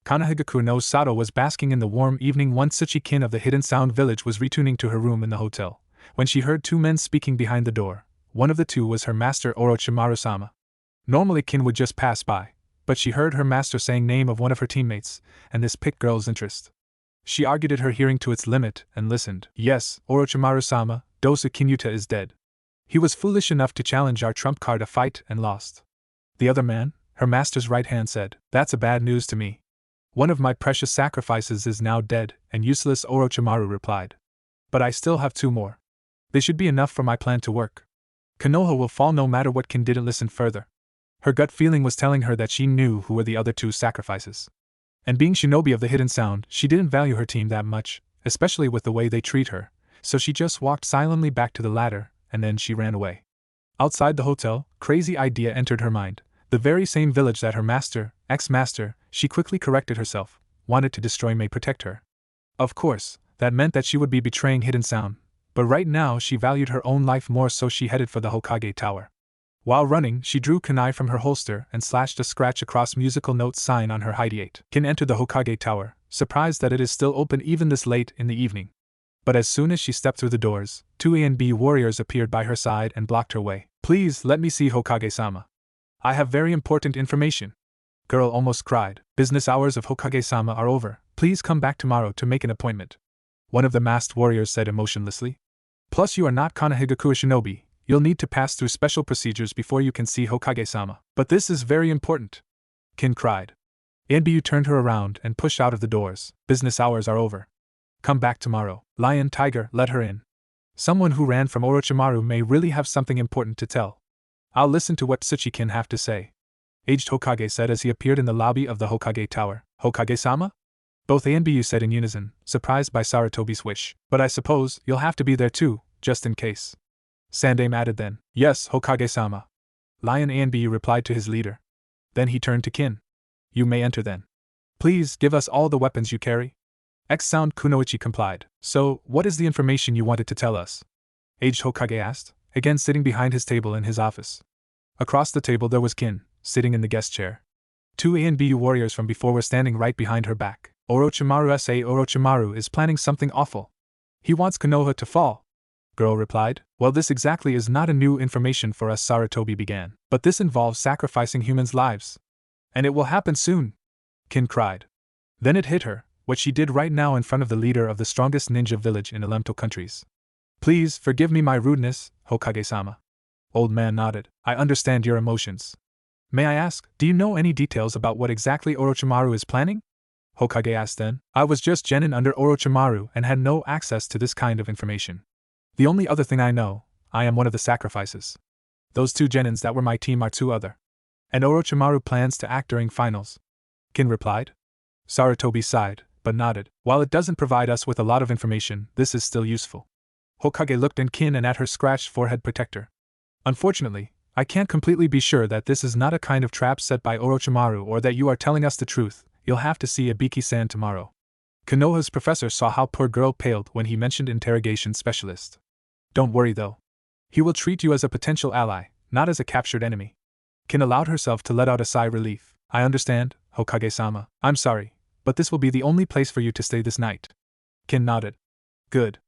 Konohagakure no Sato was basking in the warm evening once Tsuchi-kin of the Hidden Sound Village was returning to her room in the hotel, when she heard two men speaking behind the door. One of the two was her master Orochimaru-sama. Normally Kin would just pass by, but she heard her master saying name of one of her teammates, and this piqued girl's interest. She argued at her hearing to its limit and listened. Yes, Orochimaru-sama, Dosu Kinyuta is dead. He was foolish enough to challenge our trump card a fight and lost. The other man, her master's right hand, said, That's a bad news to me. One of my precious sacrifices is now dead, and useless, Orochimaru replied. But I still have 2 more. They should be enough for my plan to work. Konoha will fall no matter what. Kin didn't listen further. Her gut feeling was telling her that she knew who were the other 2 sacrifices. And being shinobi of the Hidden Sound, she didn't value her team that much, especially with the way they treat her, so she just walked silently back to the ladder, and then she ran away. Outside the hotel, crazy idea entered her mind. The very same village that her master, ex-master, she quickly corrected herself, wanted to destroy may protect her. Of course, that meant that she would be betraying Hidden Sound, but right now she valued her own life more, so she headed for the Hokage Tower. While running, she drew kunai from her holster and slashed a scratch across musical notes sign on her hideate. Kin entered the Hokage Tower, surprised that it is still open even this late in the evening. But as soon as she stepped through the doors, 2 A and B warriors appeared by her side and blocked her way. Please let me see Hokage-sama. I have very important information. Girl almost cried. Business hours of Hokage-sama are over. Please come back tomorrow to make an appointment. One of the masked warriors said emotionlessly. Plus you are not Konohagakure shinobi. You'll need to pass through special procedures before you can see Hokage-sama. But this is very important, Kin cried. Anbu turned her around and pushed out of the doors. Business hours are over. Come back tomorrow. Lion Tiger, let her in. Someone who ran from Orochimaru may really have something important to tell. I'll listen to what Tsuchi-kin have to say, aged Hokage said as he appeared in the lobby of the Hokage Tower. Hokage-sama? Both A and Bu said in unison, surprised by Sarutobi's wish. But I suppose you'll have to be there too, just in case. Sandaime added then. Yes, Hokage-sama. Lion A and Bu replied to his leader. Then he turned to Kin. You may enter then. Please give us all the weapons you carry. Ex-Sound Kunoichi complied. So, what is the information you wanted to tell us? Aged Hokage asked, again sitting behind his table in his office. Across the table there was Kin, sitting in the guest chair. 2 A and Bu warriors from before were standing right behind her back. Orochimaru is planning something awful. He wants Konoha to fall. Girl replied. Well, this exactly is not a new information for us, Sarutobi began. But this involves sacrificing humans' lives. And it will happen soon, Kin cried. Then it hit her, what she did right now in front of the leader of the strongest ninja village in Elemento countries. Please forgive me my rudeness, Hokage-sama. Old man nodded. I understand your emotions. May I ask, do you know any details about what exactly Orochimaru is planning? Hokage asked then. I was just genin under Orochimaru and had no access to this kind of information. The only other thing I know, I am one of the sacrifices. Those 2 genins that were my team are 2 other. And Orochimaru plans to act during finals. Kin replied. Sarutobi sighed, but nodded. While it doesn't provide us with a lot of information, this is still useful. Hokage looked at Kin and at her scratched forehead protector. Unfortunately, I can't completely be sure that this is not a kind of trap set by Orochimaru or that you are telling us the truth. You'll have to see Ibiki-san tomorrow. Konoha's professor saw how poor girl paled when he mentioned interrogation specialist. Don't worry though. He will treat you as a potential ally, not as a captured enemy. Kin allowed herself to let out a sigh of relief. I understand, Hokage-sama. I'm sorry, but this will be the only place for you to stay this night. Kin nodded. Good.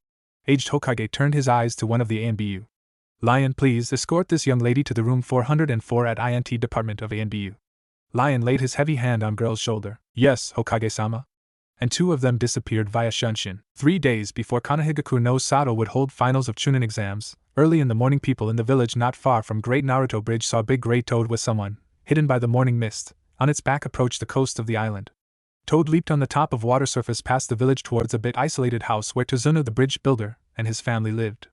Aged Hokage turned his eyes to one of the ANBU. Lion, please escort this young lady to the room 404 at INT department of ANBU. Lion laid his heavy hand on girl's shoulder. Yes, Hokage-sama. And 2 of them disappeared via Shunshin. 3 days before Konohagaku no Sato would hold finals of Chunin exams, early in the morning people in the village not far from Great Naruto Bridge saw a big gray toad with someone, hidden by the morning mist, on its back approach the coast of the island. Toad leaped on the top of water surface past the village towards a bit isolated house where Tazuna the bridge builder and his family lived.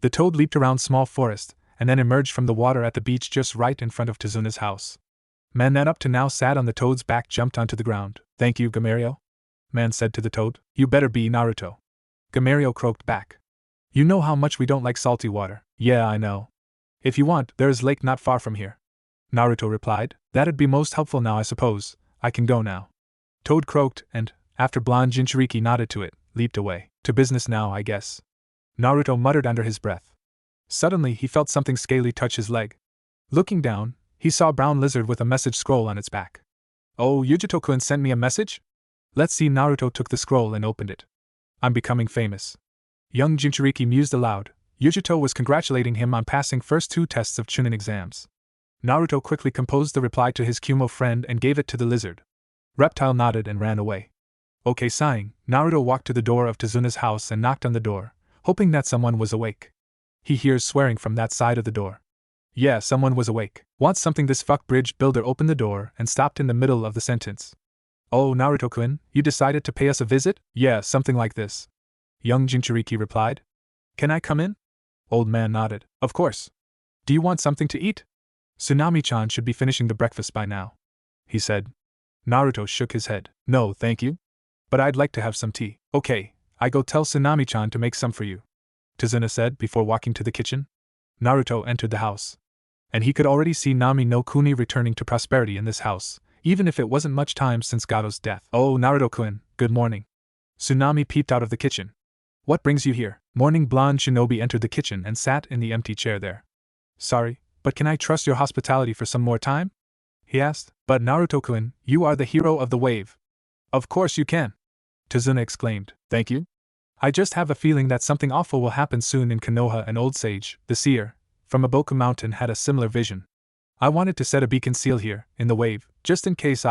The toad leaped around small forest, and then emerged from the water at the beach just right in front of Tazuna's house. Man that up to now sat on the toad's back jumped onto the ground. Thank you, Gamerio. Man said to the toad. You better be Naruto. Gamerio croaked back. You know how much we don't like salty water. Yeah, I know. If you want, there is lake not far from here. Naruto replied. That'd be most helpful now I suppose. I can go now. Toad croaked and, after blonde Jinchuriki nodded to it, leaped away. To business now, I guess. Naruto muttered under his breath. Suddenly he felt something scaly touch his leg. Looking down, he saw a brown lizard with a message scroll on its back. Oh, Yujito-kun sent me a message? Let's see. Naruto took the scroll and opened it. I'm becoming famous. Young Jinchuriki mused aloud. Yujito was congratulating him on passing first 2 tests of Chunin exams. Naruto quickly composed the reply to his Kumo friend and gave it to the lizard. Reptile nodded and ran away. Okay, sighing, Naruto walked to the door of Tazuna's house and knocked on the door, hoping that someone was awake. He hears swearing from that side of the door. Yeah, someone was awake. Want something? This fuck bridge builder opened the door and stopped in the middle of the sentence. Oh, Naruto-kun, you decided to pay us a visit? Yeah, something like this. Young Jinchuriki replied. Can I come in? Old man nodded. Of course. Do you want something to eat? Tsunami-chan should be finishing the breakfast by now, he said. Naruto shook his head. No, thank you. But I'd like to have some tea. Okay, I go tell Tsunami-chan to make some for you, Tazuna said before walking to the kitchen. Naruto entered the house. And he could already see Nami no Kuni returning to prosperity in this house, even if it wasn't much time since Gato's death. Oh, Naruto-kun, good morning. Tsunami peeped out of the kitchen. What brings you here? Morning. Blonde shinobi entered the kitchen and sat in the empty chair there. Sorry, but can I trust your hospitality for some more time? He asked. But Naruto-kun, you are the hero of the wave. Of course you can. Tazuna exclaimed. Thank you. I just have a feeling that something awful will happen soon in Konoha. An old sage, the seer, from Aboku Mountain had a similar vision. I wanted to set a beacon seal here, in the wave, just in case